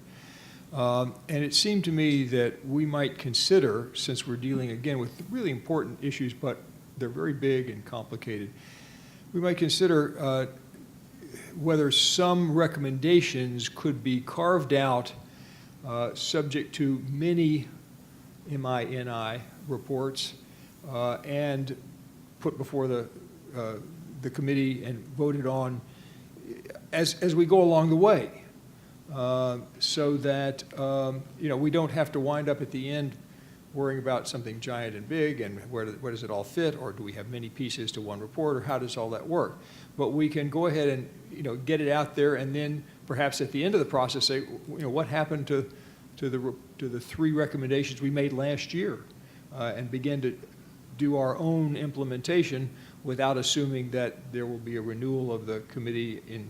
Speaker 12: And it seemed to me that we might consider, since we're dealing again with really important issues, but they're very big and complicated, we might consider whether some recommendations could be carved out subject to mini MINI reports and put before the committee and voted on as we go along the way, so that we don't have to wind up at the end worrying about something giant and big and where does it all fit, or do we have many pieces to one report, or how does all that work? But we can go ahead and get it out there, and then perhaps at the end of the process say, what happened to the 3 recommendations we made last year, and begin to do our own implementation without assuming that there will be a renewal of the committee in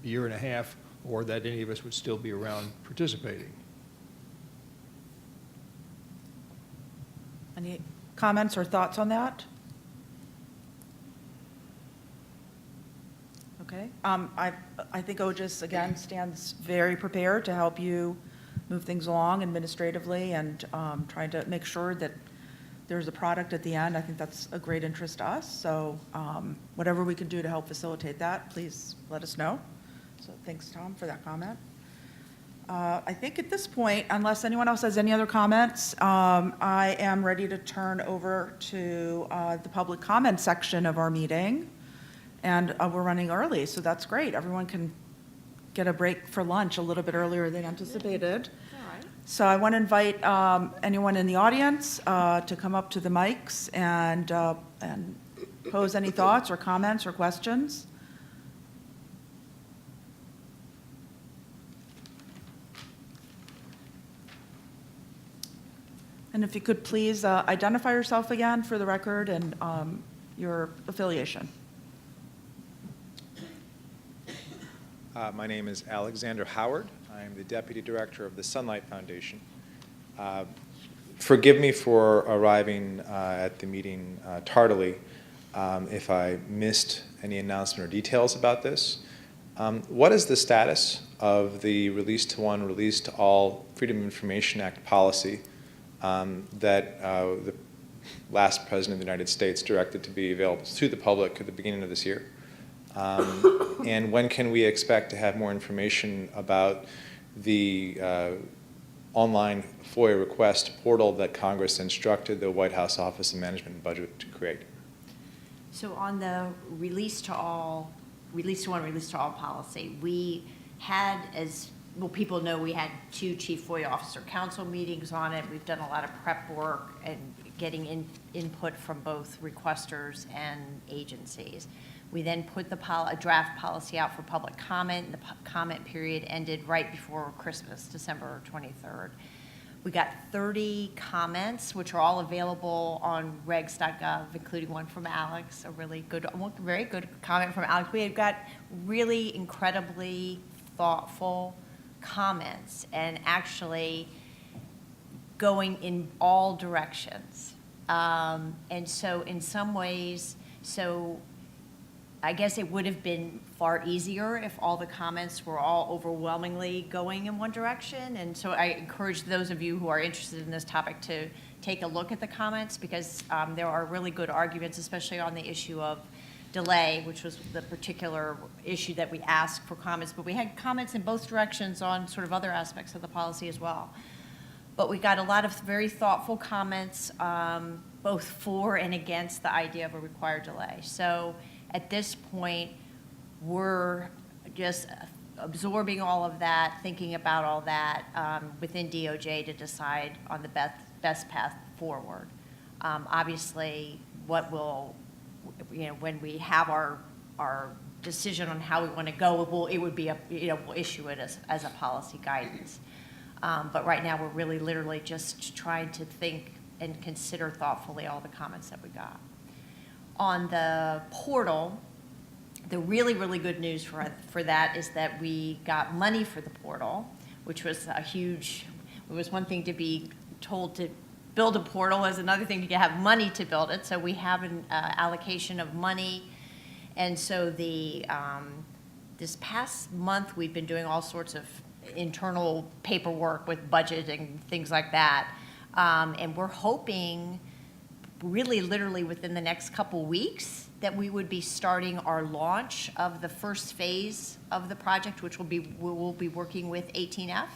Speaker 12: a year and a half, or that any of us would still be around participating.
Speaker 1: Any comments or thoughts on that? Okay. I think OGIS, again, stands very prepared to help you move things along administratively and trying to make sure that there's a product at the end. I think that's a great interest to us. So whatever we can do to help facilitate that, please let us know. So thanks, Tom, for that comment. I think at this point, unless anyone else has any other comments, I am ready to turn over to the public comment section of our meeting. And we're running early, so that's great. Everyone can get a break for lunch a little bit earlier than anticipated.
Speaker 8: All right.
Speaker 1: So I want to invite anyone in the audience to come up to the mics and pose any thoughts or comments or questions. And if you could please identify yourself again for the record and your affiliation.
Speaker 9: My name is Alexander Howard. I am the Deputy Director of the Sunlight Foundation. Forgive me for arriving at the meeting tardily if I missed any announcement or details about this. What is the status of the Release to One, Release to All Freedom of Information Act policy that the last President of the United States directed to be available to the public at the beginning of this year? And when can we expect to have more information about the online FOIA request portal that Congress instructed the White House Office of Management and Budget to create?
Speaker 13: So on the Release to One, Release to All policy, we had, as well, people know, we had 2 Chief FOIA Officer Council meetings on it. We've done a lot of prep work and getting input from both requesters and agencies. We then put a draft policy out for public comment, and the comment period ended right before Christmas, December 23rd. We got 30 comments, which are all available on regs.gov, including one from Alex, very good comment from Alex. We had got really incredibly thoughtful comments and actually going in all directions. And so in some ways, I guess it would have been far easier if all the comments were all overwhelmingly going in one direction. And so I encourage those of you who are interested in this topic to take a look at the comments, because there are really good arguments, especially on the issue of delay, which was the particular issue that we asked for comments. But we had comments in both directions on sort of other aspects of the policy as well. But we got a lot of very thoughtful comments, both for and against the idea of a required delay. So at this point, we're just absorbing all of that, thinking about all that within DOJ to decide on the best path forward. Obviously, when we have our decision on how we want to go, it would be we'll issue it as a policy guidance. But right now, we're really literally just trying to think and consider thoughtfully all the comments that we got. On the portal, the really, really good news for that is that we got money for the portal, which was a huge, it was one thing to be told to build a portal, is another thing to have money to build it. So we have an allocation of money. And so this past month, we've been doing all sorts of internal paperwork with budget and things like that. And we're hoping, really literally within the next couple weeks, that we would be starting our launch of the first phase of the project, which we will be working with 18F.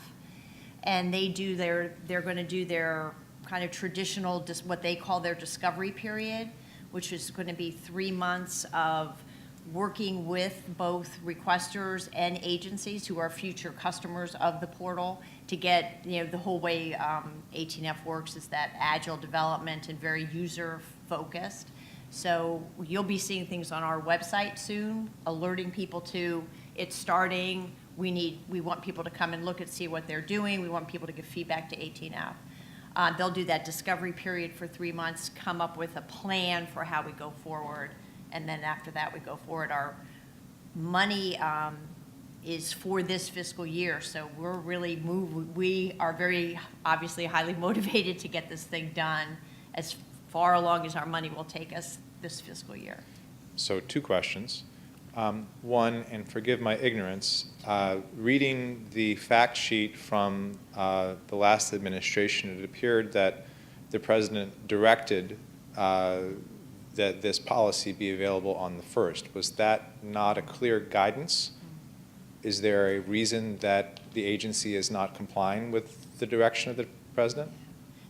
Speaker 13: And they're going to do their kind of traditional, what they call their discovery period, which is going to be 3 months of working with both requesters and agencies who are future customers of the portal to get, the whole way 18F works is that agile development and very user-focused. So you'll be seeing things on our website soon, alerting people to it's starting. We want people to come and look and see what they're doing. We want people to give feedback to 18F. They'll do that discovery period for 3 months, come up with a plan for how we go forward. And then after that, we go forward. Our money is for this fiscal year, so we're really we are very obviously highly motivated to get this thing done as far along as our money will take us this fiscal year.
Speaker 16: So 2 questions. One, and forgive my ignorance, reading the fact sheet from the last administration, it appeared that the president directed that this policy be available on the 1st. Was that not a clear guidance? Is there a reason that the agency is not complying with the direction of the president?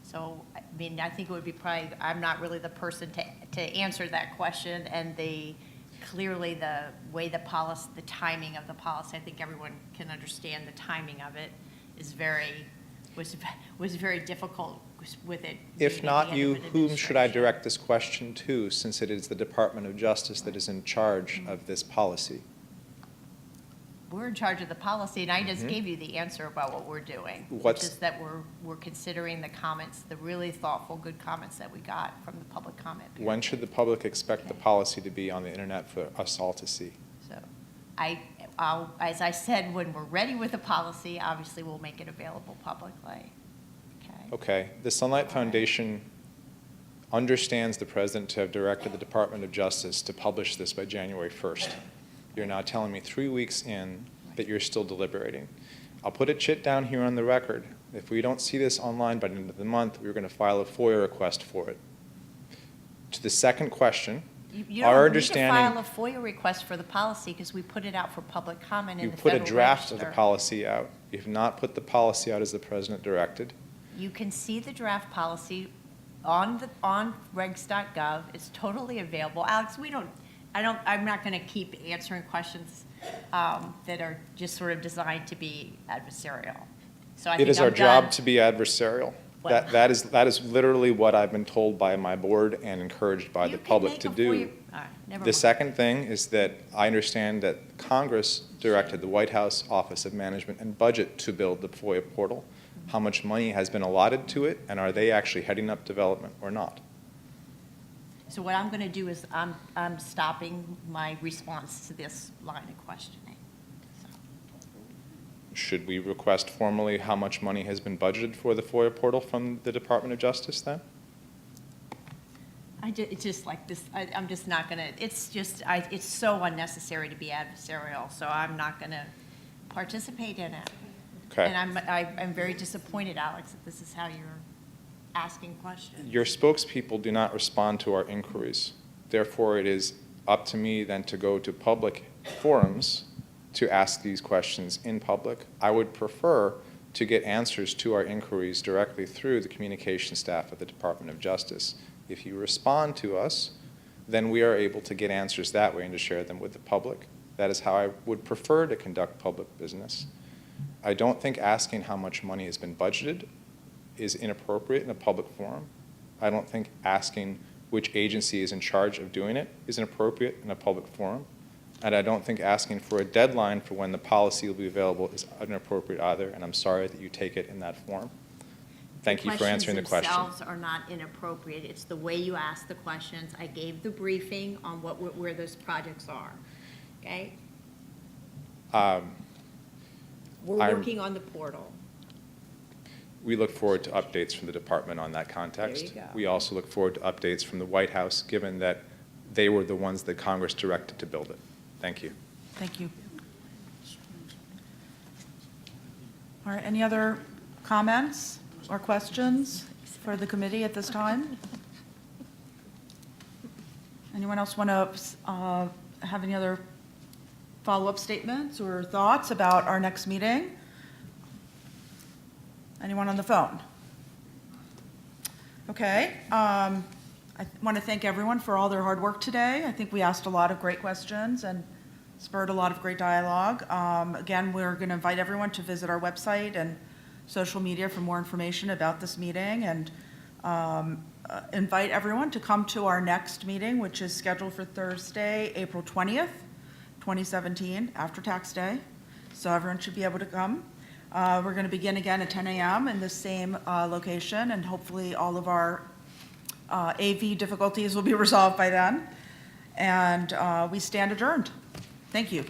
Speaker 13: So, I mean, I think it would be probably, I'm not really the person to answer that question, and clearly the way the policy, the timing of the policy, I think everyone can understand the timing of it was very difficult with it.
Speaker 16: If not you, whom should I direct this question to, since it is the Department of Justice that is in charge of this policy?
Speaker 13: We're in charge of the policy, and I just gave you the answer about what we're doing, which is that we're considering the comments, the really thoughtful, good comments that we got from the public comment period.
Speaker 16: When should the public expect the policy to be on the internet for us all to see?
Speaker 13: So, as I said, when we're ready with the policy, obviously we'll make it available publicly.
Speaker 16: Okay. The Sunlight Foundation understands the president to have directed the Department of Justice to publish this by January 1st. You're now telling me 3 weeks in that you're still deliberating. I'll put a chit down here on the record. If we don't see this online by the end of the month, we're going to file a FOIA request for it. To the second question,
Speaker 13: You
Speaker 16: our
Speaker 13: don't need
Speaker 16: understanding,
Speaker 13: to file a FOIA request for the policy because we put it out for public comment in
Speaker 16: you
Speaker 13: the
Speaker 16: put a
Speaker 13: Federal
Speaker 16: draft of
Speaker 13: Register.
Speaker 16: the policy out. You have not put the policy out as the president directed.
Speaker 13: You can see the draft policy on regs.gov. It's totally available. Alex, I'm not going to keep answering questions that are just sort of designed to be adversarial. So I think
Speaker 16: It is
Speaker 13: I'm
Speaker 16: our job
Speaker 13: done.
Speaker 16: to be adversarial.
Speaker 13: Well-
Speaker 16: That is literally what I've been told by my board and encouraged by the public to do.
Speaker 13: All right, never
Speaker 16: The
Speaker 13: mind.
Speaker 16: second thing is that I understand that Congress directed the White House Office of Management and Budget to build the FOIA portal. How much money has been allotted to it, and are they actually heading up development or not?
Speaker 13: So what I'm going to do is I'm stopping my response to this line of questioning.
Speaker 16: Should we request formally how much money has been budgeted for the FOIA portal from the Department of Justice then?
Speaker 13: It's just like this, I'm just not going to, it's so unnecessary to be adversarial, so I'm not going to participate in it.
Speaker 16: Okay.
Speaker 13: And I'm very disappointed, Alex, that this is how you're asking questions.
Speaker 16: Your spokespeople do not respond to our inquiries. Therefore, it is up to me then to go to public forums to ask these questions in public. I would prefer to get answers to our inquiries directly through the communication staff of the Department of Justice. If you respond to us, then we are able to get answers that way and to share them with the public. That is how I would prefer to conduct public business. I don't think asking how much money has been budgeted is inappropriate in a public forum. I don't think asking which agency is in charge of doing it is inappropriate in a public forum. And I don't think asking for a deadline for when the policy will be available is inappropriate either, and I'm sorry that you take it in that form. Thank you for answering the question.
Speaker 13: Questions themselves are not inappropriate. It's the way you ask the questions. I gave the briefing on where those projects are, okay? We're
Speaker 16: I'm-
Speaker 13: working on the portal.
Speaker 16: We look forward to updates from the department on that context.
Speaker 13: There you go.
Speaker 16: We also look forward to updates from the White House, given that they were the ones that Congress directed to build it. Thank you.
Speaker 1: Thank you. All right, any other comments or questions for the committee at this time? Anyone else want to have any other follow-up statements or thoughts about our next meeting? Anyone on the phone? Okay. I want to thank everyone for all their hard work today. I think we asked a lot of great questions and spurred a lot of great dialogue. Again, we're going to invite everyone to visit our website and social media for more information about this meeting, and invite everyone to come to our next meeting, which is scheduled for Thursday, April 20th, 2017, after tax day. So everyone should be able to come. We're going to begin again at 10 a.m. in the same location, and hopefully all of our AV difficulties will be resolved by then. And we stand adjourned. Thank you.